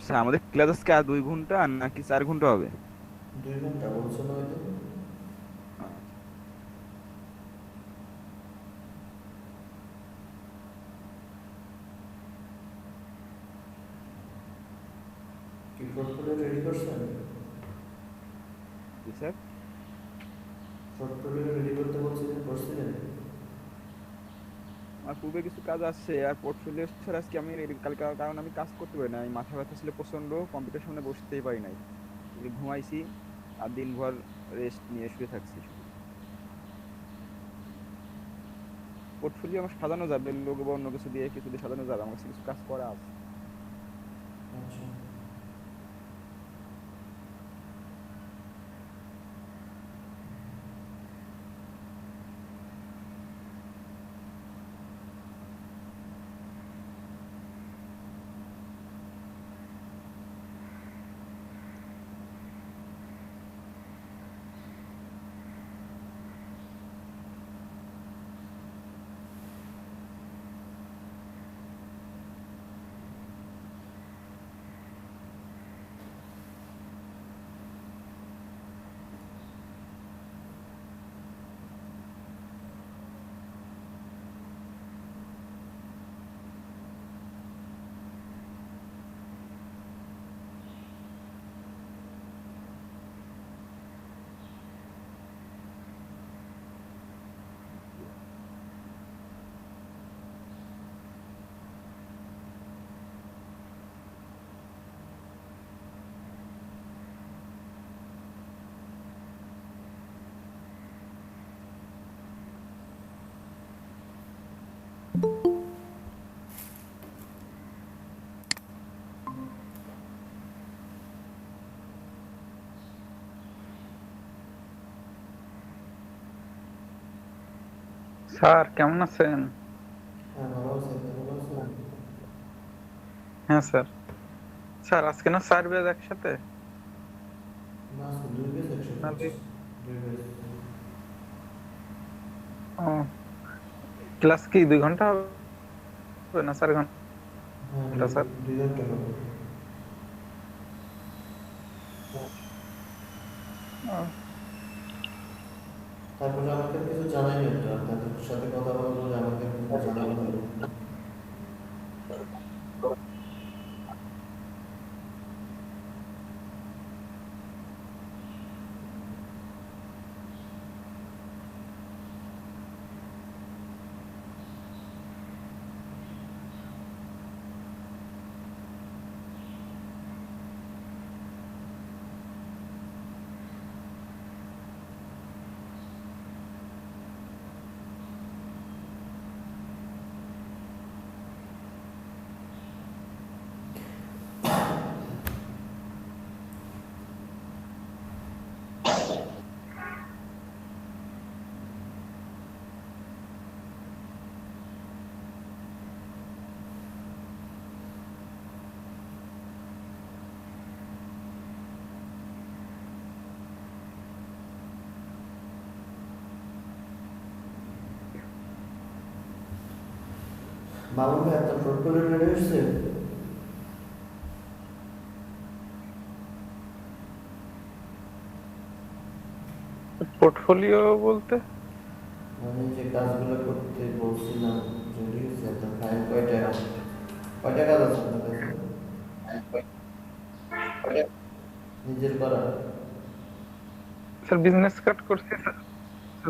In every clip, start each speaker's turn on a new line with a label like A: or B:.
A: Sir আমাদের class আজকে আর 2 ঘন্টা নাকি 4 ঘন্টা হবে?
B: 2 ঘন্টা বলছো না ওই দিন?
A: আচ্ছা।
B: কি পোর্টফোলিও রেডি করছেন?
A: জি স্যার।
B: পোর্টফোলিও রেডি করতে বলছিলেন, করছিলেন?
A: আমার পূর্বে কিছু কাজ আছে আর পোর্টফোলিও স্যার আজকে আমি কালকে কারণ আমি কাজ করতে পারি না, আমি মাথা ব্যথা ছিল প্রচন্ড, কম্পিউটার সামনে বসতেই পারি নাই। এই ঘুমাইছি আর দিনভর রেস্ট নিয়ে শুয়ে থাকছি শুধু। পোর্টফোলিও আমার সাজানো যাবে, লোগো বা অন্য কিছু দিয়ে সাজানো যাবে, আমার কাছে কিছু কাজ করা আছে।
B: আচ্ছা।
C: স্যার কেমন আছেন?
B: হ্যাঁ, ভালো আছি। আপনি ভালো আছেন?
C: হ্যাঁ স্যার। স্যার আজকে না স্যার ব্যাচ একসাথে?
B: না, আজকে 2 পেজ একসাথে
C: নাকি?
B: হচ্ছে। 2 পেজ।
C: ও, ক্লাস কি 2 ঘন্টা হবে না 4 ঘন্টা
B: হ্যাঁ,
C: স্যার?
B: 2 ঘন্টা হবে।
C: ও,
B: তারপরে আমাকে কিছু জানাইনি তো, আপনাদের সাথে কথা বলবো যে আমাকে জানানো হলো। মামুন ভাই, আপনার পোর্টফোলিও রেডি হচ্ছে?
C: পোর্টফোলিও বলতে?
B: মানে যে কাজগুলো করতে বলছিলাম, রেডি হচ্ছে? আপনার ফাইল কয়টা, কয়টা কাজ আছে আপনার কাছে নিজের করা?
C: স্যার বিজনেস কার্ড করছি স্যার।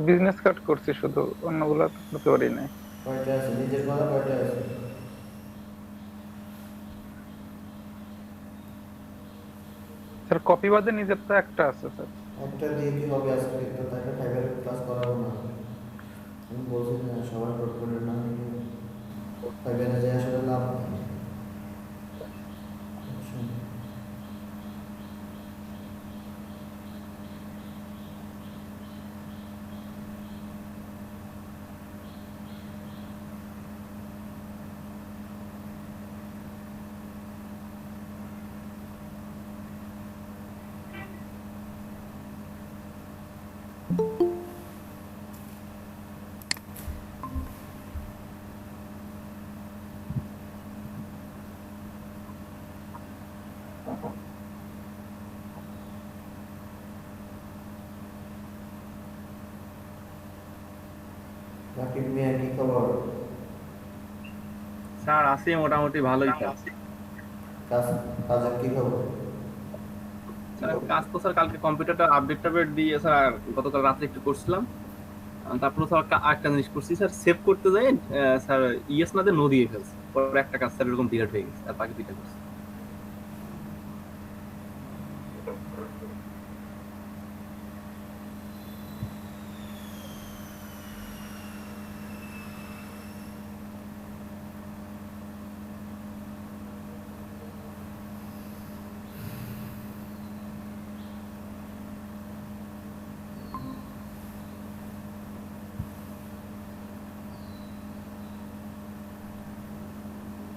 C: বিজনেস কার্ড করছি শুধু, অন্যগুলো তো করতে পারি নাই।
B: কয়টা আছে নিজের করা, কয়টা আছে?
C: স্যার কপি বাদে নিজের তো একটা আছে স্যার।
B: একটা দিয়ে কি হবে আজকে? তো তাকে ফাইবার ক্লাস করাবো না? আমি বলছি না, সবার পোর্টফোলিও না নিলে ফাইবারে যে আসলে লাভ নেই। বুঝছেন? সাকিব মিয়া কি খবর?
D: স্যার আছি মোটামুটি ভালোই স্যার।
B: কাজ কাজের কি খবর?
D: স্যার কাজ তো স্যার কালকে কম্পিউটারটা আপডেট টাপডেট দিয়ে স্যার আর গতকাল রাত্রে একটু করছিলাম। তারপর স্যার আরেকটা জিনিস করছি স্যার, সেভ করতে যাই স্যার ইয়েস না দিয়ে নো দিয়ে ফেলছি। পরে একটা কাজ স্যার এরকম ডিলেট হয়ে গেছে, আর বাকি দুইটা করছি।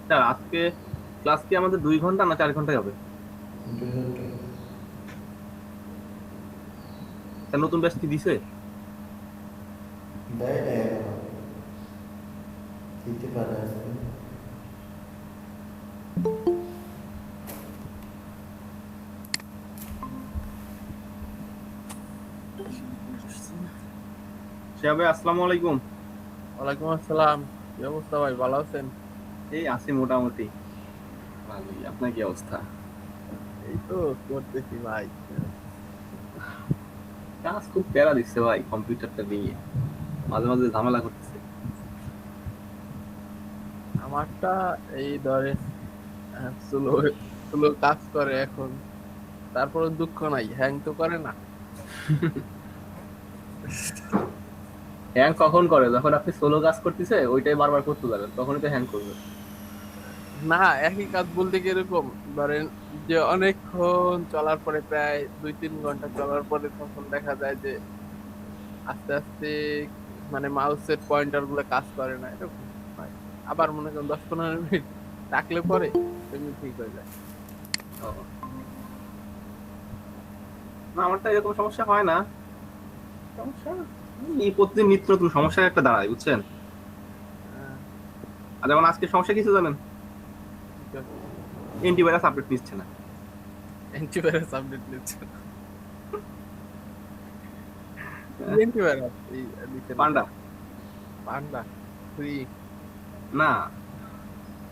D: স্যার আজকে ক্লাস কি আমাদের 2 ঘন্টা না 4 ঘন্টায় হবে?
B: দুজনকে
D: স্যার নতুন ব্যাচ কি দিছে?
B: দেয় দেয় এখনো দিতে পারে আজকে।
D: শিয়া ভাই আসসালামু আলাইকুম।
E: ওয়ালাইকুম আসসালাম। কি অবস্থা ভাই, ভালো আছেন?
D: এই আছি মোটামুটি ভালোই, আপনার কি অবস্থা?
E: এই তো করতেছি ভাই।
D: কাজ খুব প্যারা দিচ্ছে ভাই, কম্পিউটারটা নিয়ে মাঝে মাঝে ঝামেলা করতেছে।
E: আমারটা এই ধরেন স্লো স্লো কাজ করে এখন, তারপরে দুঃখ নাই, হ্যাং তো করে না।
D: হ্যাং কখন করে? যখন আপনি সোলো কাজ করতেছে ওইটাই বারবার করতে যাবেন, তখনই তো হ্যাং করবে।
E: না, একই কাজ বলতে কি এরকম ধরেন যে অনেকক্ষণ চলার পরে, প্রায় 2-3 ঘন্টা চলার পরে, তখন দেখা যায় যে আস্তে আস্তে মানে মাউসের পয়েন্টার গুলো কাজ করে না, এরকম হয়। আবার মনে করেন 10-15 মিনিট রাখলে পরে এমনি ঠিক হয়ে যায়।
D: ও। না আমারটা এরকম সমস্যা হয় না। সমস্যা এই প্রতিদিন নিত্য নতুন সমস্যা একটা দাঁড়ায়, বুঝছেন? আর যেমন আজকে সমস্যা কিছু জানেন, অ্যান্টিভাইরাস আপডেট নিচ্ছে না।
E: অ্যান্টিভাইরাস আপডেট নিচ্ছে না। অ্যান্টিভাইরাস এই দিচ্ছে না।
D: পান্ডা
E: পান্ডা ফ্রি।
D: না,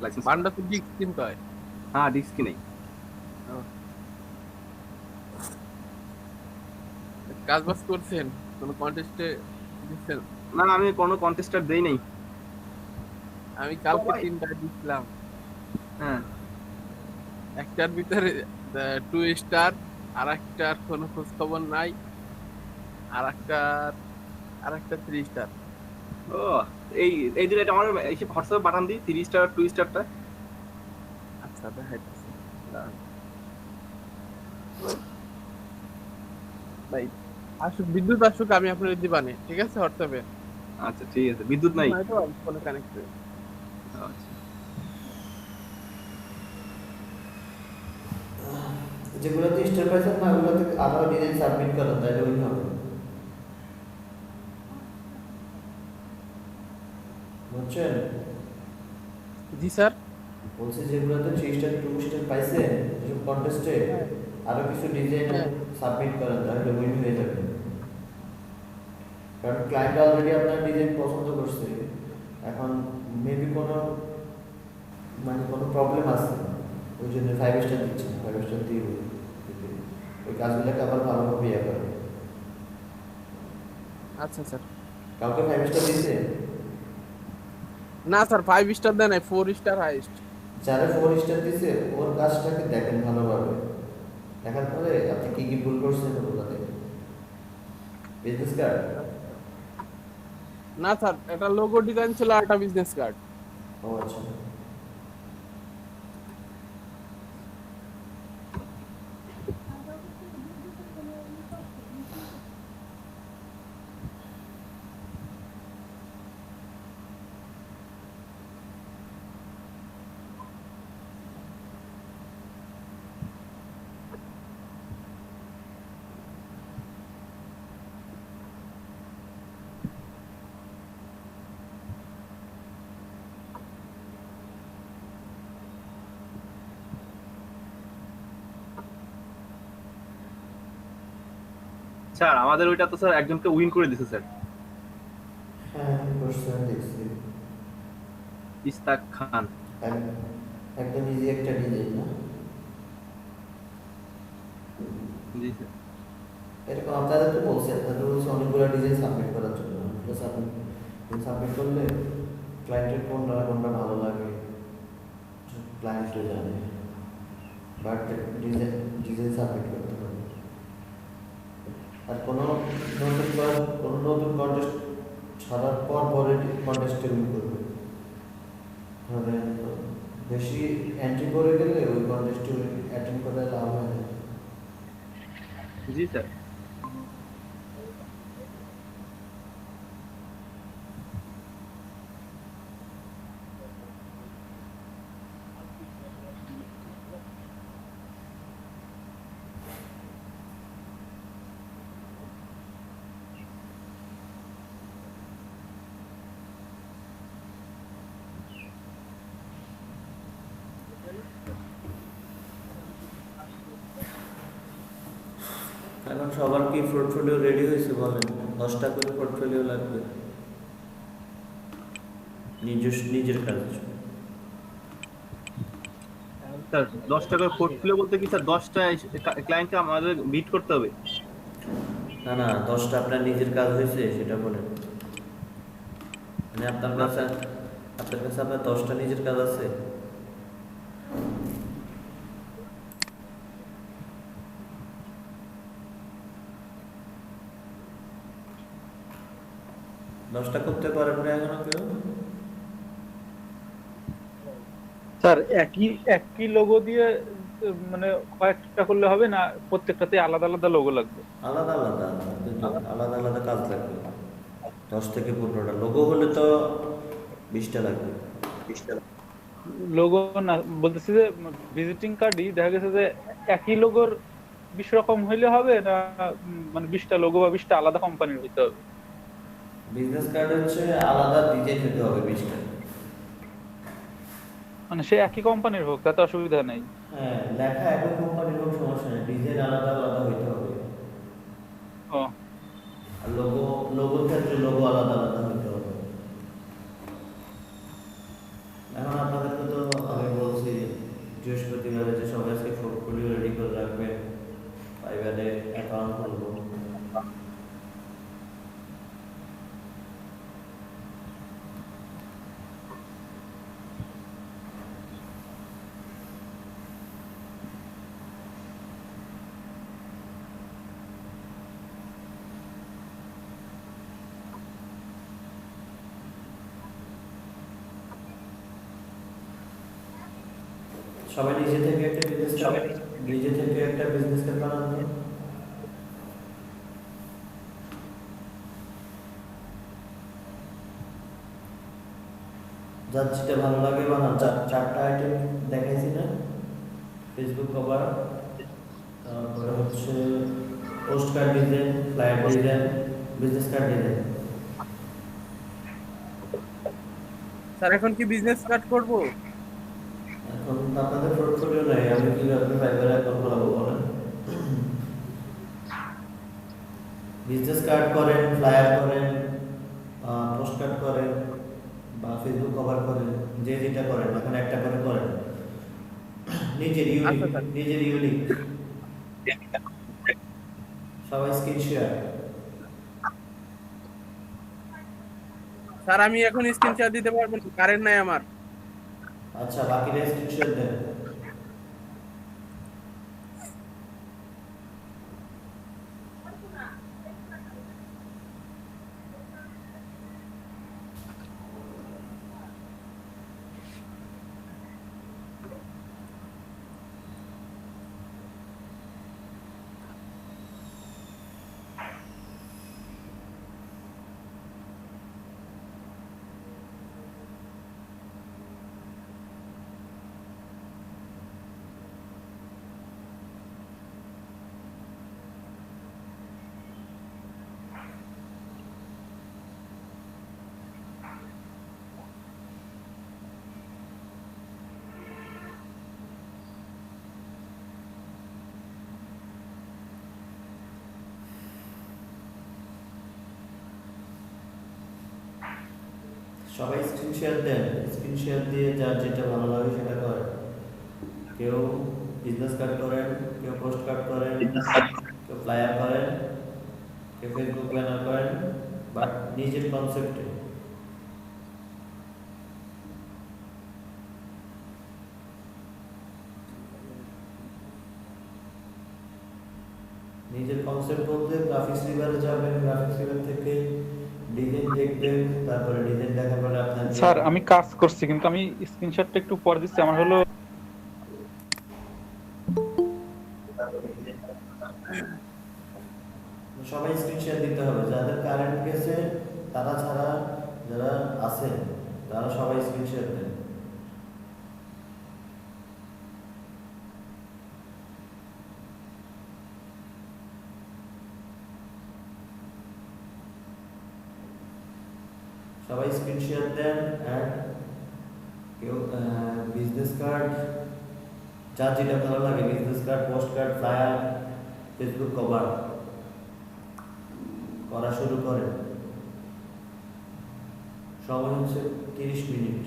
D: লাইসেন্স
E: পান্ডা তো ডিস্ক কিনতে হয়।
D: হ্যাঁ ডিস্ক নেই।
E: কাজ বাজ করছেন, কোন কন্টেস্টে দিচ্ছেন?
D: না আমি কোনো কন্টেস্টার দেই নাই।
E: আমি কালকে
D: সবাই-
E: 3টা দিছিলাম,
D: হ্যাঁ
E: একটার ভিতরে 2 স্টার, আর একটার কোনো খোঁজ খবর নাই, আর একটা 3 স্টার।
D: ও এই এই দিন এটা আমার হোয়াটসঅ্যাপে পাঠান দিই, 3 স্টার 2 স্টারটা।
E: আচ্ছা দেখাইতেছি ভাই। আসুক বিদ্যুৎ আসুক, আমি আপনার দিবানে, ঠিক আছে? হোয়াটসঅ্যাপে
D: আচ্ছা ঠিক আছে, বিদ্যুৎ নাই।
E: নয়তো ফোনে কানেক্ট করে।
D: আচ্ছা
B: যেগুলোতে স্টার পাইছেন না ওগুলোতে আরো ডিজাইন সাবমিট করেন, তাইলে ওই হবে। বুঝছেন?
E: জি স্যার।
B: বলছি যেগুলোতে 3 স্টার 2 স্টার পাইছেন যেসব কন্টেস্টে আরো কিছু ডিজাইন
E: হ্যাঁ।
B: সাবমিট করেন, তাহলে উইন হয়ে যাবে। কারণ ক্লায়েন্ট অলরেডি আপনার ডিজাইন পছন্দ করছে, এখন মেবি কোনো মানে কোনো প্রবলেম আছে, ওই জন্য 5 স্টার দিচ্ছে না, 5 স্টার দিয়ে ওই কাজগুলোকে আবার ভালোভাবে ইয়ে করে।
E: আচ্ছা স্যার।
B: কাউকে 5 স্টার দিয়েছে?
E: না স্যার, 5 স্টার দেয় নাই, 4 স্টার হাইস্ট।
B: যারা 4 স্টার দিয়েছে ওর কাজটাকে দেখেন ভালোভাবে, দেখার পরে আপনি কি কি ভুল করছেন ওগুলো দেখেন। Business card?
E: না স্যার, এটা লোগো ডিজাইন ছিল, আর একটা বিজনেস কার্ড।
B: ও আচ্ছা।
D: স্যার আমাদের ওইটা তো স্যার একজনকে উইন করে দিছে স্যার।
B: হ্যাঁ করছে। করছেন দেখছি।
D: ইস্তাক খান।
B: এক- একদম ইজি একটা ডিজাইন না?
D: জি স্যার।
B: এরকম আপনাদের তো বলছে অনেকগুলো ডিজাইন সাবমিট করার জন্য। সাবমিট করলে ক্লায়েন্টের কোনটা কোনটা ভালো লাগে ক্লায়েন্টও জানে, বাট ডিজাইন ডিজাইন সাবমিট করতে হবে। আর কোনো নতুন কন্টেস্ট ছাড়ার পর পরে কন্টেস্টে উইন করবে। ধরেন বেশি এন্ট্রি করে গেলে ওই কন্টেস্টে অ্যাটেন্ড করে লাভ হয় না।
D: জি স্যার।
B: এখন সবার কি পোর্টফোলিও রেডি হয়েছে বলেন? 10টা করে পোর্টফোলিও লাগবে নিজের কাজ।
D: স্যার 10 টাকার পোর্টফোলিও বলতে কি স্যার 10টা ক্লায়েন্টকে আমাদের বিট করতে হবে?
B: না না, 10টা আপনার নিজের কাজ হয়েছে সেটা বলেন। মানে আপনার কাছে আপনার 10টা নিজের কাজ আছে? দশটা করতে পারেন না এখনো কেউ?
C: স্যার একই একই লোগো দিয়ে মানে কয়েকটা করলে হবে না, প্রত্যেকটাতে আলাদা আলাদা লোগো লাগবে?
B: আলাদা আলাদা কিন্তু আলাদা আলাদা কাজ লাগবে। 10 থেকে 15টা লোগো হলে তো 20টা লাগবে।
C: লোগো না, বলতেছি যে ভিজিটিং কার্ডই দেখা গেছে যে একই লোগোর 20 রকম হইলে হবে না, মানে 20টা লোগো বা 20টা আলাদা কোম্পানির হইতে হবে?
B: বিজনেস কার্ড হচ্ছে আলাদা ডিজাইন হতে হবে 20টা।
C: মানে সে একই কোম্পানির হোক, তাতে অসুবিধা নেই।
B: হ্যাঁ, লেখা একই কোম্পানির হোক সমস্যা নেই, ডিজাইন আলাদা আলাদা হইতে হবে।
C: ও
B: আর লোগোর ক্ষেত্রে লোগো আলাদা আলাদা হইতে হবে। এখন আপনাদেরকে তো আমি বলছি বৃহস্পতিবারে যে সবাই আজকে পোর্টফোলিও রেডি করে রাখবেন, ফাইবারে অ্যাকাউন্ট খুলবো। সবাই নিজে থেকে একটা বিজনেস কার্ড বানান তো। যার যেটা ভালো লাগে বানান। চারটা আইটেম দেখাইছি না? ফেসবুক কভার, তারপরে হচ্ছে post card design, flyer design, business card design.
E: Sir এখন কি বিজনেস কার্ড করব?
B: এখন আপনাদের পোর্টফোলিও নাই, আমি কিভাবে ফাইবারে অ্যাকাউন্ট খোলাবো বলেন? বিজনেস কার্ড করেন, ফ্লায়ার করেন, পোস্ট কার্ড করেন বা ফেসবুক কভার করেন, যে যেটা করেন এখন একটা করে করেন। নিজের
E: আচ্ছা স্যার।
B: ইউনিক সবাই স্ক্রিন শেয়ার।
E: স্যার আমি এখন স্ক্রিনশট দিতে পারবো না, কারেন্ট নাই আমার।
B: আচ্ছা, বাকিরা স্ক্রিন শেয়ার দেন। সবাই স্ক্রিন শেয়ার দেন, স্ক্রিন শেয়ার দিয়ে যার যেটা ভালো লাগে সেটা করেন। কেউ বিজনেস কার্ড করেন, কেউ পোস্ট কার্ড করেন, কেউ ফ্লায়ার করেন, কেউ ফেসবুক ব্যানার করেন, বাট নিজের কনসেপ্টে। নিজের কনসেপ্ট বলতে গ্রাফিক্স রিভারে যাবেন, গ্রাফিক্স রিভার থেকে ডিজাইন দেখবেন, তারপরে ডিজাইন দেখার পরে আপনার
C: স্যার আমি কাজ করছি, কিন্তু আমি স্ক্রিনশটটা একটু পরে দিচ্ছি। আমার হলো
B: সবাই স্ক্রিন শেয়ার দিতে হবে, যাদের কারেন্ট গেছে তারা ছাড়া যারা আছেন তারা সবাই স্ক্রিন শেয়ার দেন। সবাই স্ক্রিন শেয়ার দেন। অ্যান্ড কেউ বিজনেস কার্ড, যার যেটা ভালো লাগে, business card, post card, flyer, Facebook cover করা শুরু করেন। সময় হচ্ছে 30 মিনিট।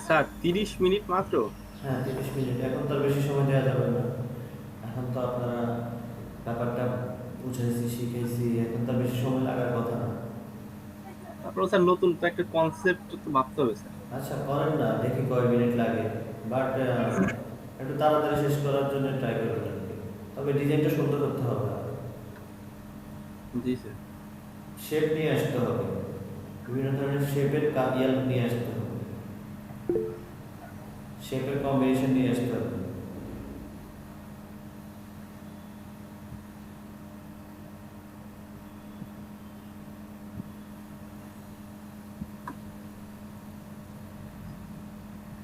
D: স্যার 30 মিনিট মাত্র?
B: হ্যাঁ 30 মিনিট, এখন তো আর বেশি সময় দেওয়া যাবে না। এখন তো আপনারা ব্যাপারটা বুঝাইছি, শিখেছি, এখন তো আর বেশি সময় লাগার কথা না।
D: তারপর স্যার নতুন তো একটা কনসেপ্ট তো ভাবতে হবে স্যার।
B: আচ্ছা করেন না, দেখি কয় মিনিট লাগে, বাট একটু তাড়াতাড়ি শেষ করার জন্য ট্রাই করবেন আর কি। তবে ডিজাইনটা সুন্দর করতে হবে,
D: জি স্যার।
B: শেপ নিয়ে আসতে হবে, বিভিন্ন ধরনের শেপের ইয়াল নিয়ে আসতে হবে, শেপের কম্বিনেশন নিয়ে আসতে হবে।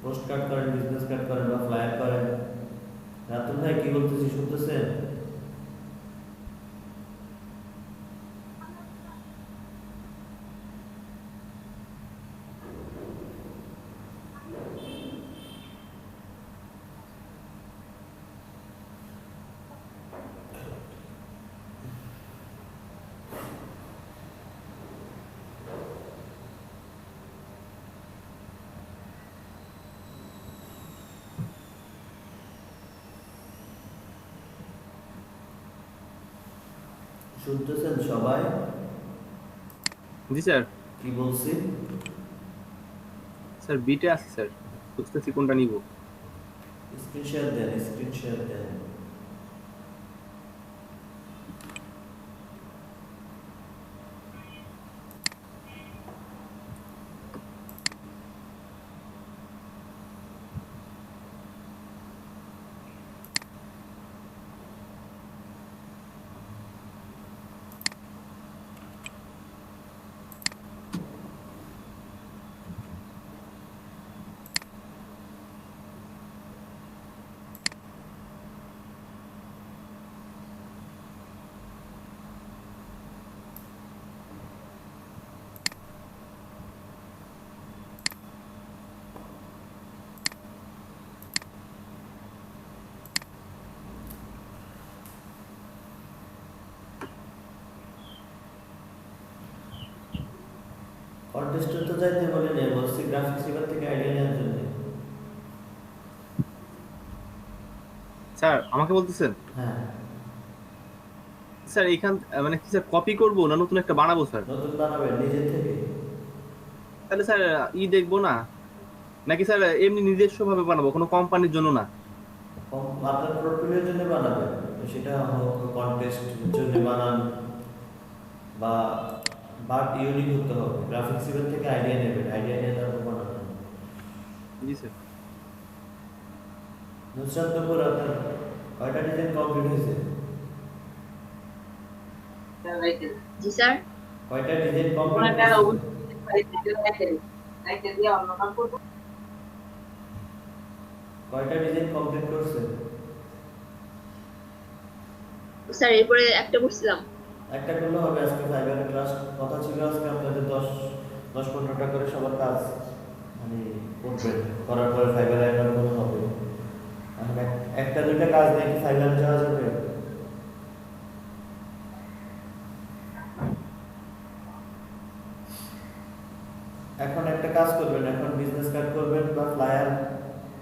B: পোস্ট কার্ড করেন, বিজনেস কার্ড করেন বা ফ্লায়ার করেন। রাতুল ভাই কি বলতেছি শুনতেছেন? শুনতেছেন সবাই
D: জি স্যার।
B: কি বলছি?
D: স্যার বিটে আছে স্যার, বুঝতেছি কোনটা নিব।
B: স্ক্রিন শেয়ার দেন, স্ক্রিন শেয়ার দেন। কন্টেস্টে তো যাইতে বলে নেই, বলছি গ্রাফিক্স রিভার থেকে আইডিয়া নেওয়ার জন্য।
D: স্যার আমাকে বলতেছেন?
B: হ্যাঁ
D: স্যার এইখান মানে কি স্যার কপি করবো না নতুন একটা বানাবো স্যার?
B: নতুন বানাবেন নিজের থেকে।
D: তাহলে স্যার দেখবো না, নাকি স্যার এমনি নিজস্ব ভাবে বানাবো, কোনো কোম্পানির জন্য না?
B: আপনার পোর্টফোলিওর জন্য বানাবেন, সেটা হোক কন্টেস্টের জন্য বানান বা বাট ইউনিক হতে হবে। গ্রাফিক্স রিভার থেকে আইডিয়া নেবেন, আইডিয়া নিয়ে তারপর বানাবেন।
D: জি স্যার।
B: নুসরাত দুপুর আপনার কয়টা ডিজাইন কমপ্লিট হয়েছে?
F: জি স্যার।
B: কয়টা ডিজাইন কমপ্লিট হয়েছে? কয়টা ডিজাইন কমপ্লিট করছে?
F: স্যার এরপরে একটা করছিলাম।
B: একটা করলে হবে। আজকে ফাইবারের ক্লাস কথা ছিল, আজকে আপনাদের 10-15টা করে সবার কাজ মানে করবেন, করার পরে ফাইবার অ্যাকাউন্ট হবে। এখন একটা দুইটা কাজ নিয়ে কি ফাইনাল যাওয়া যাবে? এখন একটা কাজ করবেন, এখন বিজনেস কার্ড করবেন বা ফ্লায়ার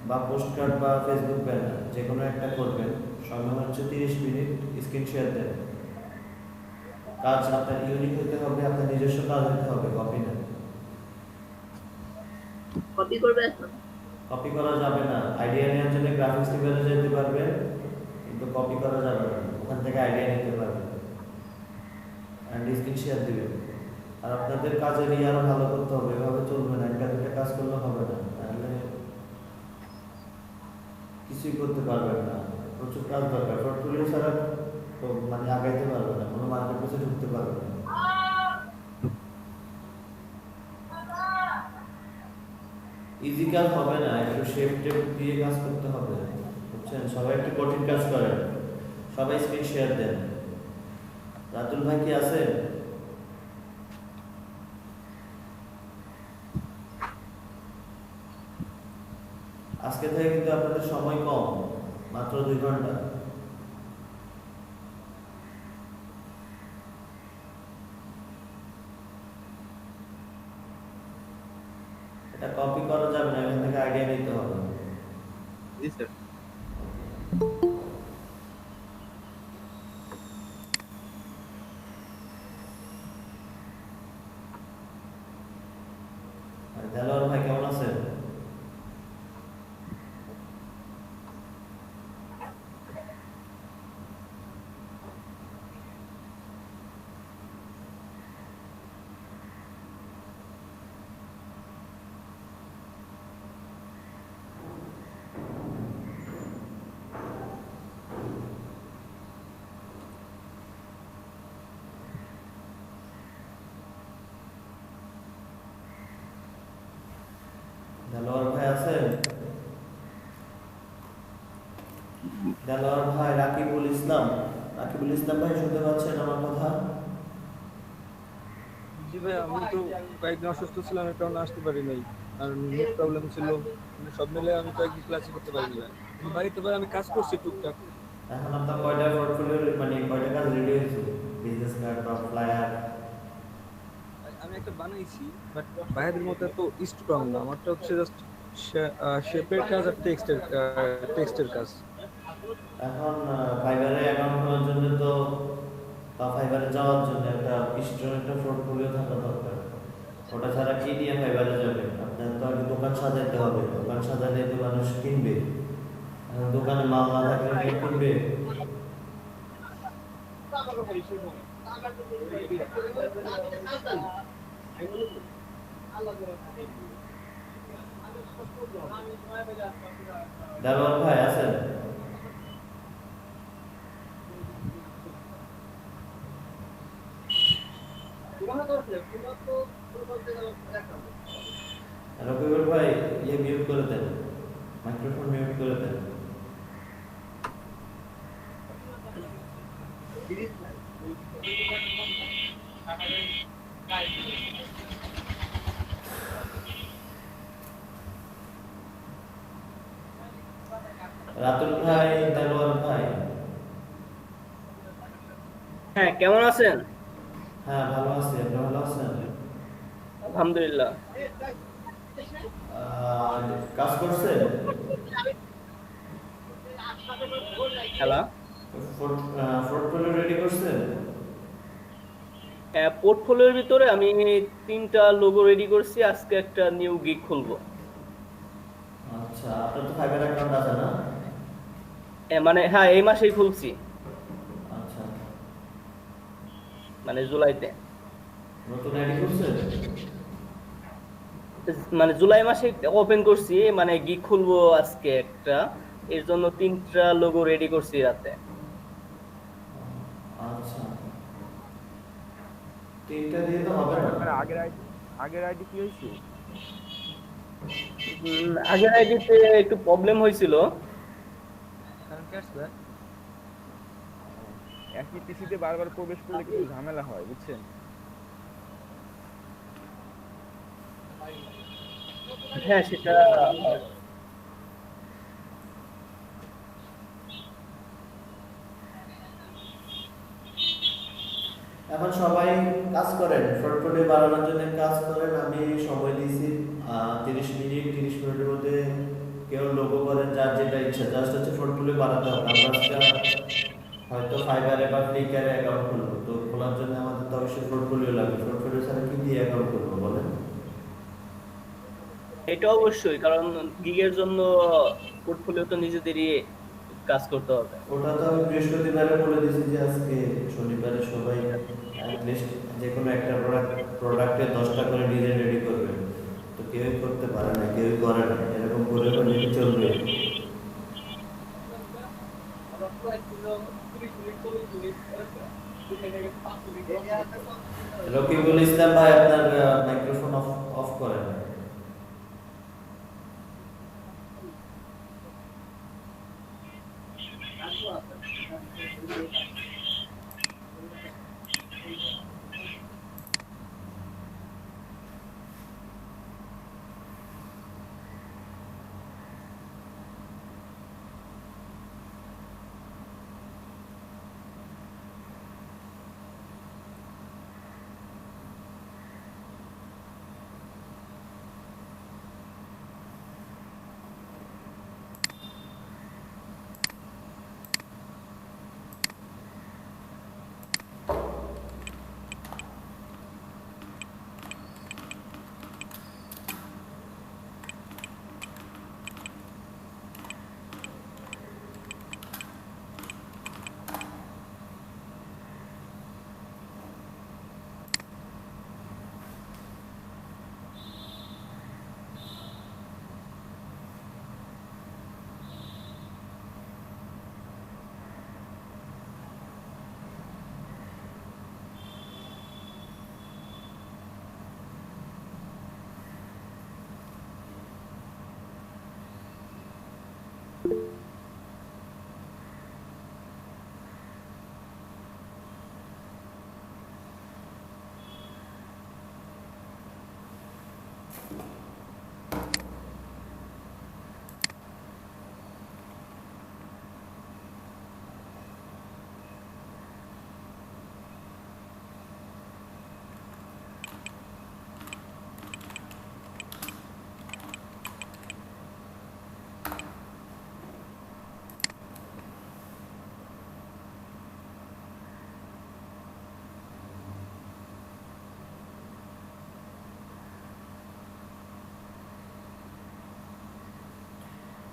B: বা পোস্ট কার্ড বা ফেসবুক ব্যানার যে কোনো একটা করবেন। সময় হচ্ছে 30 মিনিট, স্ক্রিন শেয়ার দেন। কাজ আপনার ইউনিক হতে হবে, আপনার নিজস্ব কাজ হতে হবে, কপি না।
F: কপি করবে এখন?
B: কপি করা যাবে না। আইডিয়া নেওয়ার জন্য গ্রাফিক্স ডিজাইনে যেতে পারবেন, কিন্তু কপি করা যাবে না। ওখান থেকে আইডিয়া নিতে পারবেন অ্যান্ড স্ক্রিন শেয়ার দিবেন। আর আপনাদের কাজের আরো ভালো করতে হবে, এভাবে চলবে না। একটা দুটো কাজ করলে হবে না, তাহলে কিছুই করতে পারবেন না। প্রচুর কাজ দরকার। পোর্টফোলিও ছাড়া তো মানে আগাইতে পারবে না, কোনো মার্কেট প্লেসে ঢুকতে পারবে না। ইজি কাজ হবে না, একটু শেপ টেপ দিয়ে কাজ করতে হবে, বুঝছেন? সবাই একটু কঠিন কাজ করেন, সবাই স্ক্রিন শেয়ার দেন। রাতুল ভাই কি আছে? আজকে থেকে কিন্তু আপনাদের সময় কম, মাত্র 2 ঘন্টা। এটা কপি করা যাবে না, এখান থেকে আইডিয়া নিতে হবে।
D: জি স্যার।
B: আর দেলোয়ার ভাই কেমন আছেন? দেলোয়ার ভাই আছেন? দেলোয়ার ভাই, রাকিবুল ইসলাম। রাকিবুল ইসলাম ভাই শুনতে পাচ্ছেন আমার কথা?
G: জি ভাই, আমি তো কয়েকদিন অসুস্থ ছিলাম, এই কারণে আসতে পারি নাই। আর নেট প্রবলেম ছিল, মানে সব মিলে আমি কয়েকদিন ক্লাসে করতে পারিনি ভাই। আমি বাড়িতে ভাই আমি কাজ করছি টুকটাক।
B: এখন আপনার কয়টা পোর্টফোলিও মানে কয়টা কাজ রেডি হয়েছে? বিজনেস কার্ড বা ফ্লায়ার?
G: আমি একটা বানাইছি, বাট বাইরের মতো এত স্ট্রং না। আমারটা হচ্ছে জাস্ট শেপের কাজ আর টেক্সটের কাজ।
B: এখন ফাইবারে অ্যাকাউন্ট করার জন্য তো বা ফাইবারে যাওয়ার জন্য একটা স্ট্রং একটা পোর্টফোলিও থাকা দরকার। ওটা ছাড়া কি দিয়ে ফাইবারে যাবেন? আপনার তো আগে দোকান সাজাতে হবে, দোকান সাজালে তো মানুষ কিনবে। এখন দোকানে মাল না থাকলে কে কিনবে? দেলোয়ার ভাই আছেন? রবিউল ভাই মিউট করে দেন, মাইক্রোফোন মিউট করে দেন। রাতুল ভাই, দেলোয়ার ভাই।
H: হ্যাঁ, কেমন আছেন?
B: হ্যাঁ ভালো আছি, আপনি ভালো আছেন?
H: আলহামদুলিল্লাহ।
B: কাজ করছেন?
H: হ্যালো।
B: পোর্টফোলিও রেডি করছেন?
H: হ্যাঁ, পোর্টফোলিওর ভিতরে আমি 3টা লোগো রেডি করছি। আজকে একটা নিউ গিগ খুলবো।
B: আচ্ছা, আপনার তো ফাইবার অ্যাকাউন্ট আছে না?
H: মানে হ্যাঁ, এই মাসেই খুলছি,
B: আচ্ছা,
H: মানে জুলাইতে।
B: নতুন আইডি করছেন?
H: মানে জুলাই মাসে ওপেন করছি, মানে গিগ খুলবো আজকে একটা। এর জন্য 3টা লোগো রেডি করছি রাতে।
B: আচ্ছা, 3টা দিয়ে তো হবে না।
A: আপনার আগের আইডি কি হয়েছে?
H: আগের আইডিতে একটু প্রবলেম হয়েছিল।
G: কারণ কি আসছে?
A: একই পিসিতে বারবার প্রবেশ করলে কিন্তু ঝামেলা হয়, বুঝছেন?
H: হ্যাঁ, সেটা
B: এখন সবাই কাজ করেন, পোর্টফোলিও বাড়ানোর জন্য কাজ করেন। আমি সময় দিয়েছি 30 মিনিটের মধ্যে কেউ লোগো করেন, যার যেটা ইচ্ছা, জাস্ট হচ্ছে পোর্টফোলিও বাড়াতে হবে। আমরা আজকে হয়তো ফাইবারে বা ফ্লিকারে অ্যাকাউন্ট খুলবো, তো খোলার জন্য আমাদের তো অবশ্যই পোর্টফোলিও লাগবে। পোর্টফোলিও ছাড়া কি দিয়ে অ্যাকাউন্ট খুলবো বলেন?
H: এটা অবশ্যই, কারণ গিগের জন্য পোর্টফোলিও তো নিজেদেরই কাজ করতে হবে।
B: ওটা তো আমি বৃহস্পতিবারে বলে দিয়েছি যে আজকে শনিবারে সবাই অ্যাটলিস্ট যে কোনো একটা প্রোডাক্টে 10টা করে ডিজাইন রেডি করবে। তো কেউই করতে পারে না, কেউই করে না, এরকম করে করলে কি চলবে? রকিবুল ইসলাম ভাই, আপনার মাইক্রোফোন অফ অফ করেন।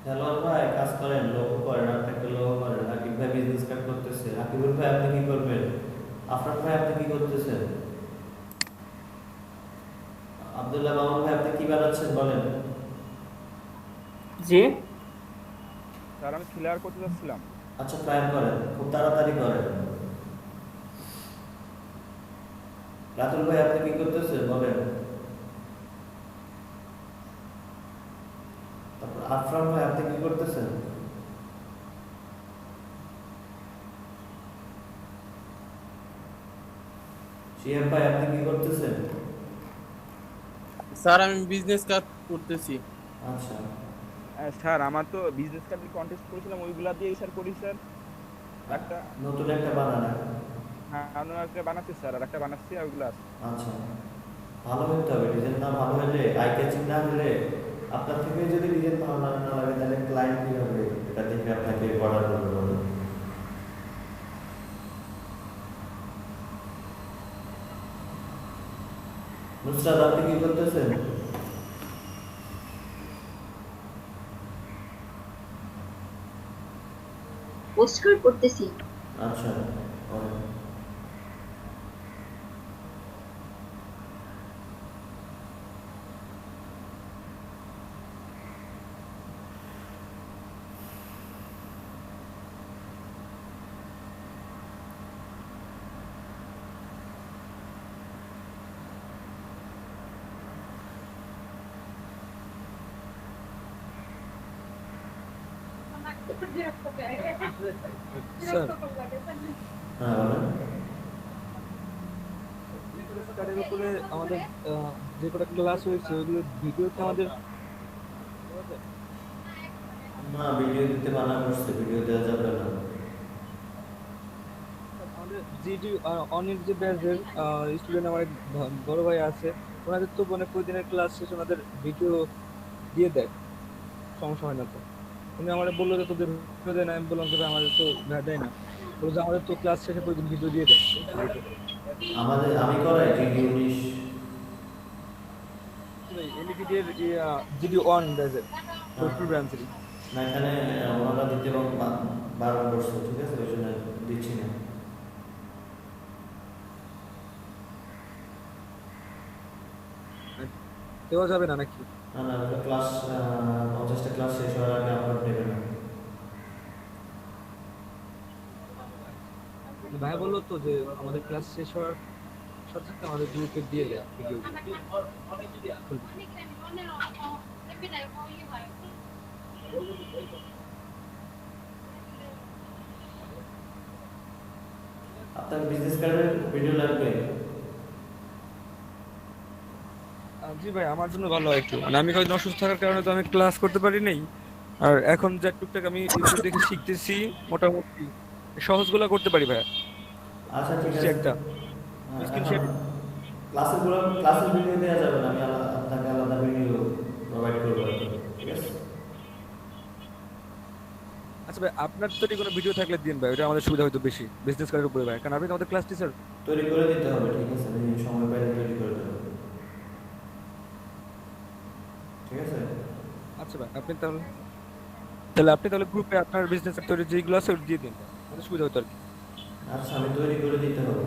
B: দেলোয়ার ভাই কাজ করেন, লোগো করেন, আপনাকে লোগো করেন। রাকিব ভাই বিজনেস কার্ড করতেছে। রাকিবুল ভাই আপনি কি করবেন? আফরান ভাই আপনি কি করতেছেন? আব্দুল্লাহ মামুন ভাই আপনি কি বানাচ্ছেন বলেন?
H: জি
A: স্যার আমি ক্লিয়ার করতে যাচ্ছিলাম।
B: আচ্ছা ট্রাই করেন, খুব তাড়াতাড়ি করেন। রাতুল ভাই আপনি কি করতেছেন বলেন? তারপর আফরান ভাই আপনি কি করতেছেন? শিহাব ভাই আপনি কি করতেছেন?
E: স্যার আমি বিজনেস কাজ করতেছি।
B: আচ্ছা
A: স্যার আমার তো বিজনেস কার্ডের কন্টেস্ট করেছিলাম, ওইগুলা দিয়েই স্যার করি স্যার। একটা
B: নতুন একটা বানান।
A: হ্যাঁ অন্য একটা বানাচ্ছি স্যার, আর একটা বানাচ্ছি, আর ওইগুলো আছে।
B: আচ্ছা ভালো হতে হবে, ডিজাইন না ভালো হলে, আই ক্যাচিং না হলে, আপনার থেকে যদি ডিজাইন ভালো না না লাগে তাহলে ক্লায়েন্ট কি হবে এটা দেখে আপনাকে অর্ডার করবে বলে। নুসরাত আপনি কি করতেছেন?
F: পোস্ট কার্ড করতেছি।
B: আচ্ছা করেন।
G: স্যার
B: হ্যাঁ বলেন।
G: বিজনেস কার্ডের উপরে আমাদের যে কটা ক্লাস হয়েছে ওইগুলো ভিডিওতে আমাদের
B: না ভিডিও দিতে মানা করছে, ভিডিও দেওয়া যাবে না।
G: আমাদের জিডি অনির যে ব্যাচের স্টুডেন্ট আমার এক বড় ভাই আছে, ওনাদের তো মানে প্রতিদিনের ক্লাস শেষে ওনাদের ভিডিও দিয়ে দেয়, সমস্যা হয় না তো। উনি আমার বললো যে তোদের ভিডিও দেয় না, আমি বললাম যে ভাই আমাদের তো দেয় না, বললো যে আমাদের তো ক্লাস শেষে প্রতিদিন ভিডিও দিয়ে দেয়।
B: আমি করাই GD19।
G: এলইডি এর জিডি ওয়ান ব্যাচের ফরিদপুর ব্রাঞ্চেরই।
B: না, এখানে ওনারা দিতে বারণ করছে, ঠিক আছে, ওই জন্য দিচ্ছি না।
G: দেওয়া যাবে না নাকি?
B: না না, ক্লাস 50টা ক্লাস শেষ হওয়ার আগে আপলোড নেবে না।
G: ভাই বললো তো যে আমাদের ক্লাস শেষ হওয়ার সাথে সাথে আমাদের গ্রুপে দিয়ে দেয় ভিডিও।
B: আপনার বিজনেস কার্ডের ভিডিও লাগবে?
G: জি ভাই, আমার জন্য ভালো হয় একটু, মানে আমি কয়েকদিন অসুস্থ থাকার কারণে তো আমি ক্লাস করতে পারি নাই। আর এখন যা টুকটাক আমি ইউটিউব দেখে শিখতেছি, মোটামুটি সহজগুলো করতে পারি ভাই।
B: আচ্ছা ঠিক
G: বুঝছি
B: আছে।
G: একটা স্ক্রিন শেয়ার।
B: ক্লাসের ভিডিও দেওয়া যাবে না, আমি আপনাকে আলাদা ভিডিও প্রোভাইড করবো আর কি, ঠিক আছে?
G: আচ্ছা ভাই, আপনার তৈরি কোনো ভিডিও থাকলে দিন ভাই, ওটা আমাদের সুবিধা হয়তো বেশি বিজনেস করার উপরে ভাই, কারণ আপনি তো আমাদের ক্লাস টিচার।
B: তৈরি করে দিতে হবে, ঠিক আছে, আমি সময় পাইলে তৈরি করে দেবো, ঠিক আছে?
G: আচ্ছা ভাই, আপনি তাহলে গ্রুপে আপনার বিজনেস তৈরি যেগুলো আছে ওটা দিয়ে দিন, আমাদের সুবিধা হতো আর কি।
B: আচ্ছা, আমি তৈরি করে দিতে হবে।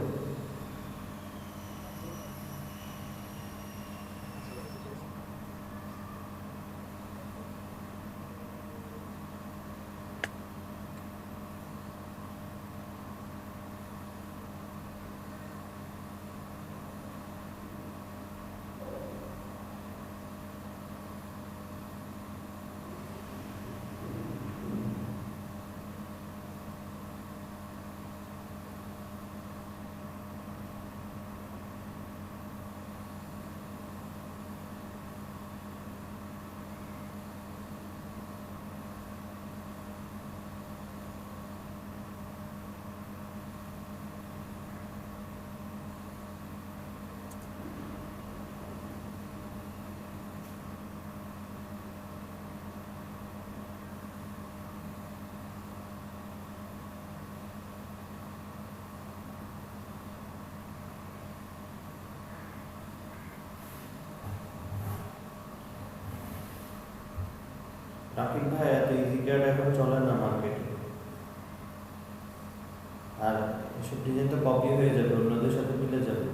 B: রাকিব ভাই, এত ইজি কার্ড এখন চলে না মার্কেটে, আর এসব ডিজাইন তো কপি হয়ে যাবে, অন্যদের সাথে মিলে যাবে।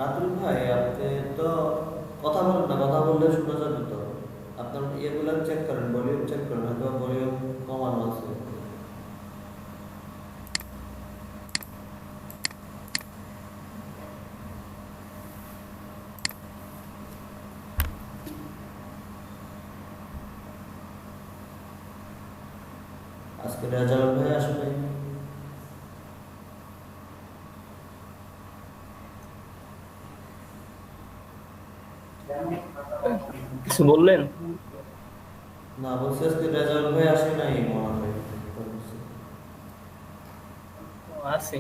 B: রাতুল ভাই, আপনি তো কথা বলেন না, কথা বললে শোনা যাবে তো। আপনার ইয়েগুলো চেক করেন, ভলিউম চেক করেন, হয়তো ভলিউম কমানো আছে। আজকে রেজাউল ভাই আসলে
H: কিছু বললেন?
B: না, বলছি আজকে রেজাউল ভাই আসে নাই মনে হয়।
H: আছে।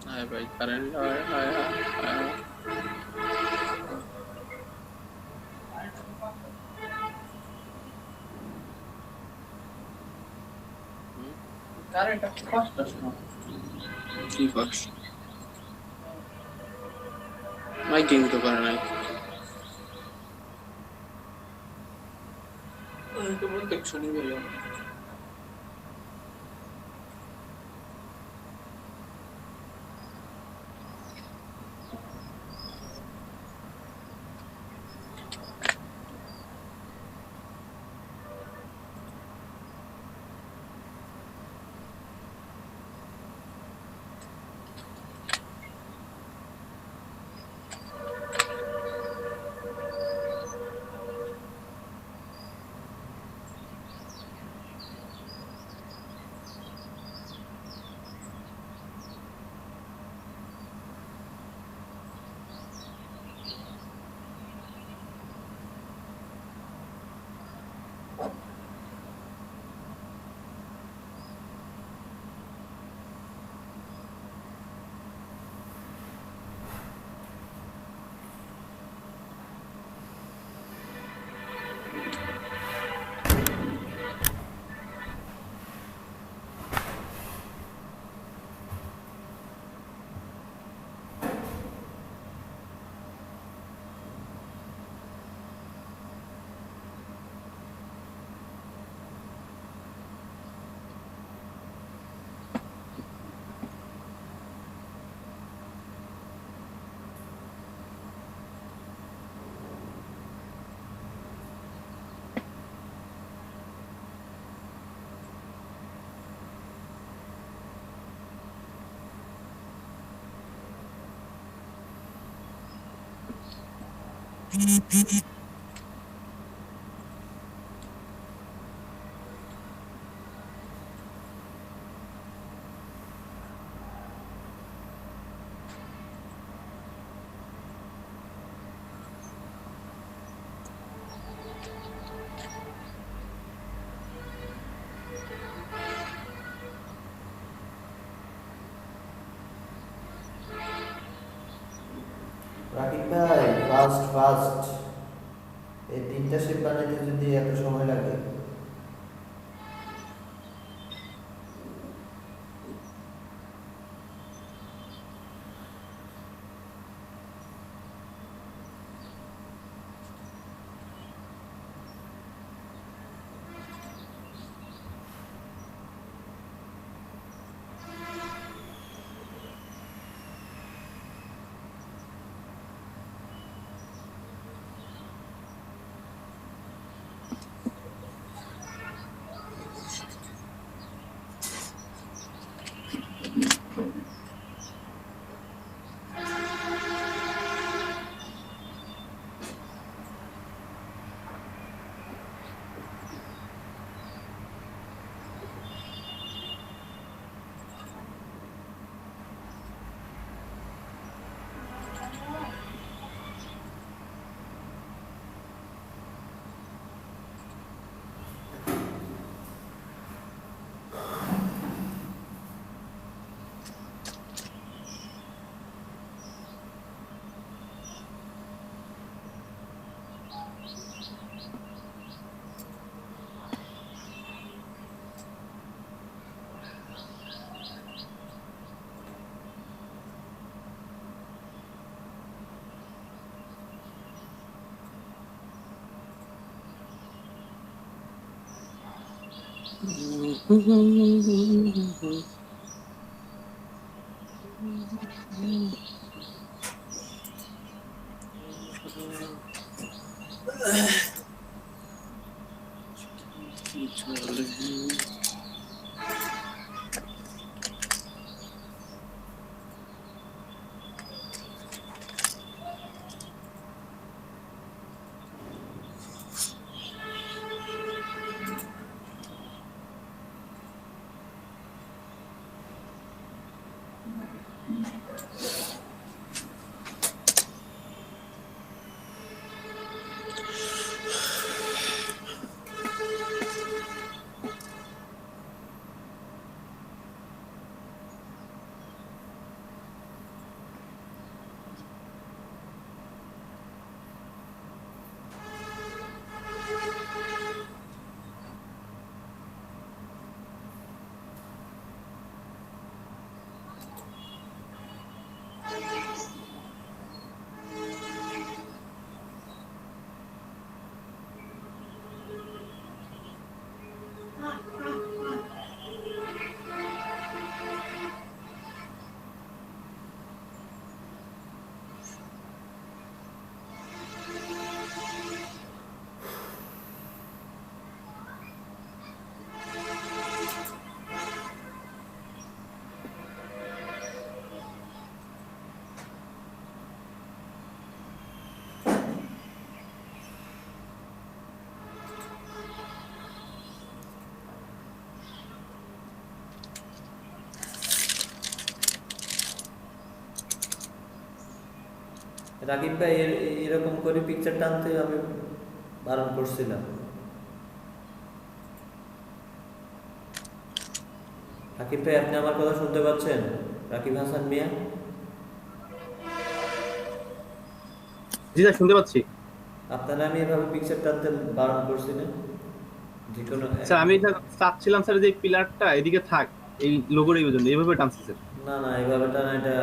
E: हाय भाई करंट हाय हाय हाय কারেন্ট কষ্ট কি করছ মাইকিং তো করে নাই তো বলতে শুনি ভাইয়া
B: রাকিব ভাই, ফাস্ট ফাস্ট, এই 3টা শিপ বানাইতে যদি এত সময় লাগে। রাকিব ভাই, এরকম করে পিকচার টানতে আমি বারণ করছিলাম। রাকিব ভাই, আপনি আমার কথা শুনতে পাচ্ছেন? রাকিব হাসান মিয়া,
D: জি স্যার, শুনতে পাচ্ছি।
B: আপনারা আমি এভাবে পিকচার টানতে বারণ করছিলেন যে কোনো।
D: স্যার আমি চাচ্ছিলাম স্যার যে পিলারটা এদিকে থাক, এই লোগোর এই জন্য এইভাবে টানছি স্যার।
B: না না, এইভাবে টানা এটা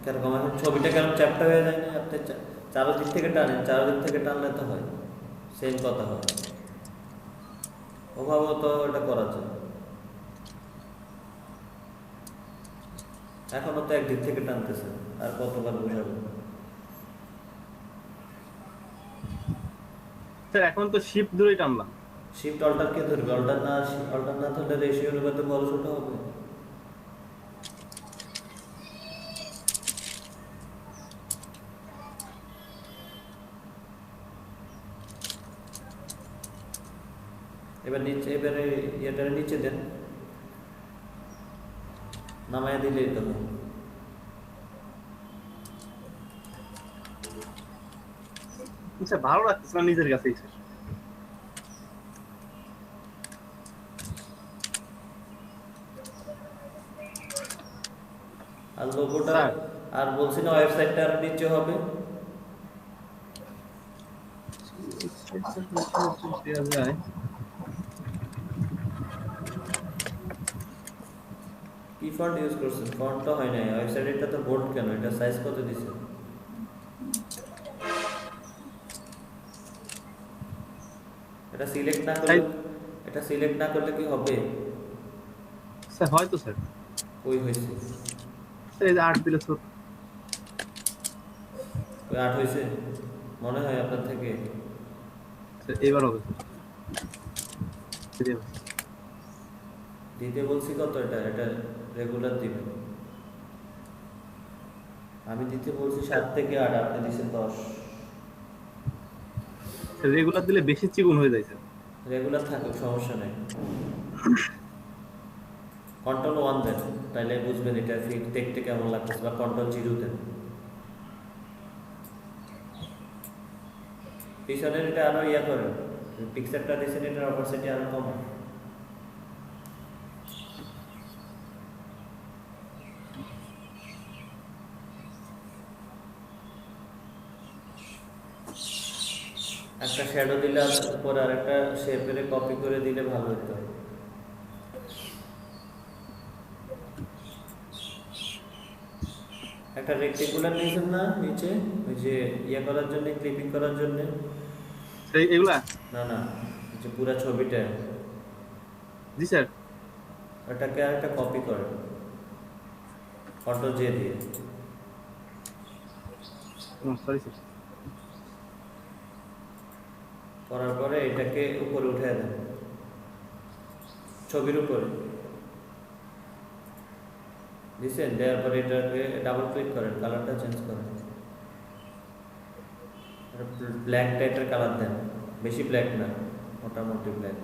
B: কিরকম, এখন ছবিটা কেমন চ্যাপ্টা হয়ে যায় না? আপনি চারোদিক থেকে টানেন, চারোদিক থেকে টানলে তো হয়, সেম কথা হয়। ওভাবেও তো এটা করা যায়। এখনো তো একদিক থেকে টানতেছে, আর কতবার বোঝাবো?
D: স্যার এখন তো শিপ ধরেই টানলাম।
B: শিফট অল্টার কে ধরবে? অল্টার না ধরলে রেশিও অনুপাতে বড় ছোট হবে। এবার নিচে, এবারে ইয়েটারে নিচে দেন, নামায় দিলেই তো।
D: স্যার ভালো লাগতেছে না নিজের কাছেই স্যার।
B: আর লোগোটা,
D: স্যার।
B: আর বলছি না ওয়েবসাইটটা আর নিচে হবে।
D: দেয়া যায়।
B: কি ফন্ট ইউজ করছেন? ফন্টটা হয় নাই, ওয়েবসাইটটা তো বোল্ড কেন? এটা সাইজ কত দিছে? এটা সিলেক্ট না করলে, এটা সিলেক্ট না করলে কি হবে?
D: স্যার হয়তো স্যার।
B: ওই হয়েছে,
D: স্যার এই যে 8 দিলে ছোট।
B: ওই 8 হয়েছে মনে হয় আপনার থেকে।
D: স্যার এবার হবে স্যার।
B: দিতে বলছি কত? এটা এটা রেগুলার দিবেন। আমি দিতে বলছি 7 থেকে 8, আপনি দিচ্ছেন 10।
D: স্যার রেগুলার দিলে বেশি চিকন হয়ে যায় স্যার।
B: রেগুলার থাকুক, সমস্যা নেই। কন্ট্রোল 1 দেন, তাইলে বুঝবেন এটা ফিট দেখতে কেমন লাগতেছে, বা কন্ট্রোল 0 দেন। পিছনের এটা আরো ইয়া করেন, পিকচারটা দিয়েছেন, এটার অপারসিটি আরো কম। একটা শ্যাডো দিলে উপর আর একটা শেপের কপি করে দিলে ভালো হতো। একটা রেক্টেঙ্গুলার নিয়েছেন না নিচে, ওই যে ইয়া করার জন্য, ক্লিপিং করার জন্য?
D: স্যার এগুলা?
B: না না, যে পুরো ছবিটা।
D: জি স্যার।
B: ওটাকে আর একটা কপি করেন, কন্ট্রোল জে দিয়ে।
D: Sorry sir.
B: করার পরে এটাকে উপরে উঠে দেন, ছবির উপরে দিচ্ছেন। দেওয়ার পরে এটাকে ডাবল ক্লিক করেন, কালারটা চেঞ্জ করেন, ব্ল্যাক টাইপের কালার দেন, বেশি ব্ল্যাক না, মোটামুটি ব্ল্যাক।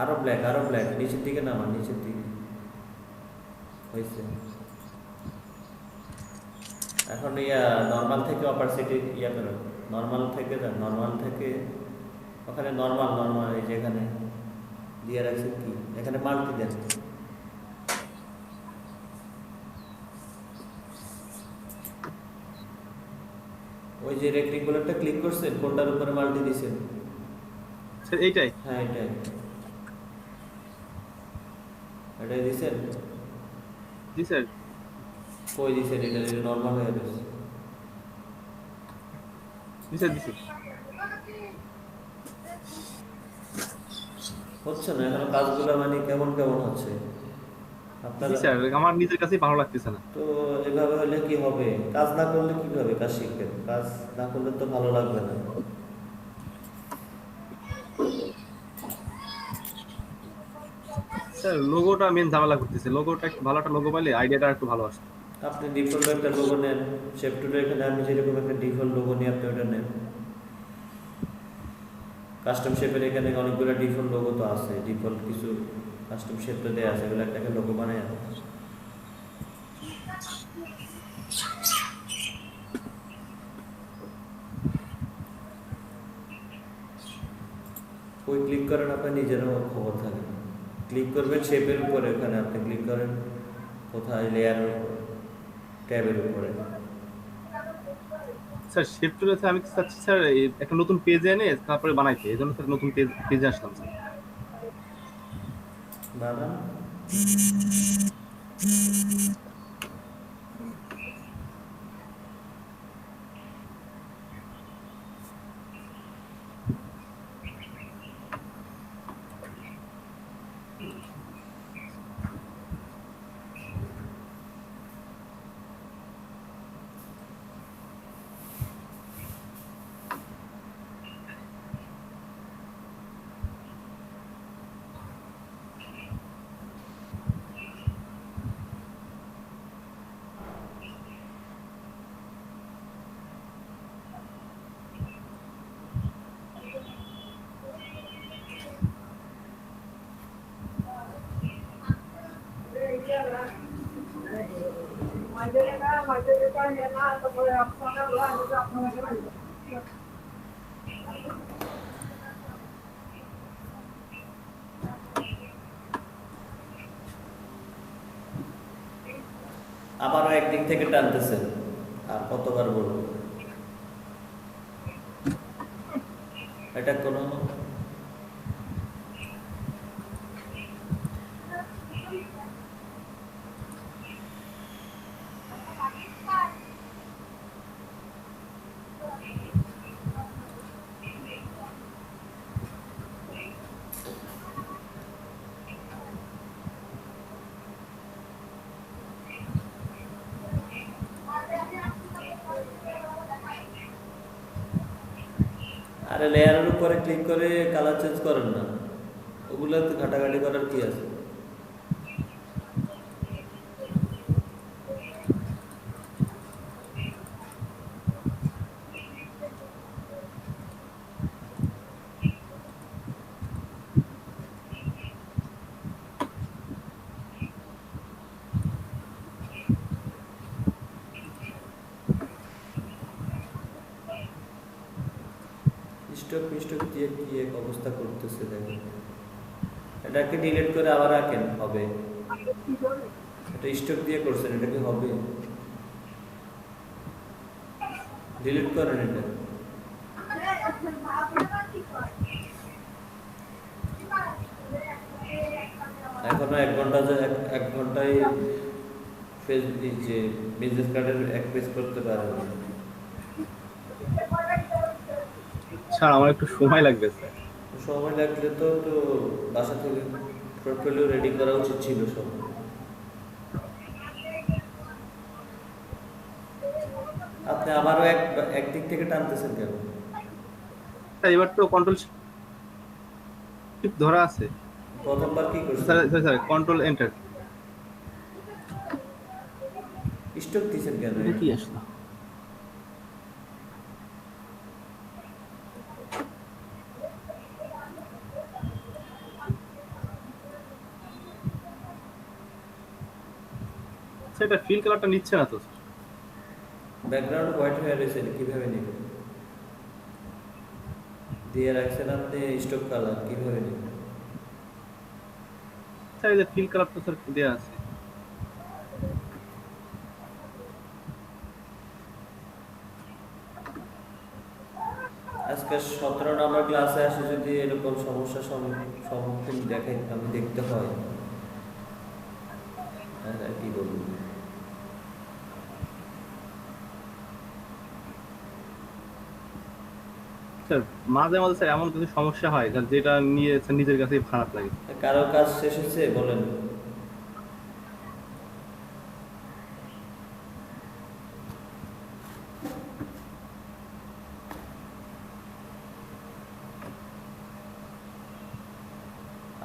B: আরো ব্ল্যাক, আরো ব্ল্যাক, নিচের দিকে নামান, নিচের দিকে হয়েছে। এখন ইয়া নর্মাল থেকে অপারসিটি ইয়া করেন, নর্মাল থেকে দেন, নর্মাল থেকে ওখানে নর্মাল, নর্মাল এই যেখানে দিয়ে রাখছেন কি, এখানে মাল্টি দেন। ওই যে রেক্টেঙ্গুলারটা ক্লিক করছেন, কোনটার উপরে মাল্টি দিয়েছেন?
D: স্যার এইটাই?
B: হ্যাঁ এটাই, এটাই দিয়েছেন।
D: জি স্যার।
B: কই দিয়েছেন? এটা নর্মাল হয়ে গেছে।
D: জি স্যার দিছি।
B: হচ্ছে না এখন কাজগুলো, মানে কেমন কেমন হচ্ছে আপনার?
D: জি স্যার, আমার নিজের কাছেই ভালো লাগতেছে না।
B: তো এভাবে হলে কি হবে? কাজ না করলে কিভাবে কাজ শিখবেন? কাজ না করলে তো ভালো লাগবে না।
D: স্যার লোগোটা মেন ঝামেলা করতেছে, লোগোটা একটু ভালো একটা লোগো পাইলে আইডিয়াটা একটু ভালো আসে।
B: আপনি ডিফল্ট একটা লোগো নেন, শেপ টুলের এখানে আমি যেরকম একটা ডিফল্ট লোগো নিয়ে আপনি ওটা নেন। কাস্টম শেপের এখানে অনেকগুলো ডিফল্ট লোগো তো আছে, ডিফল্ট কিছু কাস্টম শেপ তো দেওয়া আছে, এগুলো একটাকে লোগো বানায়। ওই ক্লিক করেন, আপনার নিজেরও খবর থাকে। ক্লিক করবেন শেপের উপরে, ওখানে আপনি ক্লিক করেন কোথায়, লেয়ারের উপরে, ট্যাবের উপরে।
D: স্যার শেপ টুলে আমি চাচ্ছি স্যার একটা নতুন পেজে এনে তারপরে বানাইতে, এই জন্য স্যার নতুন পেজে আসলাম স্যার।
B: বানান। আবারও একদিক থেকে টানতেছেন, আর কতবার বলবো? এটা কোনো আরে লেয়ারের উপরে ক্লিক করে কালার চেঞ্জ করেন না, ওগুলোতে ঘাটাঘাটি করার কি আছে? স্টক মিস্টক দিয়ে কি এক অবস্থা করতেছে দেখেন। এটাকে ডিলিট করে আবার রাখেন, হবে? এটা স্টক দিয়ে করছেন, এটা কি হবে? ডিলিট করেন এটা। এখনো 1 ঘন্টায় ফেসবুক যে বিজনেস কার্ডের এক পেজ করতে পারেন।
D: স্যার আমার একটু সময় লাগবে স্যার।
B: সময় লাগলে তো বাসা থেকে পোর্টফোলিও রেডি করা উচিত ছিল সব। আপনি আবারও একদিক থেকে টানতেছেন কেন?
D: এবার তো কন্ট্রোল ধরা আছে।
B: প্রথমবার কি করছেন?
D: Sir control enter.
B: স্টক দিয়েছেন কেন?
D: এটা কি আসলো? সেটা ফিল কালারটা নিচ্ছে না তো।
B: ব্যাকগ্রাউন্ড হোয়াইট হয়ে রয়েছে, কিভাবে নেবেন? দিয়ে রাখছেন আপনি স্টক কালার, কিভাবে নেবেন?
D: স্যার এই যে ফিল কালারটা স্যার দেয়া আছে।
B: আজকে 17 নম্বর ক্লাসে আসে যদি এরকম সমস্যার সম্মুখীন আমি দেখতে হয়, আর কি বলবো?
D: স্যার মাঝে মাঝে স্যার এমন কিছু সমস্যা হয় স্যার যেটা নিয়ে স্যার নিজের কাছেই খারাপ লাগে।
B: কারো কাজ শেষ হচ্ছে বলেন?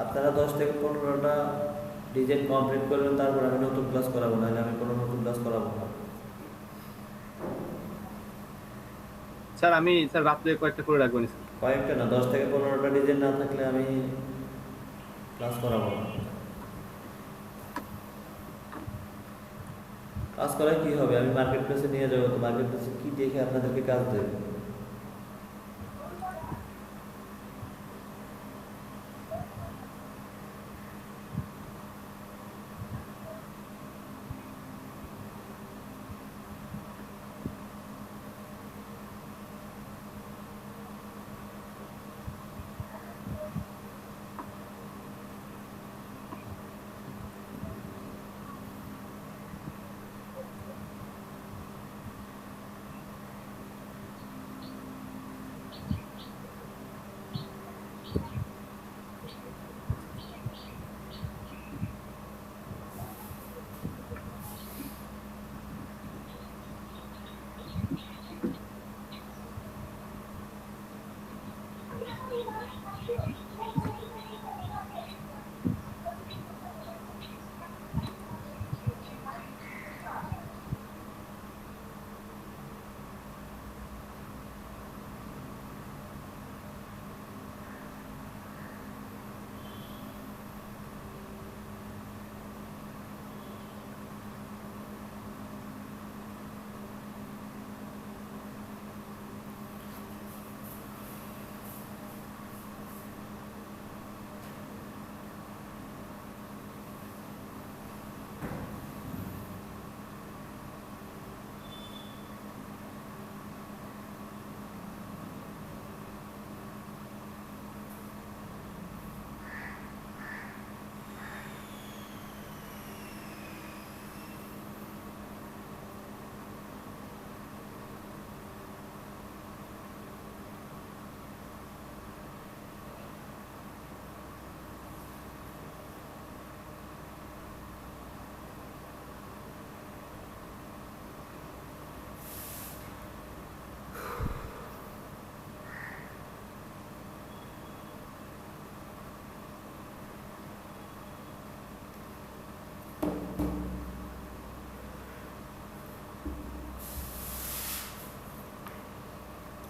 B: আপনারা 10 থেকে 15টা ডিজাইন কমপ্লিট করবেন, তারপর আমি নতুন ক্লাস করাবো, নাহলে আমি কোনো নতুন ক্লাস করাবো না।
D: স্যার আমি স্যার রাত্রে কয়েকটা করে রাখবেন স্যার।
B: কয়েকটা না, 10 থেকে 15টা ডিজাইন না থাকলে আমি ক্লাস করাবো না। কাজ করায় কি হবে? আমি মার্কেট প্লেসে নিয়ে যাবো, তো মার্কেট প্লেসে কি দেখে আপনাদেরকে কাজ দেবে?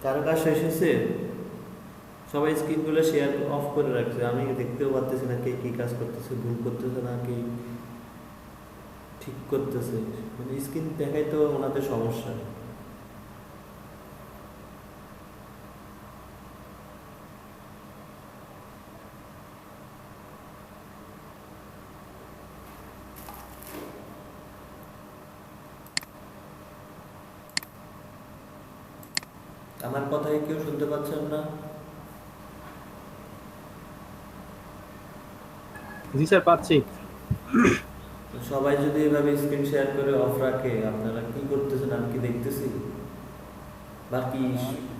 B: কারো কাজ শেষ হয়েছে, সবাই স্ক্রিনগুলো শেয়ার অফ করে রাখছে, আমি দেখতেও পারতেছি না কে কী কাজ করতেছে, ভুল করতেছে না কি ঠিক করতেছে, মানে স্ক্রিন দেখাই তো ওনাদের সমস্যা। আমার কথাই কেউ শুনতে পাচ্ছেন না?
D: জি স্যার পাচ্ছি।
B: সবাই যদি এভাবে স্ক্রিন শেয়ার করে অফ রাখে, আপনারা কি করতেছেন আমি কি দেখতেছি? বাকি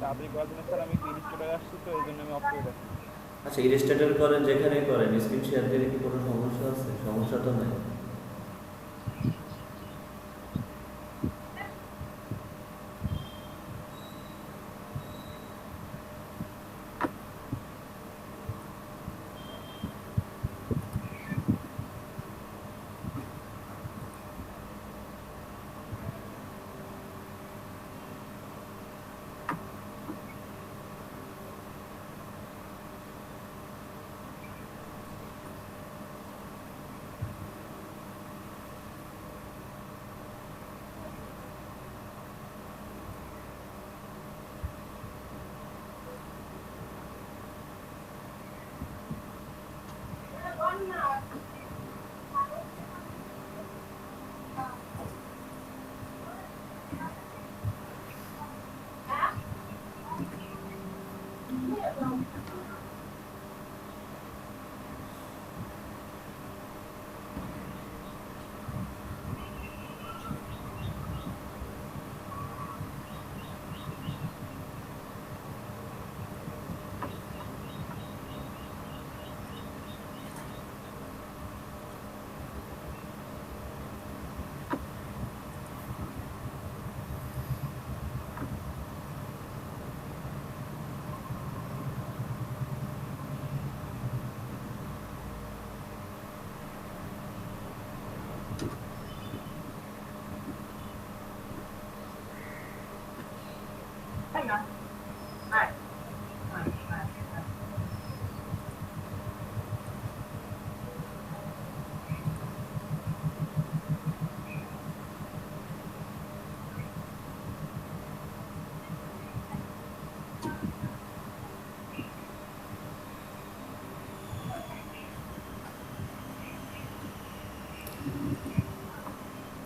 A: তাড়াতাড়ি করার জন্য স্যার আমি ইনস্টলে আসছি, তো এই জন্য আমি অফ করে রাখছি।
B: আচ্ছা, ইরেস্টেটর করেন যেখানে করেন, স্ক্রিন শেয়ার দিলে কি কোনো সমস্যা আছে? সমস্যা তো নাই।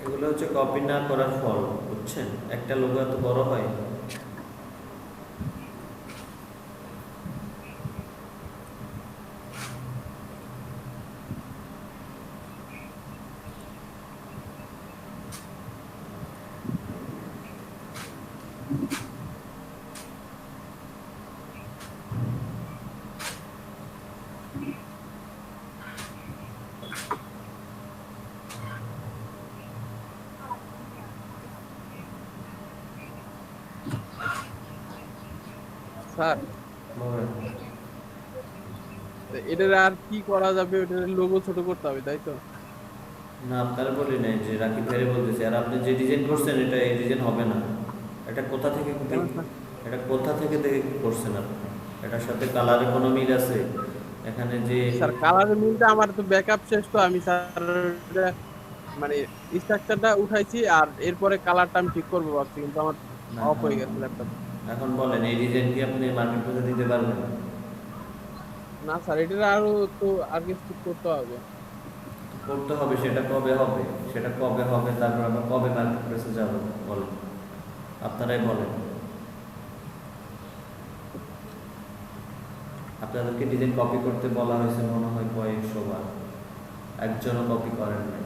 B: এগুলো হচ্ছে কপি না করার ফল, বুঝছেন? একটা লোগো এত বড় হয়।
E: স্যার
B: বলেন।
E: এটার আর কি করা যাবে? ওটার লোগো ছোট করতে হবে তাই তো?
B: না, আপনারা বলি নাই যে রাকিব ভাইরে বলতেছি, আর আপনি যে ডিজাইন করছেন এটা এই ডিজাইন হবে না। এটা কোথা থেকে এটা কোথা থেকে দেখে করছেন আপনি? এটার সাথে কালারের কোনো মিল আছে? এখানে যে
E: স্যার কালারের মিলটা আমার তো ব্যাকআপ শেষ, তো আমি স্যার মানে স্ট্রাকচারটা উঠাইছি আর এরপরে কালারটা আমি ঠিক করবো ভাবছি, কিন্তু আমার
B: না,
E: অফ হয়ে গেছে ল্যাপটপ।
B: এখন বলেন এই ডিজাইন কি আপনি মার্কেট প্লেসে দিতে পারবেন?
E: না স্যার, এটার আরো তো আগে ঠিক করতে হবে।
B: করতে হবে, সেটা কবে হবে? সেটা কবে হবে, তারপর আমরা কবে মার্কেট প্লেসে যাবো বলেন, আপনারাই বলেন। আপনাদেরকে ডিজাইন কপি করতে বলা হয়েছে মনে হয় কয়েকশো বার, একজনও কপি করেন নাই।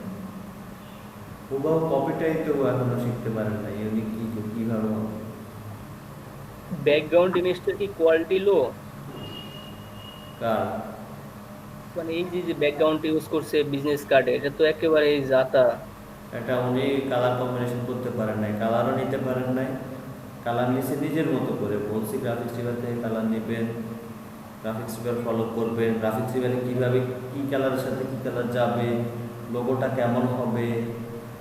B: হুবাহু কপিটাই তো এখনো শিখতে পারেন নাই, ইউনিক কি কিভাবে হবে?
H: ব্যাকগ্রাউন্ড ইমেজটার কি কোয়ালিটি লো?
B: কার?
H: মানে এই যে ব্যাকগ্রাউন্ড ইউজ করছে বিজনেস কার্ডে, এটা তো একেবারে জাতা।
B: এটা উনি কালার কম্বিনেশন করতে পারেন নাই, কালারও নিতে পারেন নাই। কালার নিয়েছে নিজের মতো করে, বলছি গ্রাফিক্স রিভার থেকে কালার নেবেন, গ্রাফিক্স রিভার ফলো করবেন, গ্রাফিক্স রিভারে কীভাবে কী কালারের সাথে কী কালার যাবে, লোগোটা কেমন হবে,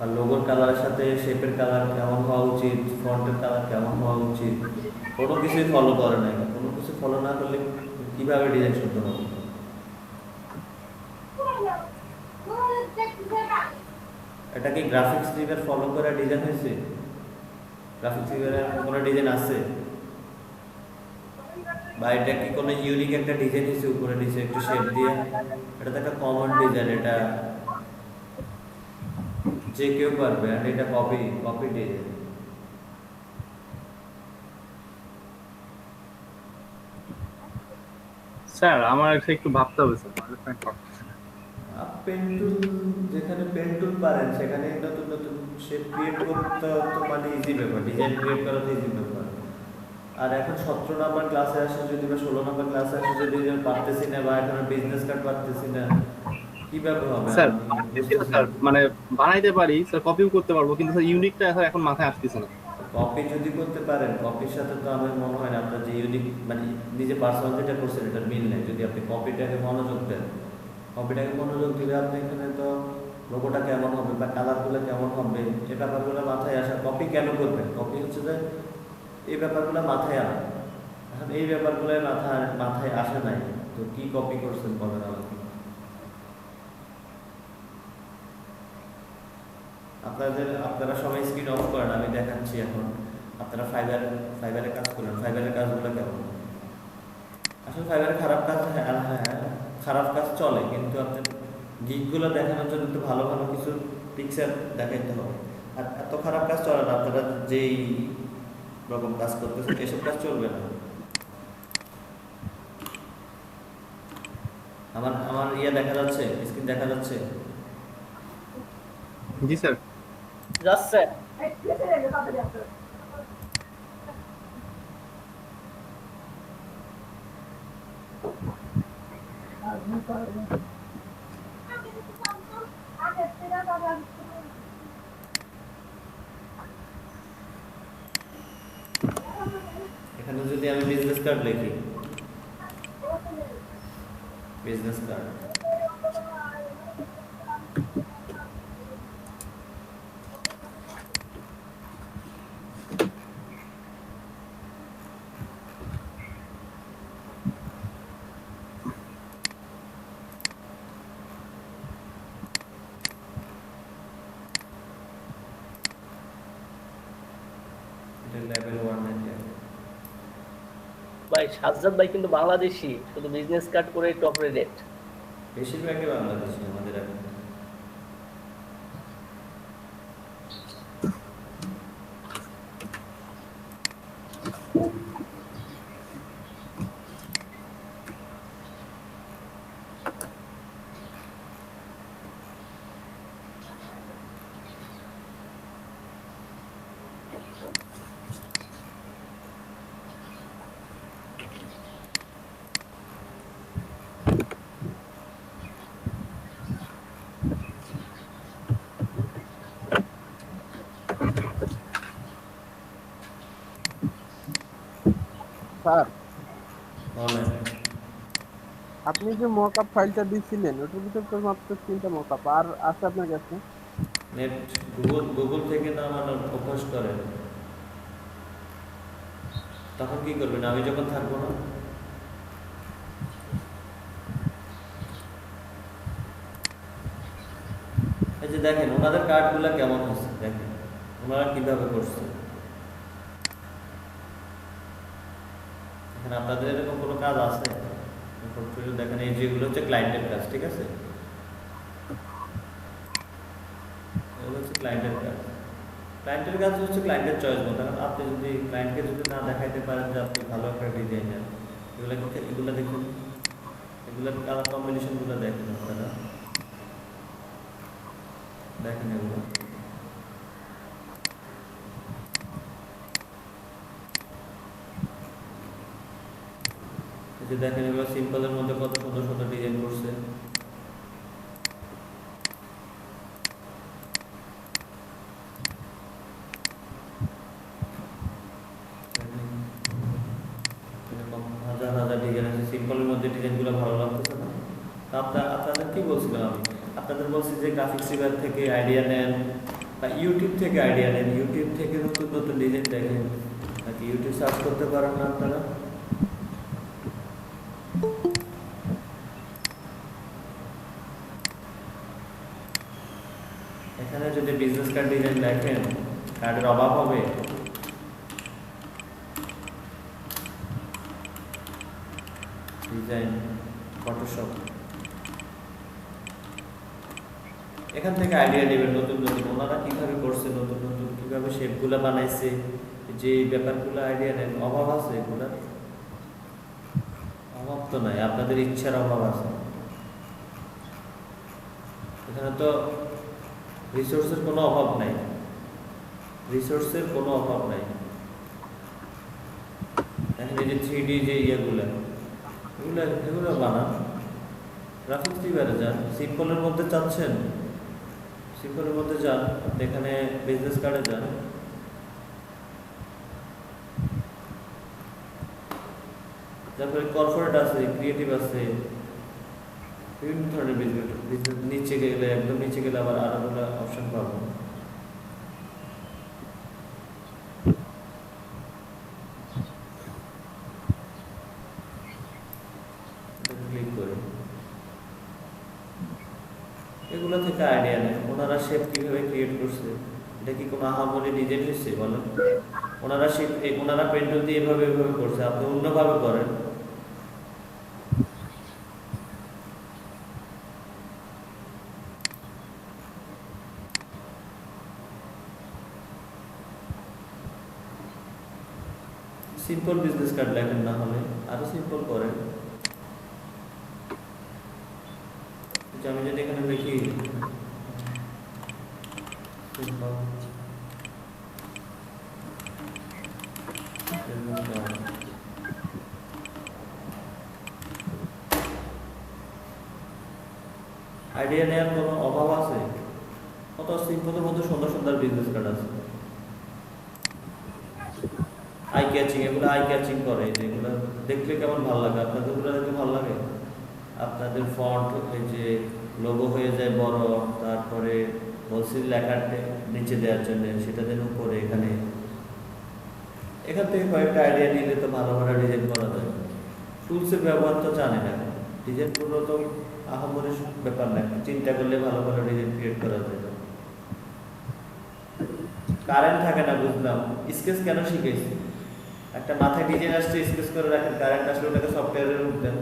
B: আর লোগোর কালারের সাথে শেপের কালার কেমন হওয়া উচিত, ফন্টের কালার কেমন হওয়া উচিত, কোনো কিছুই ফলো করে নাই, কোনো কিছু ফলো না করলে কিভাবে ডিজাইন সুন্দর হবে? এটা কি গ্রাফিক্স রিভার ফলো করে ডিজাইন হয়েছে? গ্রাফিক্স রিভারের কোনো ডিজাইন আছে বা এটা কি কোনো ইউনিক একটা ডিজাইন হয়েছে উপরে নিচে একটু শেপ দিয়ে? এটা তো একটা কমন ডিজাইন, এটা যে কেউ পারবে, আর এটা কপি ডিজাইন।
D: স্যার আমার এটা একটু ভাবতে হবে স্যার।
B: পেন টুল, যেখানে পেন টুল পারেন সেখানে নতুন নতুন শেপ ক্রিয়েট করতে তো মানে ইজি ব্যাপার, ডিজাইন ক্রিয়েট করা তো ইজি ব্যাপার। আর এখন 17 নম্বর ক্লাসে আসে যদি বা 16 নম্বর ক্লাসে আসে যদি পারতেছি না বা এখন বিজনেস কার্ড পারতেছি না, কিভাবে হবে?
D: স্যার স্যার মানে বানাইতে পারি স্যার, কপিও করতে পারবো, কিন্তু স্যার ইউনিকটা স্যার এখন মাথায় আসতেছে না।
B: কপি যদি করতে পারেন, কপির সাথে তো আমার মনে হয় না আপনার যে ইউনিক মানে নিজে পার্সোনাল যেটা করছেন এটার মিল নেই। যদি আপনি কপিটাকে মনোযোগ দেন, কপিটাকে মনোযোগ দিলে আপনি এখানে তো লোগোটা কেমন হবে বা কালারগুলো কেমন হবে এই ব্যাপারগুলো মাথায় আসা। কপি কেন করবেন? কপি হচ্ছে যে এই ব্যাপারগুলো মাথায় আনা। এখন এই ব্যাপারগুলো মাথায় আসে নাই, তো কি কপি করছেন বলেন আমাকে? আপনারা সবাই স্ক্রিন অফ করেন, আমি দেখাচ্ছি। এখন আপনারা ফাইবারে কাজ করেন, ফাইবারের কাজগুলো কেমন? আসলে ফাইবারে খারাপ কাজ, হ্যাঁ খারাপ কাজ চলে, কিন্তু আপনার গিকগুলো দেখানোর জন্য তো ভালো ভালো কিছু পিকচার দেখাইতে হবে। আর এত খারাপ কাজ চলে না, আপনারা যেই রকম কাজ করতেছেন এসব কাজ চলবে না। আমার ইয়ে দেখা যাচ্ছে, স্ক্রিন দেখা যাচ্ছে?
D: জি স্যার।
H: যাচ্ছে।
B: এখানে যদি আমি বিজনেস কার্ড লিখি, বিজনেস কার্ড, এটা লেভেল 1 নাকি?
H: ভাই সাজ্জাদ ভাই কিন্তু বাংলাদেশি, শুধু বিজনেস কার্ড করে টপ রেট।
B: বেশিরভাগই বাংলাদেশি আমাদের এখন।
E: স্যার
B: বলেন।
E: আপনি যে মকআপ ফাইলটা দিয়েছিলেন ওটার ভিতর তো মাত্র 3টা মকআপ আর আছে আপনার কাছে?
B: নেট গুগল থেকে নামানোর অভ্যাস করেন, তখন কি করবেন? আমি যখন থাকবো না, এই যে দেখেন ওনাদের কার্ডগুলো কেমন হচ্ছে, দেখেন ওনারা কিভাবে করছে। এখানে আপনাদের এরকম কোনো কাজ আছে? পোর্টফোলিও দেখেন, এই যেগুলো হচ্ছে ক্লায়েন্টের কাজ, ঠিক আছে? এগুলো হচ্ছে ক্লায়েন্টের কাজ। ক্লায়েন্টের কাজ হচ্ছে ক্লায়েন্টের চয়েস মতো। কারণ আপনি যদি ক্লায়েন্টকে যদি না দেখাইতে পারেন যে আপনি ভালো একটা ডিজাইনার, এগুলো দেখুন, এগুলোর কালার কম্বিনেশনগুলো দেখেন আপনারা, দেখেন এগুলো। এই যে দেখেন এগুলো সিম্পলের মধ্যে কত সুন্দর সুন্দর ডিজাইন করছে। হাজার হাজার ডিজাইন আছে, সিম্পলের মধ্যে ডিজাইনগুলো ভালো লাগতেছে না? আপনাদের কি বলছিলাম আমি? আপনাদের বলছি যে গ্রাফিক্স রিভার থেকে আইডিয়া নেন বা ইউটিউব থেকে আইডিয়া নেন, ইউটিউব থেকে নতুন নতুন ডিজাইন দেখেন, নাকি ইউটিউব সার্চ করতে পারেন না আপনারা? এখানে যদি বিজনেস কার্ড ডিজাইন লেখেন, কার্ডের অভাব হবে? ডিজাইন ফটোশপ, এখান থেকে আইডিয়া নেবেন নতুন নতুন ওনারা কিভাবে করছে, নতুন নতুন কিভাবে শেপগুলো বানাইছে, যে ব্যাপারগুলো আইডিয়া নেন। অভাব আছে এগুলার? অভাব তো নাই, আপনাদের ইচ্ছার অভাব আছে। এখানে তো রিসোর্সের কোনো অভাব নাই, রিসোর্সের কোনো অভাব নাই। এখানে যে 3D যে এগুলো এগুলো বানান, গ্রাফিক্স ডিজাইনে যান, সিম্পলের মধ্যে চাচ্ছেন, সিম্পলের মধ্যে যান, আপনি এখানে বিজনেস কার্ডে যান, তারপরে কর্পোরেট আছে, ক্রিয়েটিভ আছে, বিভিন্ন ধরনের বিজনেস। নিচে গেলে, একদম নিচে গেলে আবার আলাদা অপশন পাবো। ক্লিক করে এগুলো থেকে আইডিয়া নেন, ওনারা শেপ কিভাবে ক্রিয়েট করছে। এটা কি কোনো আহামরি ডিজাইন হচ্ছে বলেন? ওনারা শেপ, ওনারা পেন্টুল দিয়ে এভাবে এভাবে করছে, আপনি অন্যভাবে করেন। সিম্পল বিজনেস কার্ড লেখেন, না হলে আরো সিম্পল করেন। আমি যদি এখানে লিখি সিম্পল আইডিয়া নেওয়ার কোনো অভাব আছে? কত সিম্পলের মধ্যে সুন্দর সুন্দর বিজনেস কার্ড আছে, আই ক্যাচিং, এগুলো আই ক্যাচিং করে, যেগুলো দেখলে কেমন ভালো লাগে। আপনাদের ওগুলো দেখতে ভালো লাগে? আপনাদের ফন্ট এই যে লোগো হয়ে যায় বড়, তারপরে বলছি লেখাটা নিচে দেওয়ার জন্য, সেটা যেন উপরে এখানে। এখান থেকে কয়েকটা আইডিয়া নিলে তো ভালো ভালো ডিজাইন করা যায়। টুলসের ব্যবহার তো জানে না, ডিজাইনগুলো তো আহামরি ব্যাপার না, চিন্তা করলে ভালো ভালো ডিজাইন ক্রিয়েট করা যায়। কারেন্ট থাকে না, বুঝলাম। স্কেচ কেন শিখেছি? একটা মাথায় ডিজাইন আসছে, স্কেচ করে রাখেন, কারেন্ট আসলে ওটাকে সফটওয়্যারের রূপ দেন।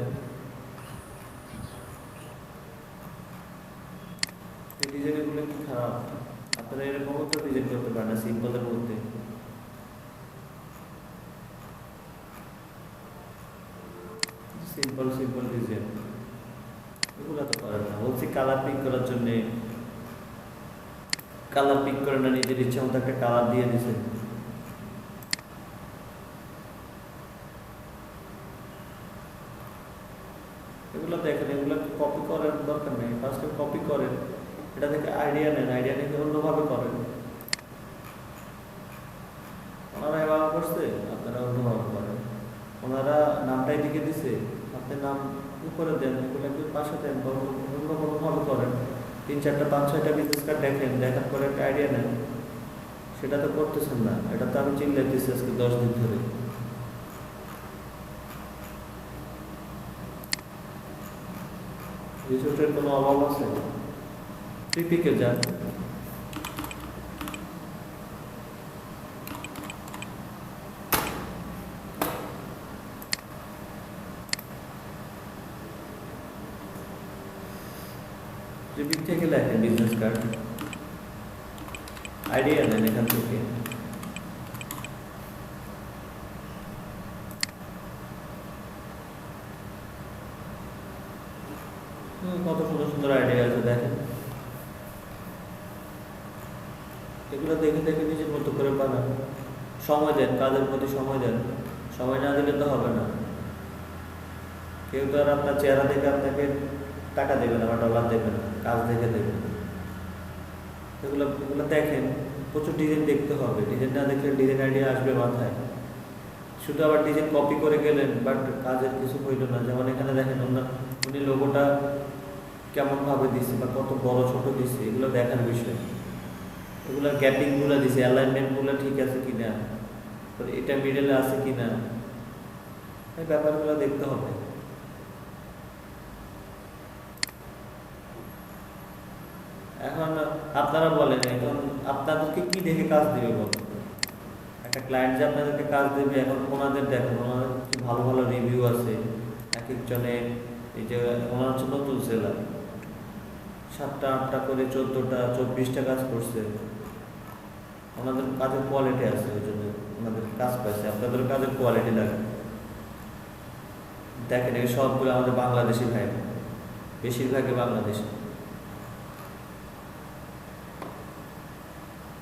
B: এই ডিজাইনগুলো কি খারাপ? আপনারা এরকমও তো ডিজাইন করতে পারেন না সিম্পলের মধ্যে। সিম্পল সিম্পল ডিজাইন এগুলো তো করেন না। বলছি কালার পিক করার জন্য, কালার পিক করে না, নিজের ইচ্ছা মতো একটা কালার দিয়ে দিছে। এগুলো দেখেন, এগুলো কপি করার দরকার নেই, ফার্স্টে কপি করেন, এটা থেকে আইডিয়া নেন, আইডিয়া নিয়ে অন্যভাবে করেন। ওনারা এভাবে করছে, আপনারা অন্যভাবে করেন। ওনারা নামটাই লিখে দিছে, আপনি নাম উপরে দেন, এগুলোকে পাশে দেন, অন্য কোনোভাবে করেন। 3, 4, 5, 6টা বিজনেস কার্ড দেখেন, দেখার পরে একটা আইডিয়া নেন। সেটা তো করতেছেন না, এটা তো আমি চিল্লাইতেছি আজকে 10 দিন ধরে। রিসোর্সের কোনো অভাব আছে? পিপিকে যান, পিপিক থেকে লেখেন বিজনেস কার্ড, আইডিয়া নেন এখান থেকে। কত সুন্দর সুন্দর আইডিয়া আছে দেখেন, এগুলো দেখে দেখে নিজের মতো করে বানান। সময় দেন, কাজের প্রতি সময় দেন, সময় না দিলে তো হবে না। কেউ তো আর আপনার চেহারা দেখে আপনাকে টাকা দেবে না বা ডলার দেবে না, কাজ দেখে দেবে। এগুলো এগুলো দেখেন, প্রচুর ডিজাইন দেখতে হবে, ডিজাইন না দেখলে ডিজাইন আইডিয়া আসবে মাথায়। শুধু আবার ডিজাইন কপি করে গেলেন, বাট কাজের কিছু হইল না। যেমন এখানে দেখেন, উনি লোগোটা কেমন ভাবে দিছে বা কত বড় ছোট দিছে, এগুলো দেখার বিষয়। এগুলো গ্যাপিংগুলো দিছে, অ্যালাইনমেন্টগুলো ঠিক আছে কিনা, তো এটা মিডলে আছে কি না, এই ব্যাপারগুলো দেখতে হবে। এখন আপনারা বলেন, এখন আপনাদেরকে কি দেখে কাজ দিবে বলেন? একটা ক্লায়েন্ট যে আপনাদেরকে কাজ দেবে, এখন ওনাদের দেখেন ওনাদের কি ভালো ভালো রিভিউ আছে। এক একজনে এই যে ওনার হচ্ছে নতুন সেলার, 7টা 8টা করে 14টা 24টা কাজ করছে, ওনাদের কাজের কোয়ালিটি আছে, ওই জন্য ওনাদের কাজ পাইছে। আপনাদের কাজের কোয়ালিটি লাগে দেখেন, এই সবগুলো আমাদের বাংলাদেশি ভাই, বেশিরভাগই বাংলাদেশি,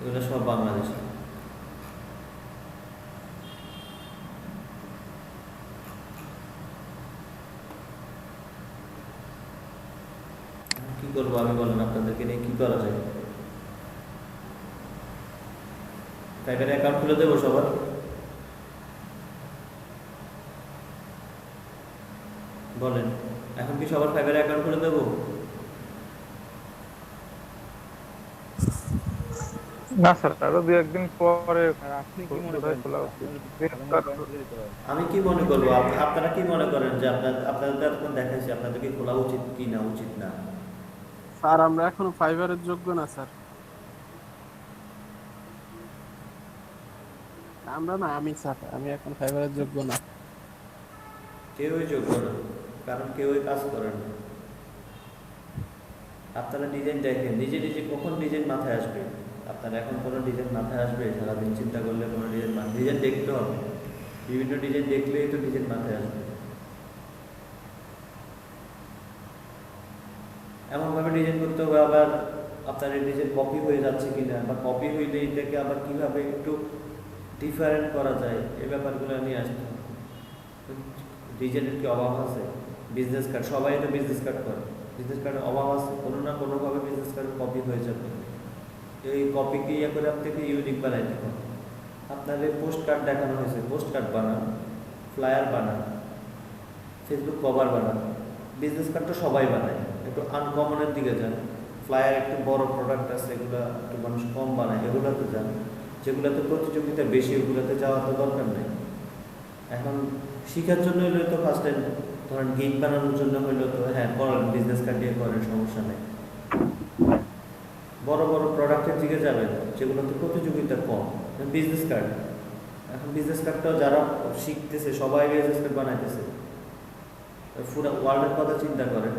B: এগুলো সব বাংলাদেশি। কি করবো আমি বলেন, আপনাদেরকে নিয়ে কি করা যায়? ফাইবার অ্যাকাউন্ট খুলে দেবো সবার? বলেন, এখন কি সবার ফাইবার অ্যাকাউন্ট খুলে দেবো?
C: না স্যার, আরো 2-1 দিন পরে
A: আর আপনি কি মনে
C: বোধহয়
A: করেন
C: খোলা
A: স্যার?
C: উচিত।
A: আপনি কি ব্যাংকে যেতে পারেন?
B: আমি কি মনে করবো, আপনারা কি মনে করেন যে আপনাদের এখন দেখাইছি আপনাদেরকে খোলা উচিত কি না উচিত না?
E: স্যার আমরা এখনো ফাইবারের যোগ্য না স্যার। আমরা না, আমি স্যার, আমি এখন ফাইবারের যোগ্য না।
B: কেউই যোগ্য না, কারণ কেউই কাজ করেন না। আপনারা ডিজাইন দেখেন, নিজে নিজে কখন ডিজাইন মাথায় আসবে? আপনারা এখন কোনো ডিজাইন মাথায় আসবে? সারাদিন চিন্তা করলে কোনো ডিজাইন দেখতে হবে, বিভিন্ন ডিজাইন দেখলেই তো ডিজাইন মাথায় আসবে। এমনভাবে ডিজাইন করতে হবে, আবার আপনার এই ডিজাইন কপি হয়ে যাচ্ছে কিনা, বা কপি হইলে এটাকে আবার কিভাবে একটু ডিফারেন্ট করা যায়, এই ব্যাপারগুলো নিয়ে আসতে হবে। ডিজাইনের কি অভাব আছে? বিজনেস কার্ড, সবাই তো বিজনেস কার্ড করে, বিজনেস কার্ডের অভাব আছে? কোনো না কোনোভাবে বিজনেস কার্ড কপি হয়ে যাবে। এই কপিকে ইয়ে করে আপনাকে ইউনিক বানাইতে হবে। আপনার এই পোস্ট কার্ড দেখানো হয়েছে, পোস্ট কার্ড বানান, ফ্লায়ার বানান, ফেসবুক কভার বানান। বিজনেস কার্ড তো সবাই বানায়, একটু আনকমনের দিকে যান। ফ্লায়ার একটু বড় প্রোডাক্ট আছে, এগুলো একটু মানুষ কম বানায়, এগুলোতে যান। যেগুলোতে প্রতিযোগিতা বেশি ওগুলোতে যাওয়ার তো দরকার নেই। এখন শেখার জন্য হইলে তো ফার্স্ট টাইম ধরেন গিগ বানানোর জন্য হইলো তো হ্যাঁ করেন, বিজনেস কার্ড দিয়ে করেন, সমস্যা নেই। বড় বড় প্রোডাক্টের দিকে যাবেন যেগুলোতে প্রতিযোগিতা কম, বিজনেস কার্ড। এখন বিজনেস কার্ডটাও যারা শিখতেছে সবাই বিজনেস কার্ড বানাইতেছে। পুরো ওয়ার্ল্ডের কথা চিন্তা করেন,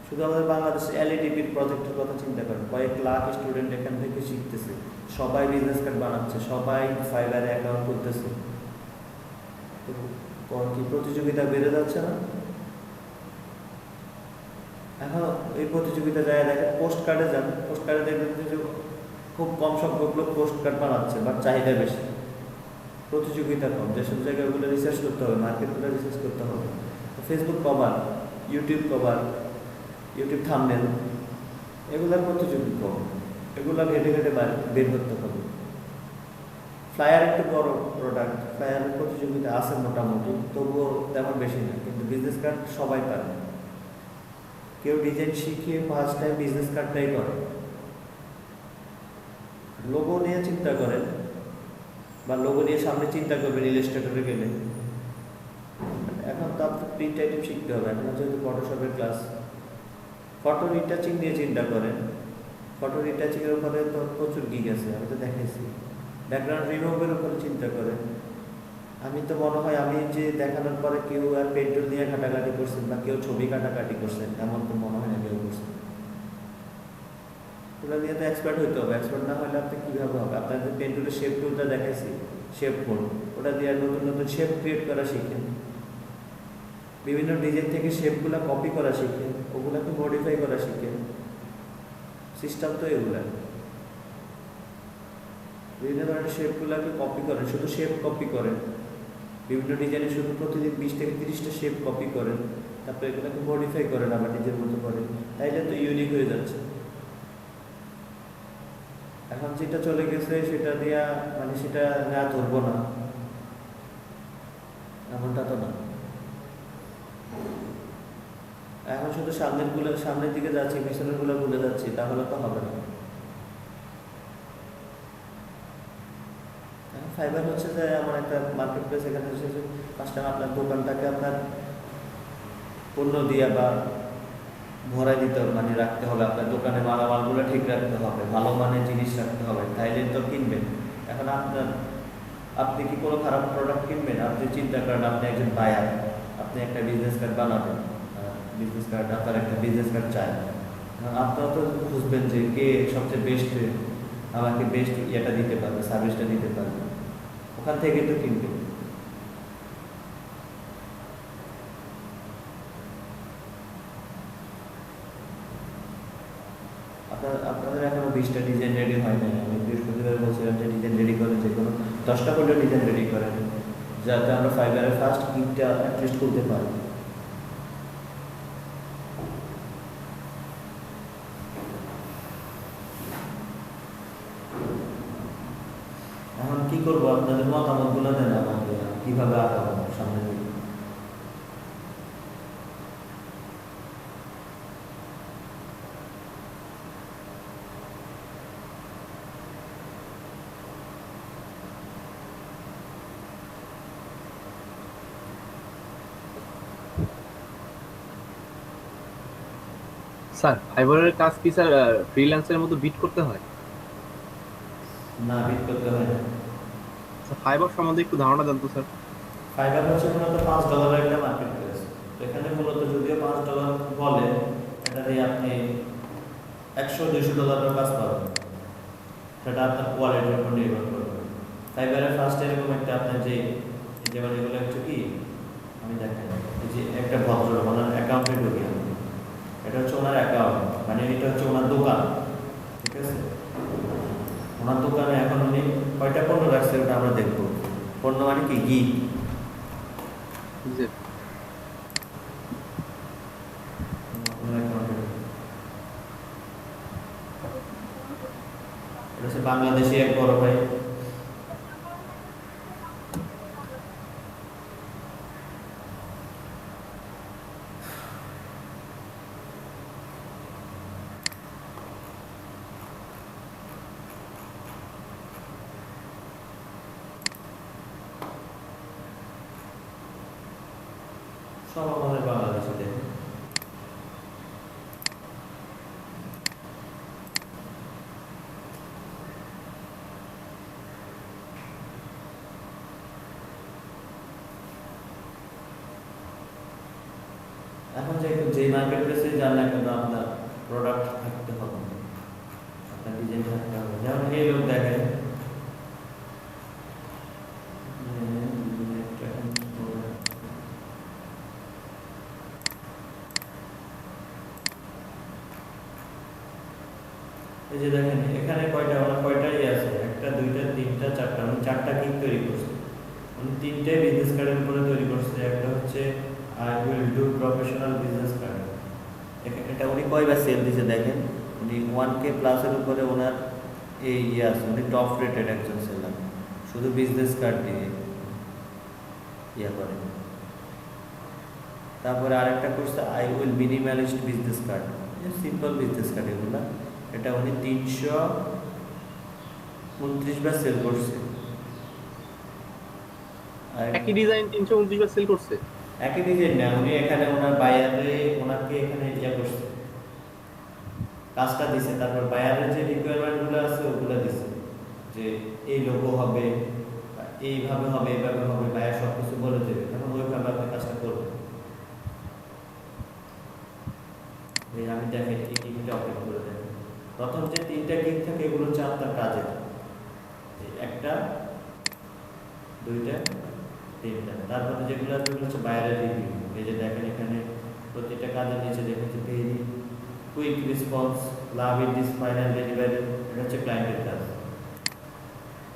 B: শুধু আমাদের বাংলাদেশে এলইডিপির প্রজেক্টের কথা চিন্তা করেন, কয়েক লাখ স্টুডেন্ট এখান থেকে শিখতেছে, সবাই বিজনেস কার্ড বানাচ্ছে, সবাই ফাইবারে অ্যাকাউন্ট করতেছে। তো কি প্রতিযোগিতা বেড়ে যাচ্ছে না? এখন এই প্রতিযোগিতা যায় দেখেন, পোস্ট কার্ডে যান, পোস্ট কার্ডে দেখবেন যে খুব কম সংখ্যক লোক পোস্ট কার্ড বানাচ্ছে, বাট চাহিদা বেশি, প্রতিযোগিতা কম। যেসব জায়গায় ওগুলো রিসার্চ করতে হবে, মার্কেটগুলো রিসার্চ করতে হবে। Facebook cover, YouTube cover, YouTube thumbnail, এগুলোর প্রতিযোগী কম, এগুলো ঘেটে ঘেটে বের করতে হবে। ফ্লায়ার একটু বড় প্রোডাক্ট, ফ্লায়ারের প্রতিযোগিতা আছে মোটামুটি, তবুও তেমন বেশি না। কিন্তু বিজনেস কার্ড সবাই পারে, কেউ ডিজাইন শিখিয়ে ফার্স্ট টাইম বিজনেস কার্ডটাই করে। লোগো নিয়ে চিন্তা করেন, বা লোগো নিয়ে সামনে চিন্তা করবেন ইলাস্ট্রেটরে গেলে। এখন তো আপনার প্রিন্ট আইটেম শিখতে হবে, এখন যেহেতু ফটোশপের ক্লাস। ফটো রিটাচিং নিয়ে চিন্তা করেন, ফটো রিটাচিংয়ের উপরে তো প্রচুর গিগ আছে, আমি তো দেখেছি। ব্যাকগ্রাউন্ড রিমুভের উপরে চিন্তা করেন। আমি তো মনে হয় আমি যে দেখানোর পরে কেউ আর পেন্টুল নিয়ে কাটাকাটি করছেন, বা কেউ ছবি কাটাকাটি করছেন, এমন তো মনে হয় না কেউ করছেন। ওগুলো নিয়ে তো এক্সপার্ট হইতে হবে, এক্সপার্ট না হলে আপনি কীভাবে হবে? আপনাদের পেন্টুলের শেপ টুলটা দেখাইছি, শেপ ফোন, ওটা দিয়ে নতুন নতুন শেপ ক্রিয়েট করা শিখেন, বিভিন্ন ডিজাইন থেকে শেপগুলো কপি করা শিখেন, ওগুলোকে মডিফাই করা শিখেন। সিস্টেম তো এগুলা, বিভিন্ন ধরনের শেপগুলোকে কপি করেন, শুধু শেপ কপি করেন, বিভিন্ন ডিজাইনে শুধু প্রতিদিন 20 থেকে 30টা শেপ কপি করেন, তারপরে এগুলোকে মডিফাই করেন, আবার নিজের মতো করেন, তাইলে তো ইউনিক হয়ে যাচ্ছে। এখন যেটা চলে গেছে সেটা দিয়া মানে সেটা না ধরবো না, এমনটা তো না। এখন শুধু সামনের দিকে যাচ্ছি, পিছনের গুলো ভুলে যাচ্ছি, তাহলে তো হবে না। ফাইবার হচ্ছে যে এমন একটা মার্কেট প্লেস, এখানে হচ্ছে যে ফার্স্ট টাইম আপনার দোকানটাকে আপনার পণ্য দিয়ে বা ভরাই দিতে হবে, মানে রাখতে হবে, আপনার দোকানে মালামালগুলো ঠিক রাখতে হবে, ভালো মানের জিনিস রাখতে হবে, তাইলে তো কিনবেন। এখন আপনি কি কোনো খারাপ প্রোডাক্ট কিনবেন? আপনি চিন্তা করেন আপনি একজন বায়ার, আপনি একটা বিজনেস কার্ড বানাবেন, বিজনেস কার্ড আপনার একটা বিজনেস কার্ড চাই, আপনারা তো খুঁজবেন যে কে সবচেয়ে বেস্ট আমাকে বেস্ট ইয়েটা দিতে পারবে, সার্ভিসটা দিতে পারবে, ওখান থেকে তো কিনবেন। আপনাদের এখনো 20টা ডিজাইন রেডি হয় না। আমি বৃহস্পতিবার বলছিলাম যে ডিজাইন রেডি করেন, যে কোনো 10টা করলে ডিজাইন রেডি করেন, যাতে আমরা ফাইবারের ফার্স্ট কিটটা অ্যাটলিস্ট করতে পারি। এখন কি করবো, আপনাদের মতামতগুলো দেন আমাকে, কিভাবে আগাবো সামনে দিকে।
D: স্যার ফাইবারের কাজ কি স্যার ফ্রিল্যান্সের মতো বিট করতে হয়?
B: না, বিট করতে হয় না।
D: ফাইবার সম্বন্ধে একটু ধারণা দেন তো স্যার।
B: ফাইবার হচ্ছে মূলত $5 একটা মার্কেট প্লেস। এখানে মূলত যদিও $5 বলে, এটা দিয়ে আপনি $100-200 কাজ পাবেন, সেটা আপনার কোয়ালিটির উপর নির্ভর করবে। ফাইবারের ফার্স্ট এরকম একটা আপনার যেমন এগুলো হচ্ছে কি, আমি দেখেন এই যে একটা ভদ্রলোক ওনার অ্যাকাউন্টে ঢুকি আমি, এটা হচ্ছে ওনার অ্যাকাউন্ট, মানে এটা হচ্ছে ওনার দোকান, ঠিক আছে? ওনার দোকানে এখন উনি কয়টা পণ্য রাখছে ওটা আমরা দেখবো। পণ্য মানে কি, ঘি। এটা হচ্ছে বাংলাদেশি এক বড় ভাই, সব আমাদের বাংলাদেশে দেখেন। এখন যে মার্কেট প্লেসে যান না কেন, আপনার প্রোডাক্ট থাকতে হবে, আপনার ডিজাইন থাকতে হবে। যেমন এই লোক দেখেন, এই যে দেখেন এখানে কয়টাই আছে, 1 2 3 4টা, উনি 4টা কিট তৈরি করছে। উনি 3টে বিজনেস কার্ডের উপরে তৈরি করছে। একটা হচ্ছে I will do professional business card, এটা উনি কয়বার সেল দিছে দেখেন, উনি 1K প্লাসের উপরে ওনার এই আছে, উনি টপ রেটেড একজন সেলার, শুধু বিজনেস কার্ড দিয়ে করে। তারপরে আরেকটা করছে I will minimalist business card, simple business card এগুলা, এটা উনি 329 বার সেল করছে।
D: একই ডিজাইন 329 বার সেল করছে?
B: একই ডিজাইন না, উনি এখানে ওনার বায়ারে ওনাকে এখানে করছে, কাজটা দিছে, তারপর বায়ারের যে রিকোয়ারমেন্টগুলো আছে ওগুলো দিছে, যে এই লোগো হবে, এইভাবে হবে, এইভাবে হবে, বায়ার সব কিছু বলে দেবে, তখন ওইভাবে আপনি কাজটা করবেন। আমি দেখেন এই টিমটা অপেন করে দেন। প্রথম যে 3টা কিক থাকে এগুলো হচ্ছে আপনার কাজের, 1টা 2টা 3টা। তারপরে যেগুলো হচ্ছে বাইরের রিভিউ। এই যে দেখেন এখানে প্রতিটা কাজের নিচে দেখেন যে very quick response, love it this final delivery, এটা হচ্ছে ক্লায়েন্টের কাজ,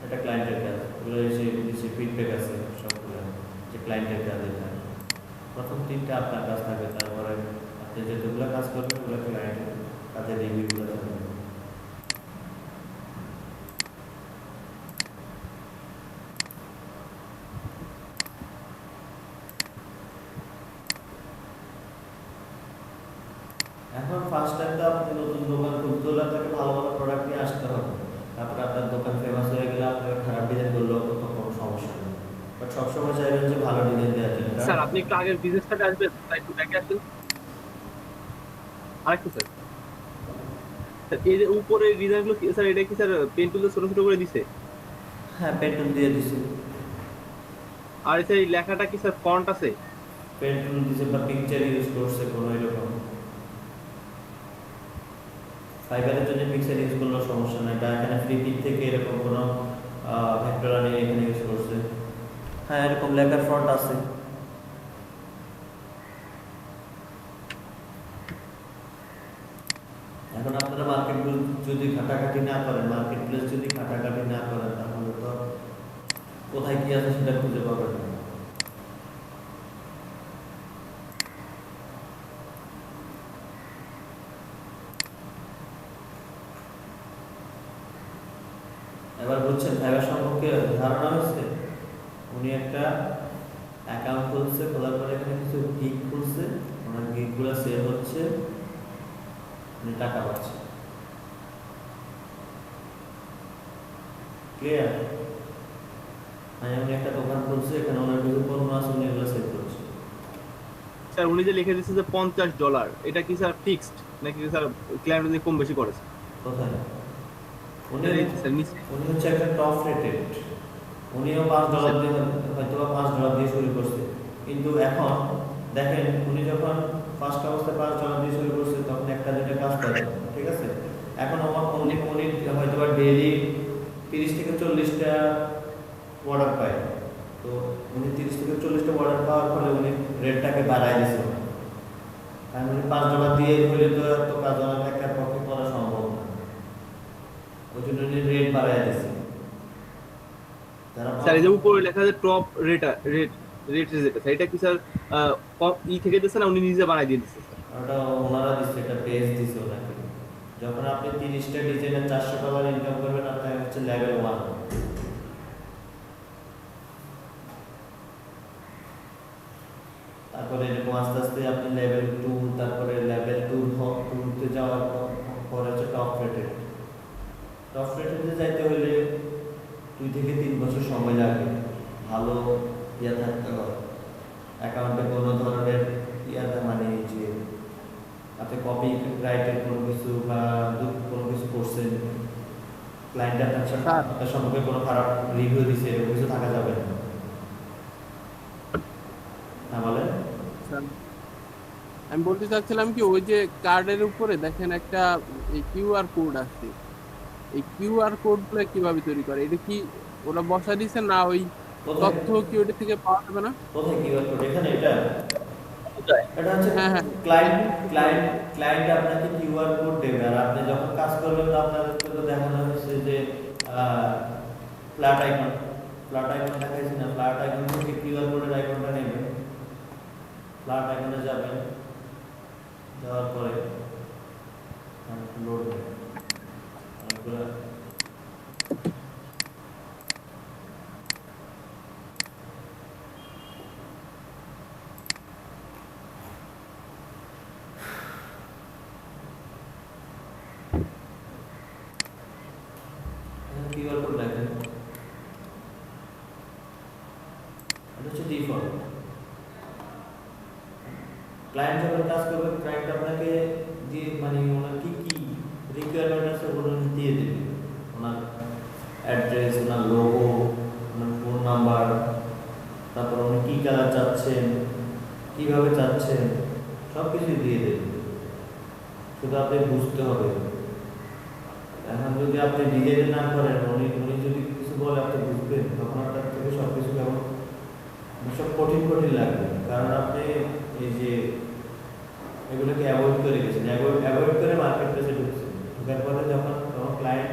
B: এটা ক্লায়েন্টের কাজ। এগুলো এসে ফিডব্যাক আছে সবগুলো, যে ক্লায়েন্টের কাজ এটা। প্রথম 3টা আপনার কাজ থাকবে, তারপরে আপনি যেগুলো কাজ করবেন ওগুলো ক্লায়েন্টের কাজের রিভিউগুলো থাকবে। এখন ফার্স্ট টাইম তো আপনি নতুন দোকান খুলতে হলে আপনাকে ভালো ভালো প্রোডাক্ট নিয়ে আসতে হবে। তারপরে আপনার দোকান ফেমাস হয়ে গেলে আপনাকে খারাপ ডিজাইন করলেও কত সমস্যা নেই, বাট সবসময় চাইবেন যে ভালো ডিজাইন দেওয়ার জন্য।
D: স্যার আপনি একটু আগের বিজনেস কার্ডে আসবেন, তাই একটু ব্যাকে আসবেন আরেকটু স্যার। স্যার এই যে উপরে ডিজাইনগুলো কি স্যার, এটা কি স্যার পেন টুলে ছোট ছোট করে দিছে?
B: হ্যাঁ, পেন্টুল দিয়ে দিছি।
D: আর স্যার এই লেখাটা কি স্যার ফন্ট আছে?
B: পেন্টুল দিছে বা পিকচার ইউজ করছে কোনো এরকম। ফাইবারের জন্য পিকচার ইউজ করলেও সমস্যা নাই, বা এখানে ফ্রি পিক থেকে এরকম কোনো ভেক্টর আনিয়ে এখানে ইউজ করছে। হ্যাঁ, এরকম লেখার ফন্ট আছে। এখন আপনারা মার্কেট যদি ঘাটাঘাটি না করেন, মার্কেট প্লেস যদি ঘাটাঘাটি না করেন, তাহলে তো কোথায় কি আছে সেটা খুঁজে পাবেন না। এবার বুঝছেন ফাইবার সম্পর্কে ধারণা হচ্ছে। উনি একটা অ্যাকাউন্ট খুলছে, খোলার পরে এখানে কিছু গিগ খুলছে, ওনার গিগগুলো সেল হচ্ছে, উনি টাকা পাচ্ছে। ক্লিয়ার? মানে উনি একটা দোকান খুলছে, এখানে ওনার কিছু পণ্য আছে, উনি এগুলো সেল করছে।
D: স্যার উনি যে লিখে দিচ্ছে যে $50, এটা কি স্যার ফিক্সড নাকি স্যার ক্লায়েন্ট যদি কম বেশি করে?
B: কোথায়? উনি
D: স্যার নিচে
B: উনি হচ্ছে একটা টপ রেটেড। উনিও $5 দিয়ে হয়তো বা $5 দিয়ে শুরু করছে, কিন্তু এখন দেখেন উনি যখন ফার্স্ট অবস্থায় $5 দিয়ে শুরু করছে তখন একটা দুইটা কাজ করে, ঠিক আছে? এখন উনি উনি হয়তো বা ডেইলি 30 থেকে 40টা অর্ডার পায়। তো উনি 30 থেকে 40টা অর্ডার পাওয়ার ফলে উনি রেটটাকে বাড়ায় দিয়েছে। কারণ উনি $5 দিয়ে হলে তো এত কাজ ওনার একার পক্ষে করা সম্ভব না, ওই জন্য উনি রেট বাড়ায় দিয়েছে।
D: স্যার এই যে উপরে লেখা আছে টপ রেট রেট রেট যেটা স্যার, এটা কি স্যার ই থেকে দিচ্ছে না উনি নিজে বানাই দিয়ে দিচ্ছে?
B: ওটা ওনারা দিচ্ছে, এটা পেজ দিচ্ছে ওনাকে। যখন আপনি 30টা ডিজাইনে $400 ইনকাম করবেন, আপনার হচ্ছে লেভেল 1। তারপরে এরকম আস্তে আস্তে আপনি লেভেল 2, তারপরে লেভেল 2 যাওয়ার পরে হচ্ছে টপ রেটেড। টপ রেটেডে যাইতে হলে 2 থেকে 3 বছর সময় লাগে, ভালো ইয়া থাকতে হয়, অ্যাকাউন্টে কোনো ধরনের ইয়াতে মানে যে আপনি কপি রাইটের কোনো কিছু বা কোনো কিছু করছেন, ক্লায়েন্ট আপনার সম্পর্কে কোনো খারাপ রিভিউ দিচ্ছে, এরকম কিছু থাকা যাবে না। হ্যাঁ বলেন।
E: আমি বলতে চাচ্ছিলাম কি, ওই যে কার্ডের উপরে দেখেন একটা কিউআর কোড আছে, এই কিউআর কোডগুলো কিভাবে তৈরি করে? এটা কি ওরা বসা দিছে না ওই তথ্য কি ওটা থেকে পাওয়া যাবে না?
B: কোথায় কিউআর কোড? এখানে এটা হচ্ছে
E: হ্যাঁ।
B: ক্লায়েন্ট আপনাকে কিউআর কোড দেবে, আর আপনি যখন কাজ করবেন আপনাদেরকে তো দেখানো হচ্ছে যে ফ্ল্যাট আইকন দেখাইছি না, ফ্ল্যাট আইকন থেকে কিউআর কোডের আইকনটা নেবেন, ফ্ল্যাট আইকনে যাবেন, যাওয়ার পরে লোড হবে অনেকগুলো। কিউআর কোড দেখেন, এটা হচ্ছে ডিফল্ট। ক্লায়েন্ট যখন কাজ করবে, ক্লায়েন্ট আপনাকে দিয়ে মানে ওনার কি কি রিকোয়ারমেন্ট আছে ওগুলো দিয়ে দেবে, ওনার অ্যাড্রেস, ওনার লোগো, ওনার ফোন নাম্বার, তারপর উনি কী কালার চাচ্ছেন, কীভাবে চাচ্ছেন, সব কিছুই দিয়ে দেবে। শুধু আপনি বুঝতে হবে। এখন যদি আপনি ডিজাইন না করেন, উনি যদি কিছু বলে আপনি বুঝবেন, তখন আপনার থেকে সব কিছু কেমন সব কঠিন লাগবে। কারণ আপনি এই যে এগুলোকে অ্যাভয়েড করে গেছেন, অ্যাভয়েড করে মার্কেট প্লেসে ঢুকছেন। ঢুকার পরে যখন ক্লায়েন্ট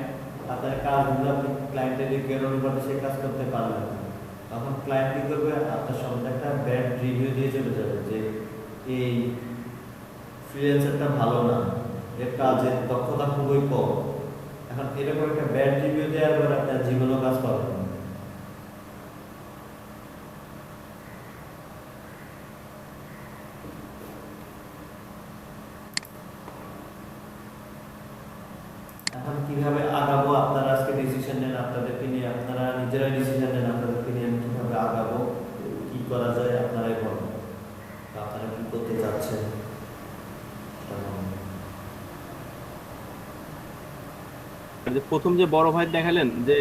B: আপনার কাজগুলো আপনি ক্লায়েন্টের রিকোয়ারমেন্ট অনুপাতে সে কাজ করতে পারলেন না, তখন ক্লায়েন্ট কী করবে? আপনার সম্বন্ধে একটা ব্যাড রিভিউ দিয়ে চলে যাবে যে এই ফ্রিল্যান্সারটা ভালো না, এর কাজের দক্ষতা খুবই কম। এখন এরকম একটা ব্যাড রিভিউ দেওয়ার পরে আপনার জীবনও কাজ পাবেন না। এখন কিভাবে আগাবো আপনারা আজকে ডিসিশন নেন, আপনাদেরকে নিয়ে আপনারা নিজেরাই ডিসিশন নেন আপনাদেরকে নিয়ে চাচ্ছেন?
D: আর যে প্রথম যে বড় ভাই দেখালেন যে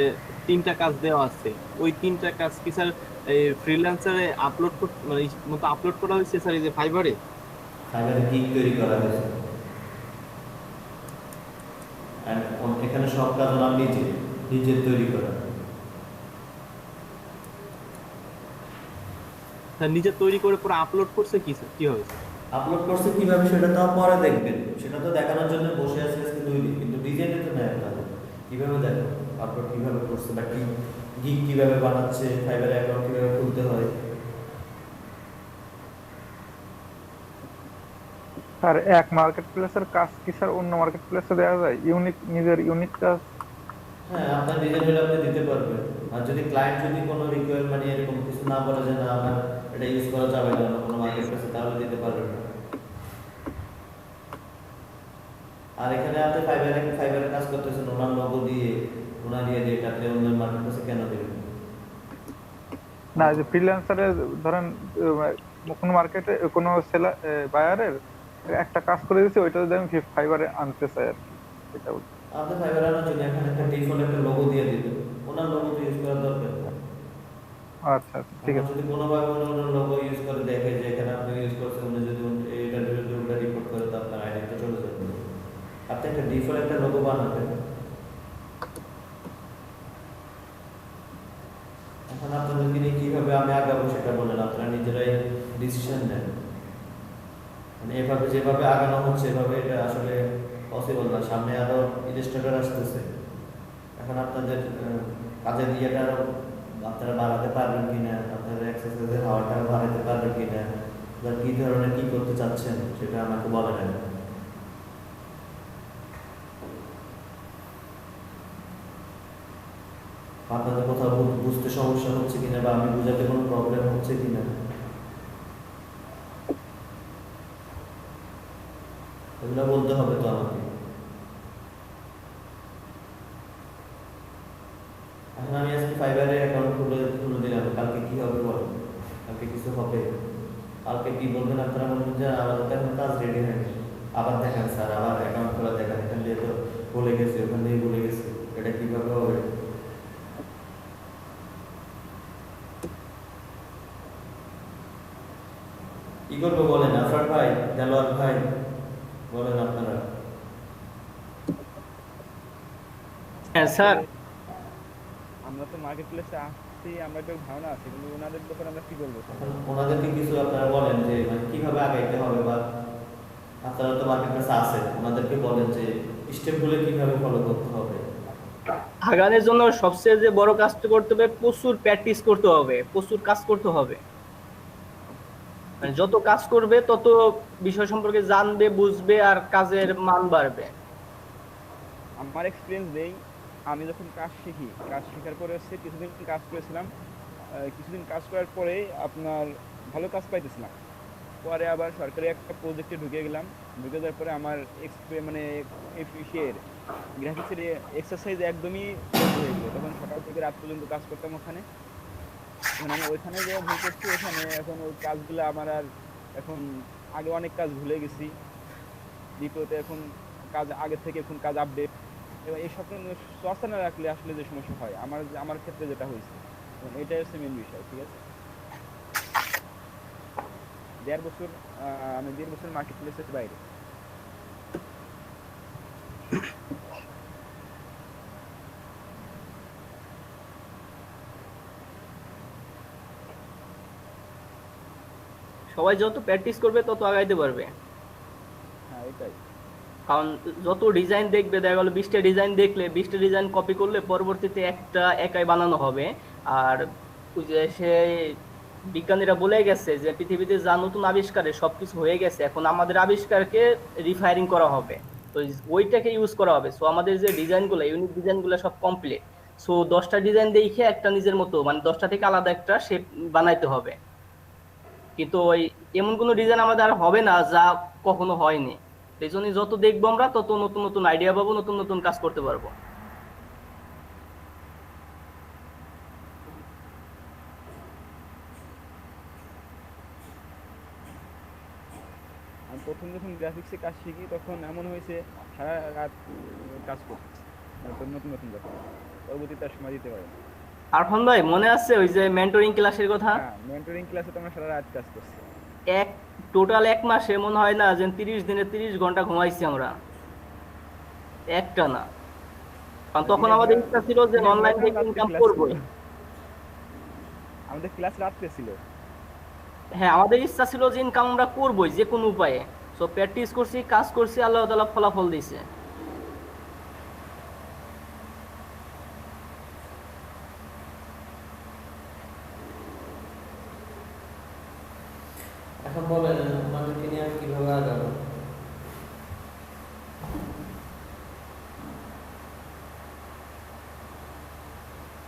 D: 3টা কাজ দেওয়া আছে, ওই 3টা কাজ কি স্যার এই ফ্রিল্যান্সারে আপলোড মানে মতো আপলোড করা হয়েছে স্যার এই যে ফাইবারে?
B: ফাইবারে গিগ তৈরি করা হয়েছে। And এখানে সব কাজ আমার নিজের তৈরি করা।
D: স্যার নিজে তৈরি করে পুরো আপলোড করছে কি স্যার, কি হবে?
B: আপলোড করছে কিভাবে সেটা তো পরে দেখবেন, সেটা তো দেখানোর জন্য বসে আছে আজকে 2 দিন, কিন্তু ডিজাইনে তো নেই আপনাদের কিভাবে দেখো আপলোড কিভাবে করছে বা কি গিগ কিভাবে বানাচ্ছে, ফাইবারে অ্যাকাউন্ট কিভাবে খুলতে হয়।
C: স্যার এক মার্কেট প্লেসের কাজ কি স্যার অন্য মার্কেট প্লেসে দেওয়া যায়? নিজের ইউনিক কাজ?
B: হ্যাঁ, আপনার ডিজাইন হলে আপনি দিতে পারবেন। আর যদি ক্লায়েন্ট যদি কোনো রিকোয়ারমেন্ট এরকম কিছু না বলে যে না আমার এটা ইউজ করা যাবে না কোনো মার্কেট প্লেসে, তাহলে দিতে পারবেন না। আর এখানে আপনি ফাইবারে কাজ করতেছেন ওনার লোগো দিয়ে, ওনার দিয়ে আপনি অন্য মার্কেট প্লেসে কেন দেবেন?
C: না, যে ফ্রিল্যান্সারে ধরেন কোনো মার্কেটে কোনো সেলার বায়ারের একটা কাজ করে দিয়েছে, ওইটা যদি আমি ফাইবারে আনতে চাই আর কি, এটা বলছি।
B: আপনি ফাইবার আনার জন্য এখানে একটা ডিফল্ট একটা লোগো দিয়ে দিবেন, ওনার লোগো তো ইউজ করার দরকার নেই।
C: আচ্ছা আচ্ছা, ঠিক আছে।
B: যদি কোনোভাবে ওনার লোগো ইউজ করে দেখে যে এখানে আপনি ইউজ করছেন, উনি যদি এইটার বিরুদ্ধে উল্টা রিপোর্ট করে তো আপনার আইডিতে চলে যাবে। আপনি একটা ডিফল্ট একটা লোগো বানাবেন। এখন আপনাদেরকে নিয়ে কিভাবে আমি আগাবো সেটা বলেন, আপনারা নিজেরাই ডিসিশন নেন। মানে এভাবে যেভাবে আগানো হচ্ছে এভাবে এটা আসলে পসিবল না। সামনে আরো ইলাস্ট্রেটর আসতেছে, এখন আপনাদের কাজের ইয়েটা আপনারা বাড়াতে পারবেন কিনা, আপনারা এক্সারসাইজের হাওয়াটা বাড়াতে পারবেন কিনা, বা কি ধরনের কি করতে চাচ্ছেন সেটা আমাকে বলেন। আপনাদের কোথাও বুঝতে সমস্যা হচ্ছে কিনা বা আমি বুঝাতে কোনো প্রবলেম হচ্ছে কিনা এগুলো বলতে হবে তো আমাকে। এখন আমি আজকে ফাইবারে অ্যাকাউন্ট খুলে দিলাম, কালকে কি হবে বলেন? কালকে কিছু হবে? কালকে কি বলবেন আপনারা? বলবেন যে আমাদের তো এখন কাজ রেডি হয়নি, আবার দেখেন স্যার, আবার অ্যাকাউন্ট খোলা দেখেন, এখান দিয়ে তো ভুলে গেছি, ওখান দিয়ে ভুলে গেছি, এটা কিভাবে হবে? কি করবো বলেন আফরান ভাই, দেলোয়ার ভাই, বলেন আপনারা।
H: হ্যাঁ স্যার,
A: আমরা তো মার্কেট প্লেসে আসছি, আমরা একটা ধারণা আছে, কিন্তু ওনাদের ব্যাপারে আমরা কি বলবো স্যার?
B: এখন ওনাদেরকে কিছু আপনারা বলেন যে মানে কিভাবে আগাইতে হবে, বা আপনারা তো মার্কেট প্লেসে আছেন, ওনাদেরকে বলেন যে স্টেপগুলো কিভাবে ফলো করতে হবে।
H: আগানোর জন্য সবচেয়ে যে বড় কাজটা করতে হবে, প্রচুর প্র্যাকটিস করতে হবে, প্রচুর কাজ করতে হবে। মানে যত কাজ করবে তত বিষয় সম্পর্কে জানবে, বুঝবে, আর কাজের মান বাড়বে।
A: আমার এক্সপিরিয়েন্স দেই, আমি যখন কাজ শিখি, কাজ শেখার পরে হচ্ছে কিছুদিন কাজ করেছিলাম, কিছুদিন কাজ করার পরে আপনার ভালো কাজ পাইতেছিলাম, পরে আবার সরকারি একটা প্রজেক্টে ঢুকে গেলাম। ঢুকে যাওয়ার পরে আমার মানে এফিসিয়ের গ্রাফিক্সের এক্সারসাইজ একদমই বন্ধ হয়ে গেলো। তখন সকাল থেকে রাত পর্যন্ত কাজ করতাম ওখানে। এখন আমি ওইখানে যে ভুল করছি, ওখানে এখন ওই কাজগুলো আমার আর এখন, আগে অনেক কাজ ভুলে গেছি। দ্বিতীয়ত এখন কাজ আগে থেকে এখন কাজ আপডেট, এবং এই সব চর্চা না রাখলে আসলে যে সমস্যা হয়, আমার ক্ষেত্রে যেটা হয়েছে, এটাই হচ্ছে মেন বিষয়। ঠিক আছে, 1.5 বছর আমি 1.5 বছর মার্কেট প্লেসের বাইরে।
H: সবাই যত প্র্যাকটিস করবে তত আগাইতে পারবে।
A: হ্যাঁ, এটাই।
H: কারণ যত ডিজাইন দেখবে, দেখা গেলো 20টা ডিজাইন দেখলে 20টা ডিজাইন কপি করলে পরবর্তীতে একটা একাই বানানো হবে। আর ওই যে সে বিজ্ঞানীরা বলে গেছে যে পৃথিবীতে যা নতুন আবিষ্কারে সবকিছু হয়ে গেছে, এখন আমাদের আবিষ্কারকে রিফাইনিং করা হবে, তো ওইটাকে ইউজ করা হবে। সো আমাদের যে ডিজাইনগুলো, ইউনিক ডিজাইনগুলো সব কমপ্লিট। সো 10টা ডিজাইন দেখে একটা নিজের মতো, মানে 10টা থেকে আলাদা একটা শেপ বানাইতে হবে। কিন্তু ওই এমন কোনো ডিজাইন আমাদের আর হবে না যা কখনো হয়নি। এই জন্য যত দেখবো আমরা তত নতুন নতুন আইডিয়া পাবো, নতুন নতুন কাজ করতে পারবো।
A: প্রথম যখন গ্রাফিক্সে কাজ শিখি তখন এমন হয়েছে সারা রাত কাজ করছি, নতুন নতুন নতুন ব্যাপার, পরবর্তীতে আর সময় দিতে পারি না।
H: আরফান ভাই মনে আছে ওই যে মেন্টরিং ক্লাসের কথা?
A: হ্যাঁ, মেন্টরিং ক্লাসে তো আমরা সারা রাত কাজ করছি।
H: এক টোটাল 1 মাসে মনে হয় না যে 30 দিনে 30 ঘন্টা ঘুমাইছি আমরা, একটা না। কারণ তখন আমাদের ইচ্ছা ছিল যে অনলাইন থেকে ইনকাম করবোই।
A: আমাদের ক্লাস রাত্রে ছিল।
H: হ্যাঁ, আমাদের ইচ্ছা ছিল যে ইনকাম আমরা করবোই যে কোনো উপায়ে। সো প্র্যাকটিস করছি, কাজ করছি, আল্লাহ তাআলা ফলাফল দিয়েছে।
B: এখন বলেন আমাদেরকে নিয়ে আমি কিভাবে আগাবো?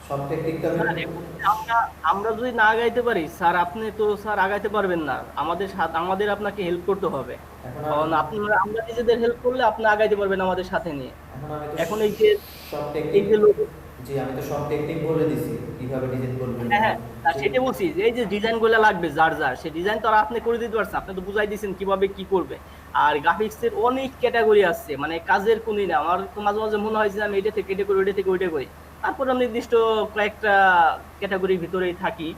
B: সব টেকনিক তো আমি
H: আমরা আমরা যদি না আগাইতে পারি স্যার, আপনি তো স্যার আগাইতে পারবেন না। আমাদের সাথে আমাদের আপনাকে হেল্প করতে হবে।
B: এখন
H: কারণ আপনারা আমরা নিজেদের হেল্প করলে আপনি আগাইতে পারবেন আমাদের সাথে নিয়ে।
B: আমি তো
H: এখন এই যে
B: সব
H: এই
B: টেকনিক,
H: যে
B: জি আমি তো সব টেকনিক বলে দিছি কিভাবে ডিজাইন করবেন।
H: হ্যাঁ হ্যাঁ, আর সেটা বলছি যে এই যে ডিজাইন গুলো লাগবে যার যার, সেই ডিজাইন তো আর আপনি করে দিতে পারছেন, আপনি তো বুঝাই দিয়েছেন কিভাবে কি করবে। আর গ্রাফিক্স এর অনেক ক্যাটাগরি আছে, মানে কাজের কোনই না। আমার তো মাঝে মাঝে মনে হয় যে আমি এটা থেকে এটা করি, ওইটা থেকে ওইটা করি। তারপর আমি নির্দিষ্ট কয়েকটা ক্যাটাগরির ভিতরেই থাকি।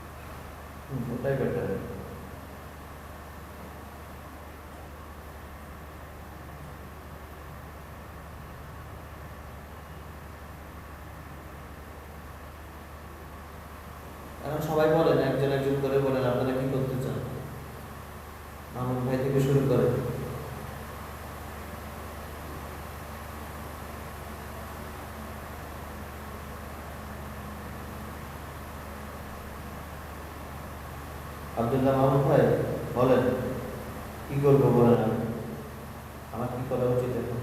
B: ওটাই বেটার। এখন সবাই বলেন, একজন একজন করে বলেন আপনারা কি করতে চান। মামুন ভাই থেকে শুরু করেন। আব্দুল্লাহ মামুন ভাই বলেন কি করবো বলেন, আমার কি করা উচিত এখন?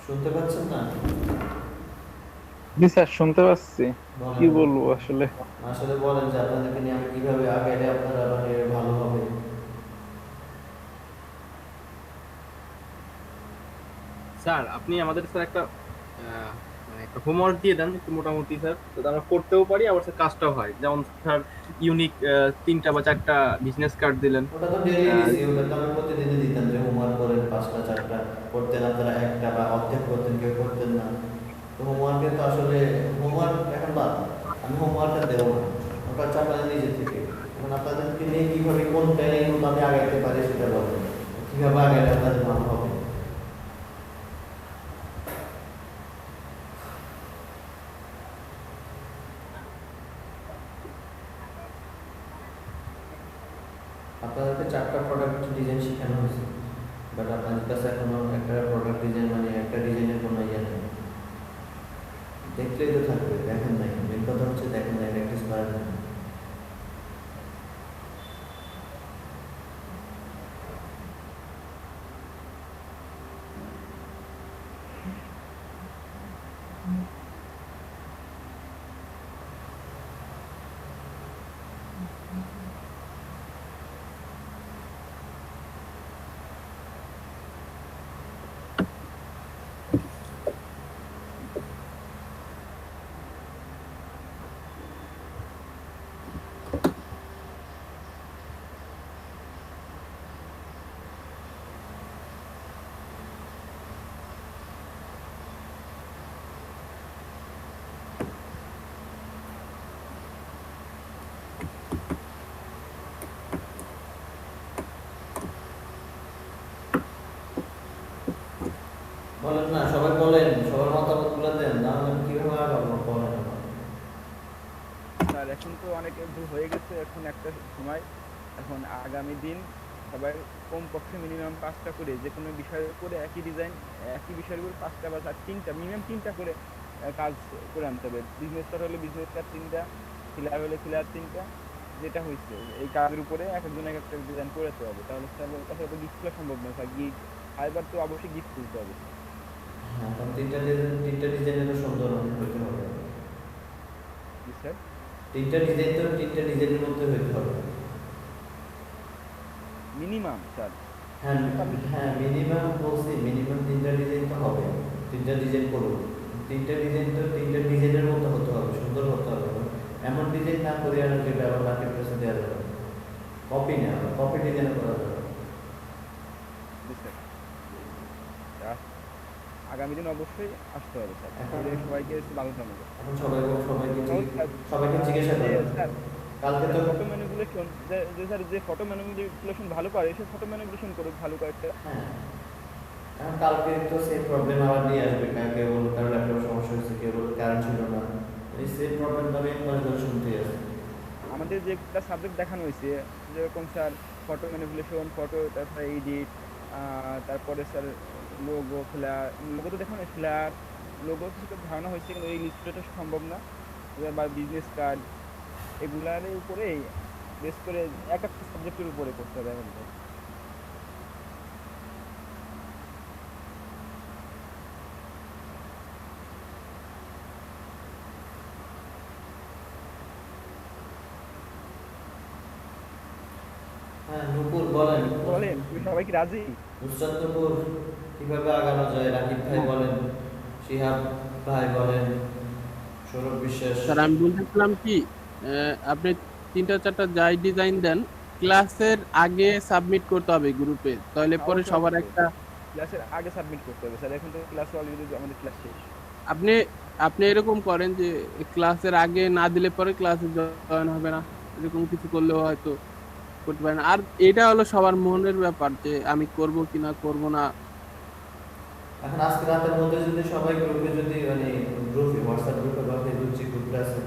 B: শুনতে পাচ্ছেন না?
C: জি স্যার, শুনতে পাচ্ছি।
B: বলেন।
C: কি বলবো আসলে?
B: আসলে বলেন যে আপনাদেরকে নিয়ে আমি কিভাবে আগাইলে আপনারা মানে ভালো হবে।
D: স্যার আপনি আমাদের স্যার একটা মানে একটা হোমওয়ার্ক দিয়ে দেন একটু মোটামুটি স্যার, যাতে আমরা করতেও পারি আবার স্যার কাজটাও হয়। যেমন স্যার ইউনিক 3টা বা 4টা বিজনেস কার্ড দিলেন।
B: ওটা তো ডেলি দিছি, ওটা তো আমি প্রতিদিনই দিতাম যে হোমওয়ার্ক করেন 5টা 4টা, করতেন আপনারা একটা বা অর্ধেক করতেন, কেউ করতেন না। তো হোমওয়ার্কে তো আসলে হোমওয়ার্ক এখন বাদ, আমি হোমওয়ার্কটা দেবো না, ওটা চাপালে নিজে থেকে। এখন আপনাদেরকে নিয়ে কিভাবে কোন প্ল্যানিং আমি আগাইতে পারি সেটা বলেন, কিভাবে আগাইলে আপনাদের ভালো হবে। আপনাদেরকে 4টা প্রোডাক্ট ডিজাইন শেখানো হয়েছে, বাট আপনাদের কাছে এখনো একটা প্রোডাক্ট ডিজাইন মানে একটা ডিজাইনের কোনো ইয়ে নেই। দেখলেই তো থাকবে, দেখেন নাই। মেন কথা হচ্ছে দেখেন নাই, প্র্যাকটিস করেন না। বলেন না, সবাই বলেন, সবার মতামত গুলো দেন, না হলে কিভাবে আগাবো বলেন।
A: স্যার এখন তো অনেক ভুল হয়ে গেছে, এখন একটা সময়, এখন আগামী দিন সবাই কমপক্ষে মিনিমাম 5টা করে যে কোনো বিষয়ের উপরে একই ডিজাইন, একই বিষয়ের উপর 5টা বা 3টা, মিনিমাম 3টা করে কাজ করে আনতে হবে। বিজনেস কার্ড হলে বিজনেস কার্ড 3টা, ফিলার হলে ফিলার 3টা, যেটা হয়েছে এই কাজের উপরে এক একজন এক একটা ডিজাইন করাতে হবে। তাহলে স্যার কাছে তো গিফট করা সম্ভব নয় স্যার, গিফট ফাইবার তো অবশ্যই গিফট তুলতে হবে।
B: হ্যাঁ, এখন 3টা ডিজাইনের সুন্দর হইতে হবে।
A: জি স্যার,
B: 3টা ডিজাইন তো 3টা ডিজাইনের মধ্যে হইতে হবে
A: মিনিমাম স্যার।
B: হ্যাঁ হ্যাঁ, মিনিমাম বলছি, মিনিমাম 3টা ডিজাইন তো হবে। 3টা ডিজাইন করুন, 3টা ডিজাইন তো কপি না, কপি ডিজাইন করা যাবে।
A: বুঝছেন? আগামী দিন অবশ্যই আসতে হবে স্যার,
B: এখন
A: তাহলে সবাইকে ভালো থাকবে।
B: এখন সবাইকে জিজ্ঞাসা
A: যে
B: করেন
A: স্যার
B: কালকে তো
A: ফটো ম্যানিপুলেশন, যে স্যার যে ফটো ম্যানিপুলেশন ভালো পারে সে ফটো ম্যানিপুলেশন করুক ভালো কয়েকটা।
B: হ্যাঁ, এখন কালকে তো সেম প্রবলেম আবার নিয়ে আসবে, কেউ বলবে কারো ল্যাপটপ সমস্যা হয়েছে, কেউ বলবে কারেন্ট ছিল না, এই সেম প্রবলেম তো আমি একবার ধরে শুনতেই আসি।
A: আমাদের যে একটা সাবজেক্ট দেখানো হয়েছে যেরকম স্যার ফটো ম্যানিপুলেশন, ফটো তারপরে এডিট, তারপরে স্যার লোগো ফ্ল্যার, লোগো তো দেখানো ফ্ল্যার লোগো কিছুটা ধারণা হয়েছে, কিন্তু এই লিস্টটা সম্ভব না। এবার বা বিজনেস কার্ড এগুলার উপরে বেস করে এক একটা সাবজেক্টের উপরে করতে হবে আমাদের।
B: হ্যাঁ নূপুর বলেন।
A: বলেন তুমি সবাই কি রাজি?
B: নুসরাত নূপুর, কিভাবে আগানো যায়? রাকিব ভাই বলেন, শিহাব ভাই বলেন, সৌরভ বিশ্বাস।
E: স্যার আমি বলতেছিলাম কি, আপনি 3টা-4টা যাই ডিজাইন দেন, ক্লাসের আগে সাবমিট করতে হবে গ্রুপে, তাহলে পরে
A: অবশ্যই,
E: সবার
A: অবশ্যই।
E: একটা
A: ক্লাসের আগে সাবমিট করতে হবে স্যার, এখন তো ক্লাস অলরেডি আমাদের ক্লাস শেষ।
E: আপনি আপনি এরকম করেন যে ক্লাসের আগে না দিলে পরে ক্লাসে জয়েন হবে না, এরকম কিছু করলেও হয়তো করতে পারেন। আর এটা হলো সবার মনের ব্যাপার যে আমি করব কিনা করব না।
B: এখন আজকে রাতের মধ্যে যদি সবাই গ্রুপে যদি মানে গ্রুপে হোয়াটসঅ্যাপ গ্রুপে বা ফেসবুক যে গ্রুপটা আছে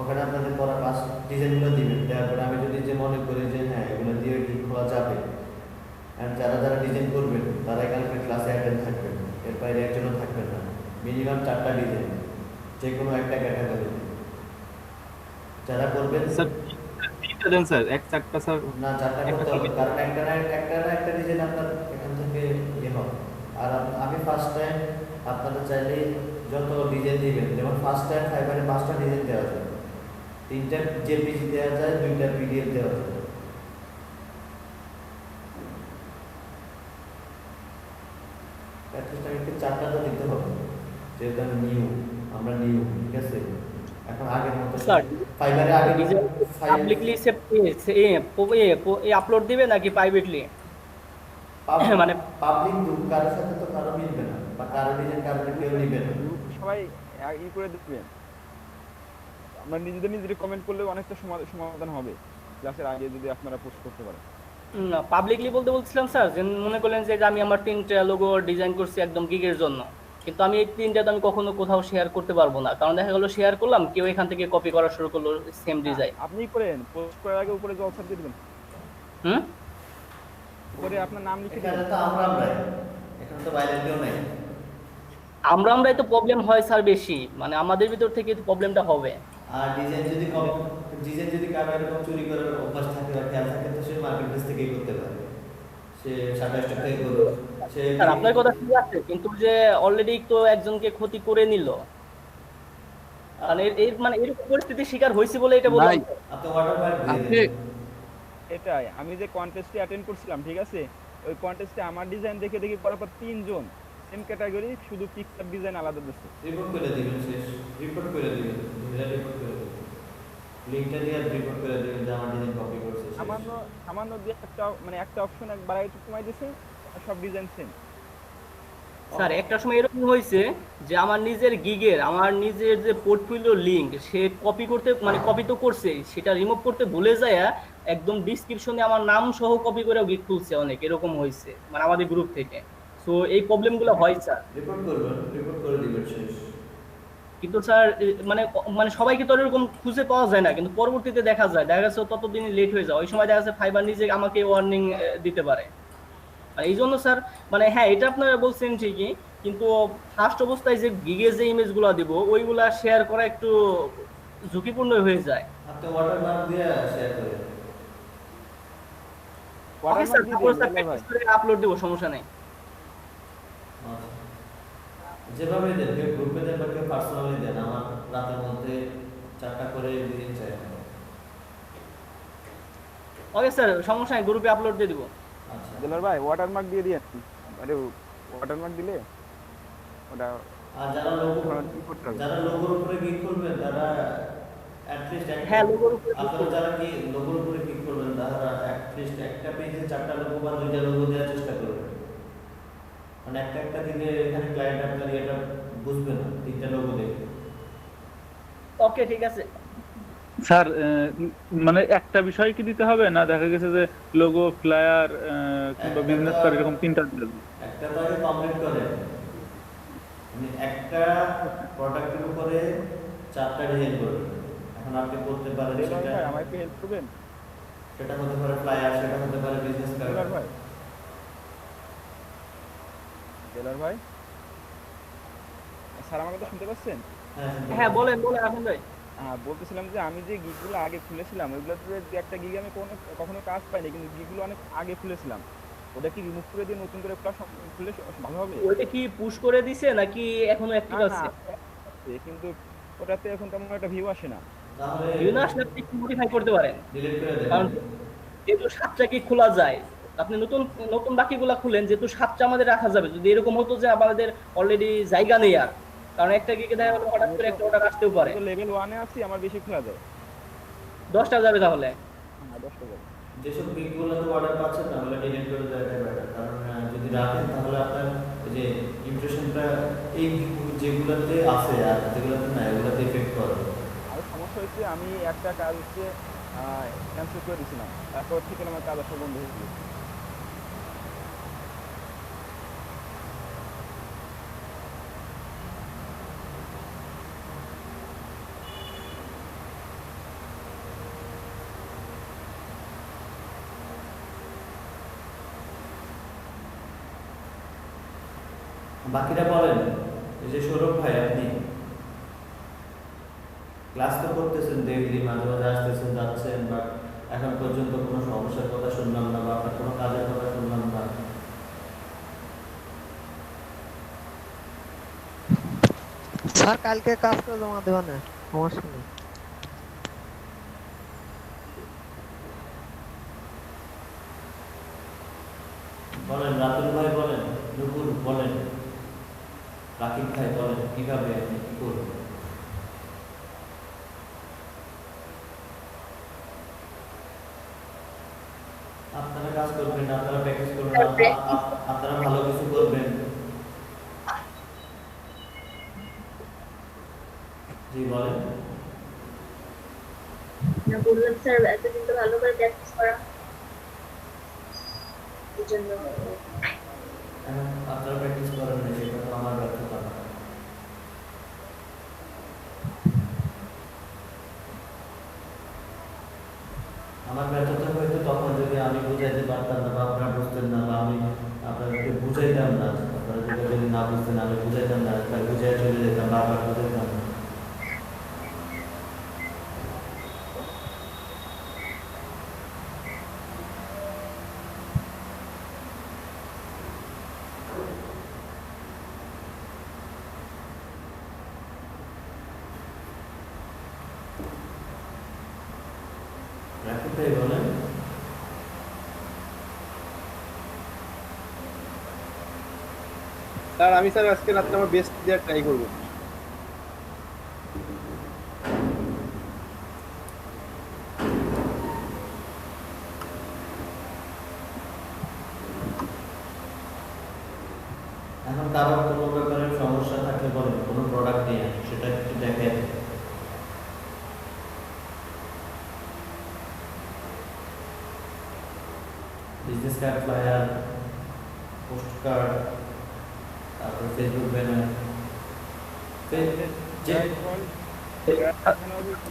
B: ওখানে আপনাদের পড়া ক্লাস ডিজাইনগুলো দিবেন, তারপরে আমি যদি যে মনে করি যে হ্যাঁ এগুলো দিয়ে কি খোলা যাবে, আর যারা যারা ডিজাইন করবেন তারাই কালকে ক্লাসে অ্যাটেন্ড থাকবেন, এর বাইরে একজনও থাকবেন না। মিনিমাম 4টা ডিজাইন, যে কোনো একটা ক্যাটাগরি যারা করবেন।
D: স্যার 3টা দেন স্যার, 1-4টা স্যার।
B: না 4টা করতে হবে, কারণ একটা ডিজাইন আপনার এখান থেকে ইয়ে হবে। আর আমি ফার্স্ট টাইম আপনারা চাইলে যত ডিজাইন দিবেন, যেমন ফার্স্ট টাইম ফাইবারে 5টা ডিজাইন দেওয়া যায়, 3টা জেপিজি দেওয়া যায়, 2টা পিডিএফ দেওয়া যায়। অ্যাটলিস্ট আমাকে 4টা তো দিতে হবে, যেহেতু আমরা নিউ, ঠিক আছে? এখন আগের মতো
H: স্যার
B: ফাইবারে আগে
H: ডিজাইন পাবলিকলি আপলোড দিবে নাকি প্রাইভেটলি? মানে
B: পাবলিক গ্রুপ কারোর সাথে তো কারো মিলবে না, বা কারো ডিজাইন কারো কেউ নিবে না।
A: সবাই ই করে দিবেন, আমরা নিজেদের কমেন্ট করলে অনেকটা সমাধান হবে ক্লাসের আগে যদি আপনারা পোস্ট করতে পারেন।
H: পাবলিকলি বলছিলাম স্যার, যে মনে করলেন যে আমি আমার 3টা লোগো ডিজাইন করছি একদম গিগের জন্য, কিন্তু আমি এই 3টা তো আমি কখনো কোথাও শেয়ার করতে পারবো না, কারণ দেখা গেল শেয়ার করলাম কেউ এখান থেকে কপি করা শুরু করলো সেম ডিজাইন।
A: আপনি করেন, পোস্ট করার আগে উপরে জল ছাপ দিয়ে দিবেন,
H: হুম
A: উপরে আপনার নাম লিখে
B: এখানে
A: দিবেন।
B: তো আমরাই, এখানে তো বাইরে কেউ নাই।
H: আমরাই তো প্রবলেম হয় স্যার বেশি, মানে আমাদের ভিতর থেকে প্রবলেমটা হবে।
B: আর ডিজাইন যদি কারো এরকম চুরি করার অভ্যাস থাকে বা খেয়াল থাকে তো সে মার্কেট প্লেস থেকেই করতে পারে, সে সাদা স্টক থেকে করবে। সে
H: স্যার আপনার কথা ঠিক আছে, কিন্তু যে অলরেডি তো একজনকে ক্ষতি করে নিল, মানে মানে এরকম পরিস্থিতির শিকার হয়েছে বলে এটা বললাম।
E: ভাই,
B: আপনি ওয়াটারমার্ক দিয়ে
E: আপনি
B: দেন।
A: এটাই আমি যে কন্টেস্টে অ্যাটেন্ড করছিলাম, ঠিক আছে, ওই কন্টেস্টে আমার ডিজাইন দেখে পরপর 3 জন সেম ক্যাটাগরি, শুধু পিকচার ডিজাইন আলাদা দিচ্ছে।
B: রিপোর্ট করে দিবেন, শেষ রিপোর্ট করে দিবেন, রিপোর্ট করে দিবেন, লিংকটা দিয়ে রিপোর্ট করে দিবেন যে আমার ডিজাইন কপি করছে।
A: সামান্য দিয়ে একটা অপশন একবার একটু কমাই দিয়েছে, আর সব ডিজাইন সেম।
H: স্যার একটা সময় এরকম হয়েছে যে আমার নিজের গিগের, আমার নিজের যে পোর্টফোলিও লিংক সে কপি করতে, মানে কপি তো করছে, সেটা রিমুভ করতে ভুলে যায়, একদম ডিসক্রিপশনে আমার নাম সহ কপি করেও গিগ খুলছে, অনেক এরকম হয়েছে মানে আমাদের গ্রুপ থেকে। সো এই প্রবলেমগুলো হয় স্যার।
B: রিপোর্ট করবেন, রিপোর্ট করে দিবেন, শেষ।
H: কিন্তু স্যার মানে মানে সবাইকে তো এরকম খুঁজে পাওয়া যায় না, কিন্তু পরবর্তীতে দেখা যাচ্ছে ততদিন লেট হয়ে যায়, ওই সময় দেখা যাচ্ছে ফাইবার নিজে আমাকে ওয়ার্নিং দিতে পারে। আর এই জন্য স্যার মানে হ্যাঁ এটা আপনারা বলছেন ঠিকই, কিন্তু ফার্স্ট অবস্থায় যে গিগে যে ইমেজগুলো দিব ওইগুলা শেয়ার করা একটু ঝুঁকিপূর্ণ হয়ে যায়।
B: আপনি ওয়াটারমার্ক দিয়ে শেয়ার করেন।
H: ওকে স্যার, তারপর স্যার প্র্যাকটিস করে আপলোড দেব, সমস্যা নেই।
B: যেভাবে দেন, কেউ গ্রুপে দেন বা কেউ পার্সোনালি দেন, আমার রাতের মধ্যে 4টা করে ডিজাইন চাই।
H: ওকে স্যার, সমস্যা নেই, গ্রুপে আপলোড দিয়ে দিব।
B: আচ্ছা
A: দিলার ভাই ওয়াটারমার্ক দিয়ে দিয়েন, আরে ওয়াটারমার্ক দিলে ওটা
B: আর যারা
A: কি করতে হবে?
B: লোগোর উপরে ক্লিক করবেন তারা অ্যাটলিস্ট
H: হ্যাঁ লোগোর উপরে click
B: আপনারা
H: করবো।
B: যারা কি লোগোর উপরে ক্লিক করবেন তারা অ্যাটলিস্ট একটা পেজে 4টা লোগো বা 2টা লোগো দেওয়ার চেষ্টা করবেন। মানে একটা একটা দিলে এখানে ক্লায়েন্ট আপনার এটা বুঝবে না 3টা লোগো দেখে।
H: ওকে ঠিক আছে।
C: স্যার মানে একটা বিষয় কি দিতে হবে, না দেখা গেছে যে লোগো, ফ্লায়ার কিংবা বিজনেস কার্ড এরকম 3টা দিতে হবে?
B: একটা তো আগে কমপ্লিট করেন, মানে একটা প্রোডাক্টের উপরে 4টা ডিজাইন করবেন। এখন আপনি করতে পারেন
A: দেলোয়ার
B: সেটা,
A: ভাই আমায় একটু হেল্প করবেন?
B: সেটা হতে পারে ফ্লায়ার, সেটা হতে পারে বিজনেস কার্ড।
A: দেলোয়ার ভাই, দেলোয়ার ভাই, স্যার আমার কথা শুনতে পাচ্ছেন?
B: হ্যাঁ শুনতে
H: হ্যাঁ
B: পাচ্ছি।
H: বলেন বলেন আহমেদ ভাই।
A: বলতেছিলাম যে আমি যে গিগগুলো আগে খুলেছিলাম ওইগুলোতে যে একটা গিগ আমি কখনো কাজ পাইনি, কিন্তু গিগগুলো অনেক আগে খুলেছিলাম। ওটা কি রিমুভ করে দিয়ে নতুন করে খুলে ভালো হবে?
H: ওইটা কি পুশ করে দিছে নাকি এখনো
A: না
H: অ্যাক্টিভ
A: না
H: আছে?
A: আছে, কিন্তু ওটাতে এখন তেমন একটা ভিউ আসে না।
B: তাহলে
H: ভিউ না আসলে আপনি একটু মডিফাই করতে পারেন,
B: ডিলিট করে দেন।
H: কারণ যেহেতু 7টা কি খোলা যায়, আপনি নতুন নতুন বাকিগুলা খুলেন, যেহেতু 7টা আমাদের রাখা যাবে। যদি এরকম হতো যে আমাদের অলরেডি জায়গা নেই আর, কারণ একটা গিগে দেখা গেলো হঠাৎ করে একটা অর্ডার আসতেও পারে,
A: তো লেভেল 1-এ আছি, আমার বেশি খোলা যায়।
H: 10টা যাবে তাহলে।
A: হ্যাঁ 10টা যাবে।
B: যেসব গিগগুলো তো অর্ডার পাচ্ছেন না ওগুলো ডিলিট করে দেওয়াটাই বেটার, কারণ যদি রাখেন তাহলে আপনার ওই যে ইমপ্রেশনটা এই যেগুলোতে আছে আর যেগুলোতে না এগুলোতে ইফেক্ট করে।
A: আর সমস্যা হচ্ছে আমি একটা কাজ হচ্ছে ক্যান্সেল করে দিয়েছিলাম, তারপর থেকে আমার কাজ আসা বন্ধ হয়ে গেছে।
B: বাকিরা বলেন, এই যে সৌরভ ভাই আপনি ক্লাস তো করতেছেন ডেইলি, মাঝে মাঝে আসতেছেন যাচ্ছেন, বাট এখন পর্যন্ত কোনো সমস্যার কথা শুনলাম না বা আপনার কোনো কাজের কথা শুনলাম না।
I: স্যার কালকে কাজটা জমা দেওয়া না, সমস্যা নেই।
B: বলেন রাতুল ভাই, বলেন নুপুর, বলেন রাকিব ভাই, বলেন কিভাবে আপনি কি করবেন? আপনারা কাজ করবেন, আপনারা প্র্যাকটিস করবেন, আপনারা ভালো কিছু করবেন। জি বলেন।
F: না বললাম স্যার এতদিন তো ভালো করে প্র্যাকটিস করা, এই জন্য
B: এখন আপনারা প্র্যাকটিস করেন না, সেটা তো আমার ব্যর্থতা না। আমার ব্যর্থতা হয়তো তখন যদি আমি বুঝাইতে পারতাম না বা আপনারা বুঝতেন না, বা আমি আপনাদেরকে বুঝাইতাম না, আপনারা যেটা যদি না বুঝতেন আমি বুঝাইতাম না, তাই বুঝাই চলে যেতাম, বারবার বুঝাইতাম না। রাকিব ভাই বলেন।
J: স্যার আমি স্যার আজকে রাত্রে আমার বেস্ট দেওয়ার ট্রাই করবো।
B: এখন কারো কোনো ব্যাপারে সমস্যা থাকলে বলেন, কোনো প্রোডাক্ট নিয়ে সেটা একটু দেখাই দেন। Business card, flyer, post card, তারপর ফেসবুক ব্যানার, যে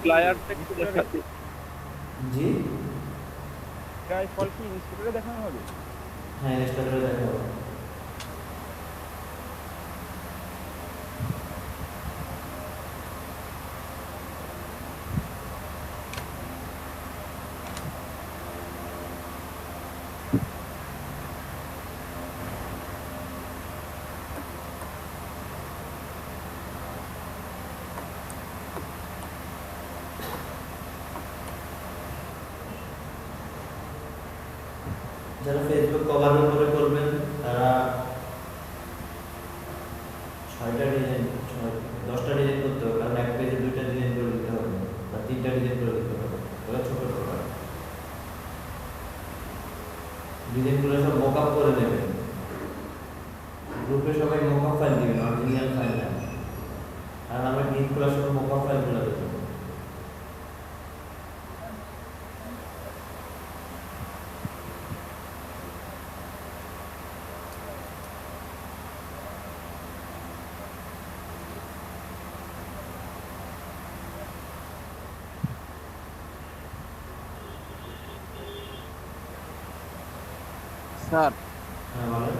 C: ফ্লায়ারটা একটু দেখাচ্ছি।
B: জি
A: ফল কি ইনস্টিটিউটে দেখানো হবে?
B: হ্যাঁ ইনস্টাগ্রামে দেখা হবে। যারা ফেসবুক কভারের উপরে করবেন তারা 6টা ডিজাইন 10টা ডিজাইন করতে হবে, কারণ এক পেজে 2টা ডিজাইন করে দিতে হবে বা 3টা ডিজাইন করে দিতে হবে, ওরা ছোট প্রোডাক্ট ডিজাইনগুলো সব মকআপ করে নেবেন, গ্রুপে সবাই মকআপ ফাইল দিবেন, অরিজিনাল ফাইল না। আর আমরা নিট খোলার সময় মকআপ ফাইলগুলো দেবো।
E: স্যার
B: হ্যাঁ বলেন।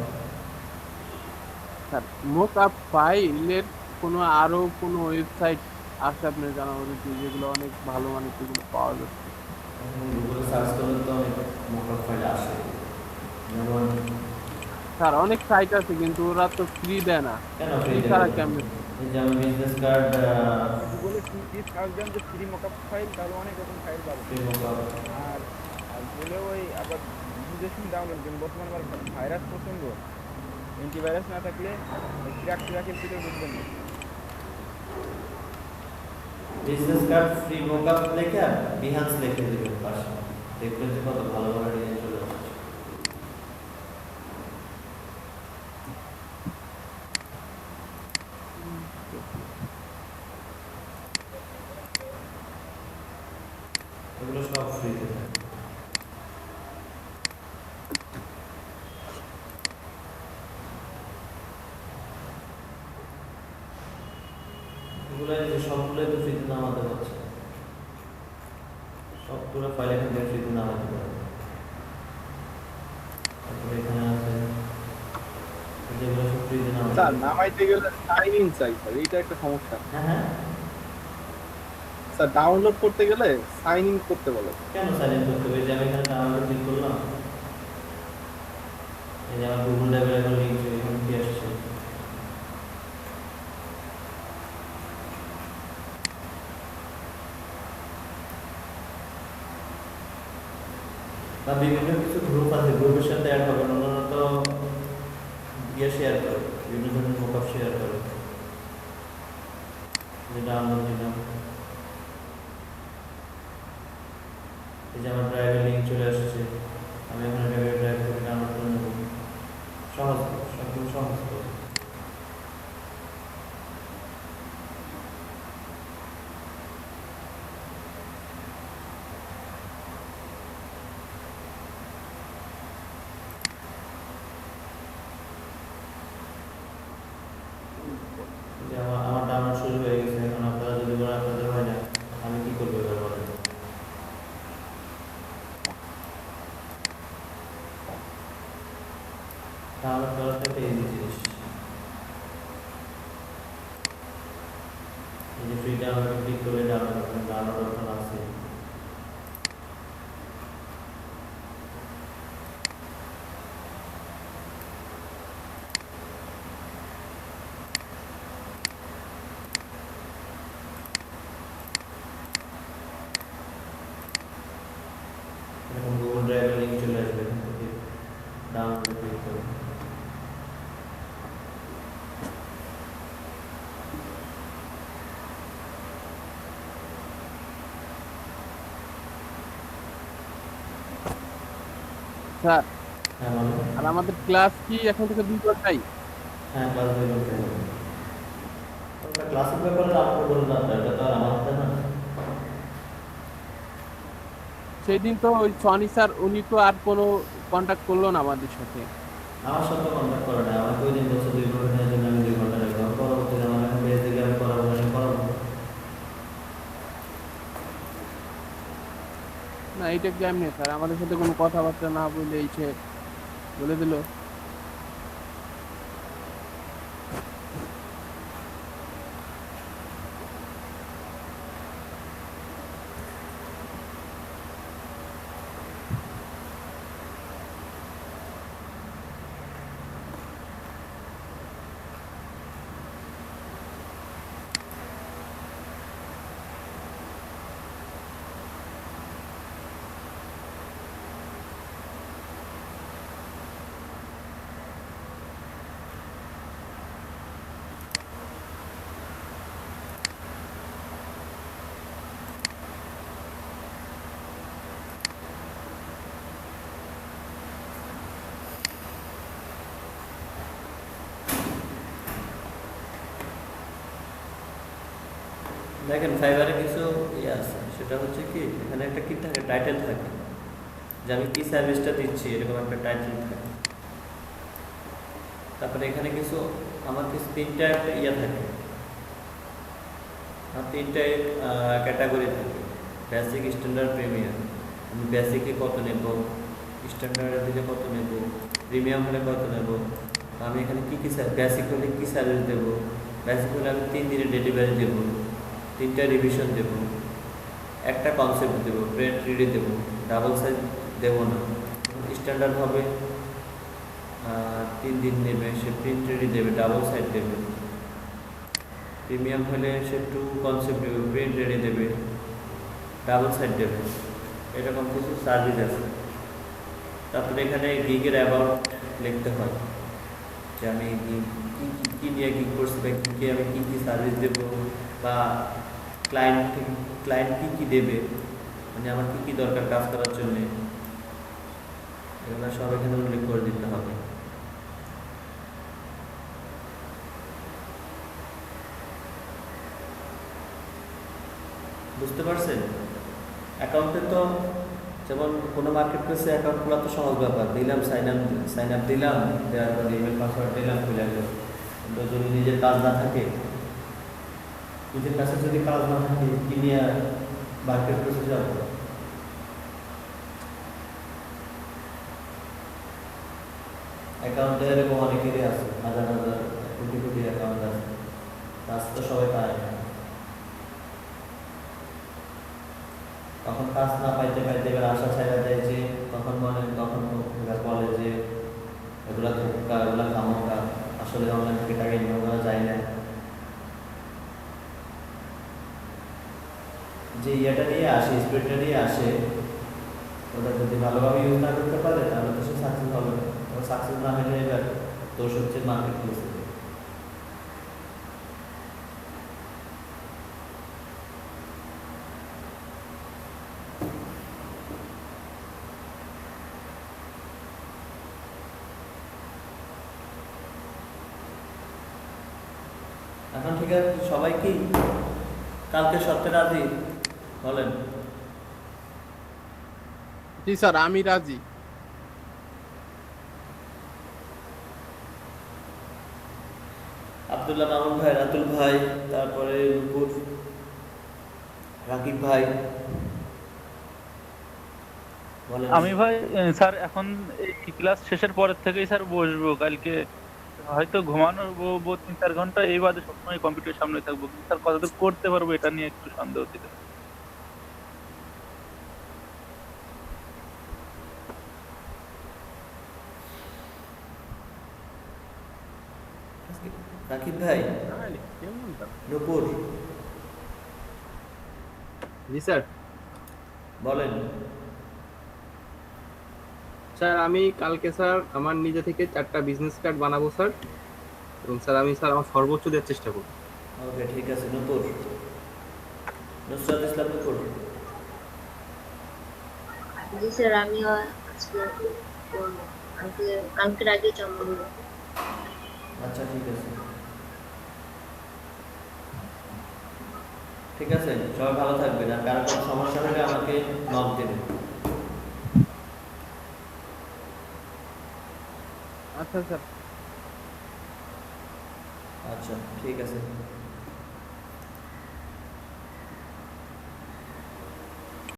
E: স্যার মোক আপ ফাইলের কোনো আরো কোনো ওয়েবসাইট আছে আপনার জানা মতো যেগুলো অনেক ভালো মানের যেগুলো পাওয়া যাচ্ছে?
B: গুগলে সার্চ করলে তো অনেক মকআপ ফাইল আসে, যেমন
E: স্যার অনেক সাইট আছে কিন্তু ওরা তো ফ্রি দেয় না।
B: কেন
E: ফ্রি
B: ফ্রি
E: ছাড়া
B: দেবে?
E: কেমনে?
B: এই যেমন বিজনেস কার্ড,
A: গুগলে কি সার্চ দেন যে ফ্রি মকআপ ফাইল, তাহলে অনেক রকম ফাইল পাবেন।
B: ফ্রি মকআপ,
A: আর আর বলে ওই আবার বুঝেশুন ডাউনলোড করুন। বর্তমানে আবার ভাইরাস প্রসঙ্গ, অ্যান্টিভাইরাস না থাকলে ক্র্যাক ট্র্যাকের ভিতরে ঢুকবেন না।
B: বিজনেস কার্ড ফ্রি মকআপ লেখা বিহান্স লিখে দিবেন পাশে, দেখবেন যে কত ভালো ভালো ডিজাইন চলে আসছে। এগুলো সব ফ্রিতে থাকে। এগুলো সবগুলোই তো ফ্রিতে নামাতে হচ্ছে, সবগুলো ফাইল এখান থেকে ফ্রিতে নামাতে পারে। তারপরে এখানে আছে যেগুলো সব ফ্রিতে নামাতে
J: স্যার
B: পারে।
J: নামাইতে গেলে সাইন ইন চাই স্যার, এইটা একটা সমস্যা।
B: হ্যাঁ হ্যাঁ,
J: স্যার ডাউনলোড করতে গেলে সাইন ইন করতে বলে।
B: কেন সাইলেন্ট করতে হবে? যে আমি এখানে ডাউনলোড ক্লিক করলাম, এই যে আমার গুগল ড্রাইভের এখন লিঙ্ক এখানে কি আসছে, বা বিভিন্ন কিছু গ্রুপ আছে, গ্রুপের সাথে অ্যাড হবে, অন্যান্য তো ইয়ে শেয়ার করে, বিভিন্ন ধরনের মকআপ শেয়ার করে, যেটা আমরা দিলাম। এই যে আমার ড্রাইভের লিঙ্ক চলে আসছে, আমি এখানে ড্রাইভ করে ডাউনলোড করে নেব। সহজ, সবগুলো সহজ করে। যে আমার ডাউনলোড শুরু হয়ে গেছে, এখন আপনারা যদি বলেন আপনাদের হয় না, আমি কি করবো এবার বলেন? ডাউনলোড করাটা একটা ইজি জিনিস। এই যে ফ্রি ডাউনলোড ক্লিক করে ডাউনলোড করবেন, ডাউনলোড অপশন আছে। এরকম গুগল ড্রাইভের লিঙ্ক চলে আসবে, এখান থেকে ডাউনলোড ক্লিক করবেন।
E: স্যার
B: হ্যাঁ বলুন।
E: আর আমাদের ক্লাস কি এখন থেকে 2 ঘন্টাই?
B: হ্যাঁ ক্লাস 2 ঘন্টা হবে। ক্লাসের ব্যাপারে আপনাকে বললাম, এটা তো আর আমার হাতে না।
E: সেই দিন তো ওই সনি স্যার উনি তো আর কোনো কন্টাক্ট করলো না আমাদের সাথে।
B: আমার সাথে কন্ট্যাক্ট করে না, আমাকে ওই দিন বলছে 2 ঘন্টার জন্য আমি 2 ঘন্টা রাখবো, পরবর্তীতে আমার এখন বেশ দেখে আমি করাবো, আমি করাবো।
E: না এইটা কেমনে স্যার, আমাদের সাথে কোনো কথাবার্তা না বলে এইসে বলে দিল।
B: দেখেন ফাইবারে কিছু ইয়ে আছে, সেটা হচ্ছে কি এখানে একটা কি থাকে, টাইটেল থাকে যে আমি কি সার্ভিসটা দিচ্ছি, এরকম একটা টাইটেল থাকে। তারপরে এখানে কিছু আমার কিছু তিনটা একটা ইয়ে থাকে, আর তিনটা ক্যাটাগরি থাকে, বেসিক, স্ট্যান্ডার্ড, প্রিমিয়াম। আমি বেসিকে কত নেব, স্ট্যান্ডার্ডের দিকে কত নেব, প্রিমিয়াম হলে কত নেব, আমি এখানে কী কী বেসিক হলে কী সার্ভিস দেবো। বেসিক হলে আমি 3 দিনের ডেলিভারি দেবো, 3টা রিভিশন দেবো, একটা কনসেপ্ট দেবো, প্রিন্ট রেডি দেবো, ডাবল সাইজ দেবো না। স্ট্যান্ডার্ড হবে 3 দিন নেবে, সে প্রিন্ট রেডি দেবে, ডাবল সাইড দেবে। প্রিমিয়াম হলে সে 2 কনসেপ্ট দেবে, প্রিন্ট রেডি দেবে, ডাবল সাইড দেবে। এরকম কিছু সার্ভিস আছে। তারপরে এখানে গিগের অ্যাবাউট লিখতে হয়, যে আমি কী নিয়ে গিগ করছি, বা কী আমি কী কী সার্ভিস দেবো, বা ক্লায়েন্ট কী কী দেবে, মানে আমার কী কী দরকার কাজ করার জন্যে, এগুলো সব এখানে উল্লেখ করে দিতে হবে। বুঝতে পারছেন? অ্যাকাউন্টে তো যেমন কোনো মার্কেট প্লেসে অ্যাকাউন্ট খোলা তো সহজ ব্যাপার, দিলাম সাইন আপ দিলাম, দেওয়ার পরে ইমেল পাসওয়ার্ড দিলাম, খুলে গেল। কিন্তু যদি নিজের কাজ না থাকে, নিজের কাছে যদি কাজ না থাকে, কি নিয়ে মার্কেট প্লেসে যাব? অ্যাকাউন্টে এরকম অনেকেরই আছে, হাজার হাজার কোটি কোটি অ্যাকাউন্ট আছে, কাজ তো সবাই পায় না। তখন কাজ না পাইতে পাইতে এবার আশা ছাড়া যায়, যে তখন বলে যে এগুলা ধোকা, এগুলা খামোকা, আসলে অনলাইন থেকে টাকা ইনকাম করা যায় না। যে ইয়েটা নিয়ে আসে, স্পিরিটটা নিয়ে আসে, ওটা যদি ভালোভাবে ইউজ না করতে পারে তাহলে তো সে সাকসেস হবে না। সাকসেস না হলে এবার দোষ হচ্ছে মার্কেট প্লেসে। এখন ঠিক আছে, সবাই কি কালকে সত্যি রাজি বলেন?
E: জি স্যার, আমি রাজি।
B: আব্দুল্লাহ, মামুন ভাই, রাতুল ভাই, তারপরে রূপুর, রাকিব ভাই বলেন।
C: আমি ভাই স্যার এখন এই ক্লাস শেষের পরের থেকেই স্যার বসবো। কালকে হয়তো ঘুমানোর 3-4 ঘন্টা, এই বাদে সবসময় কম্পিউটারের সামনে থাকবো। কিন্তু স্যার কতদূর করতে পারবো এটা নিয়ে একটু সন্দেহ ছিল।
B: রাকিব ভাই, নূপুর,
D: জি স্যার।
B: বলেন।
D: স্যার আমি কালকে স্যার আমার নিজে থেকে 4টা বিজনেস কার্ড বানাবো স্যার, এবং স্যার আমি স্যার আমার সর্বোচ্চ দেওয়ার চেষ্টা করব।
B: ওকে, ঠিক আছে। নূপুর, নুসরাত ইসলাম নূপুর।
F: জি স্যার, আমিও আজকে করবো। কালকের আগে জমা দেবো।
B: আচ্ছা, ঠিক আছে, ঠিক আছে। সবাই ভালো থাকবেন, আর কারো কোনো সমস্যা হলে আমাকে নক দেবেন।
E: আচ্ছা স্যার।
B: আচ্ছা, ঠিক আছে।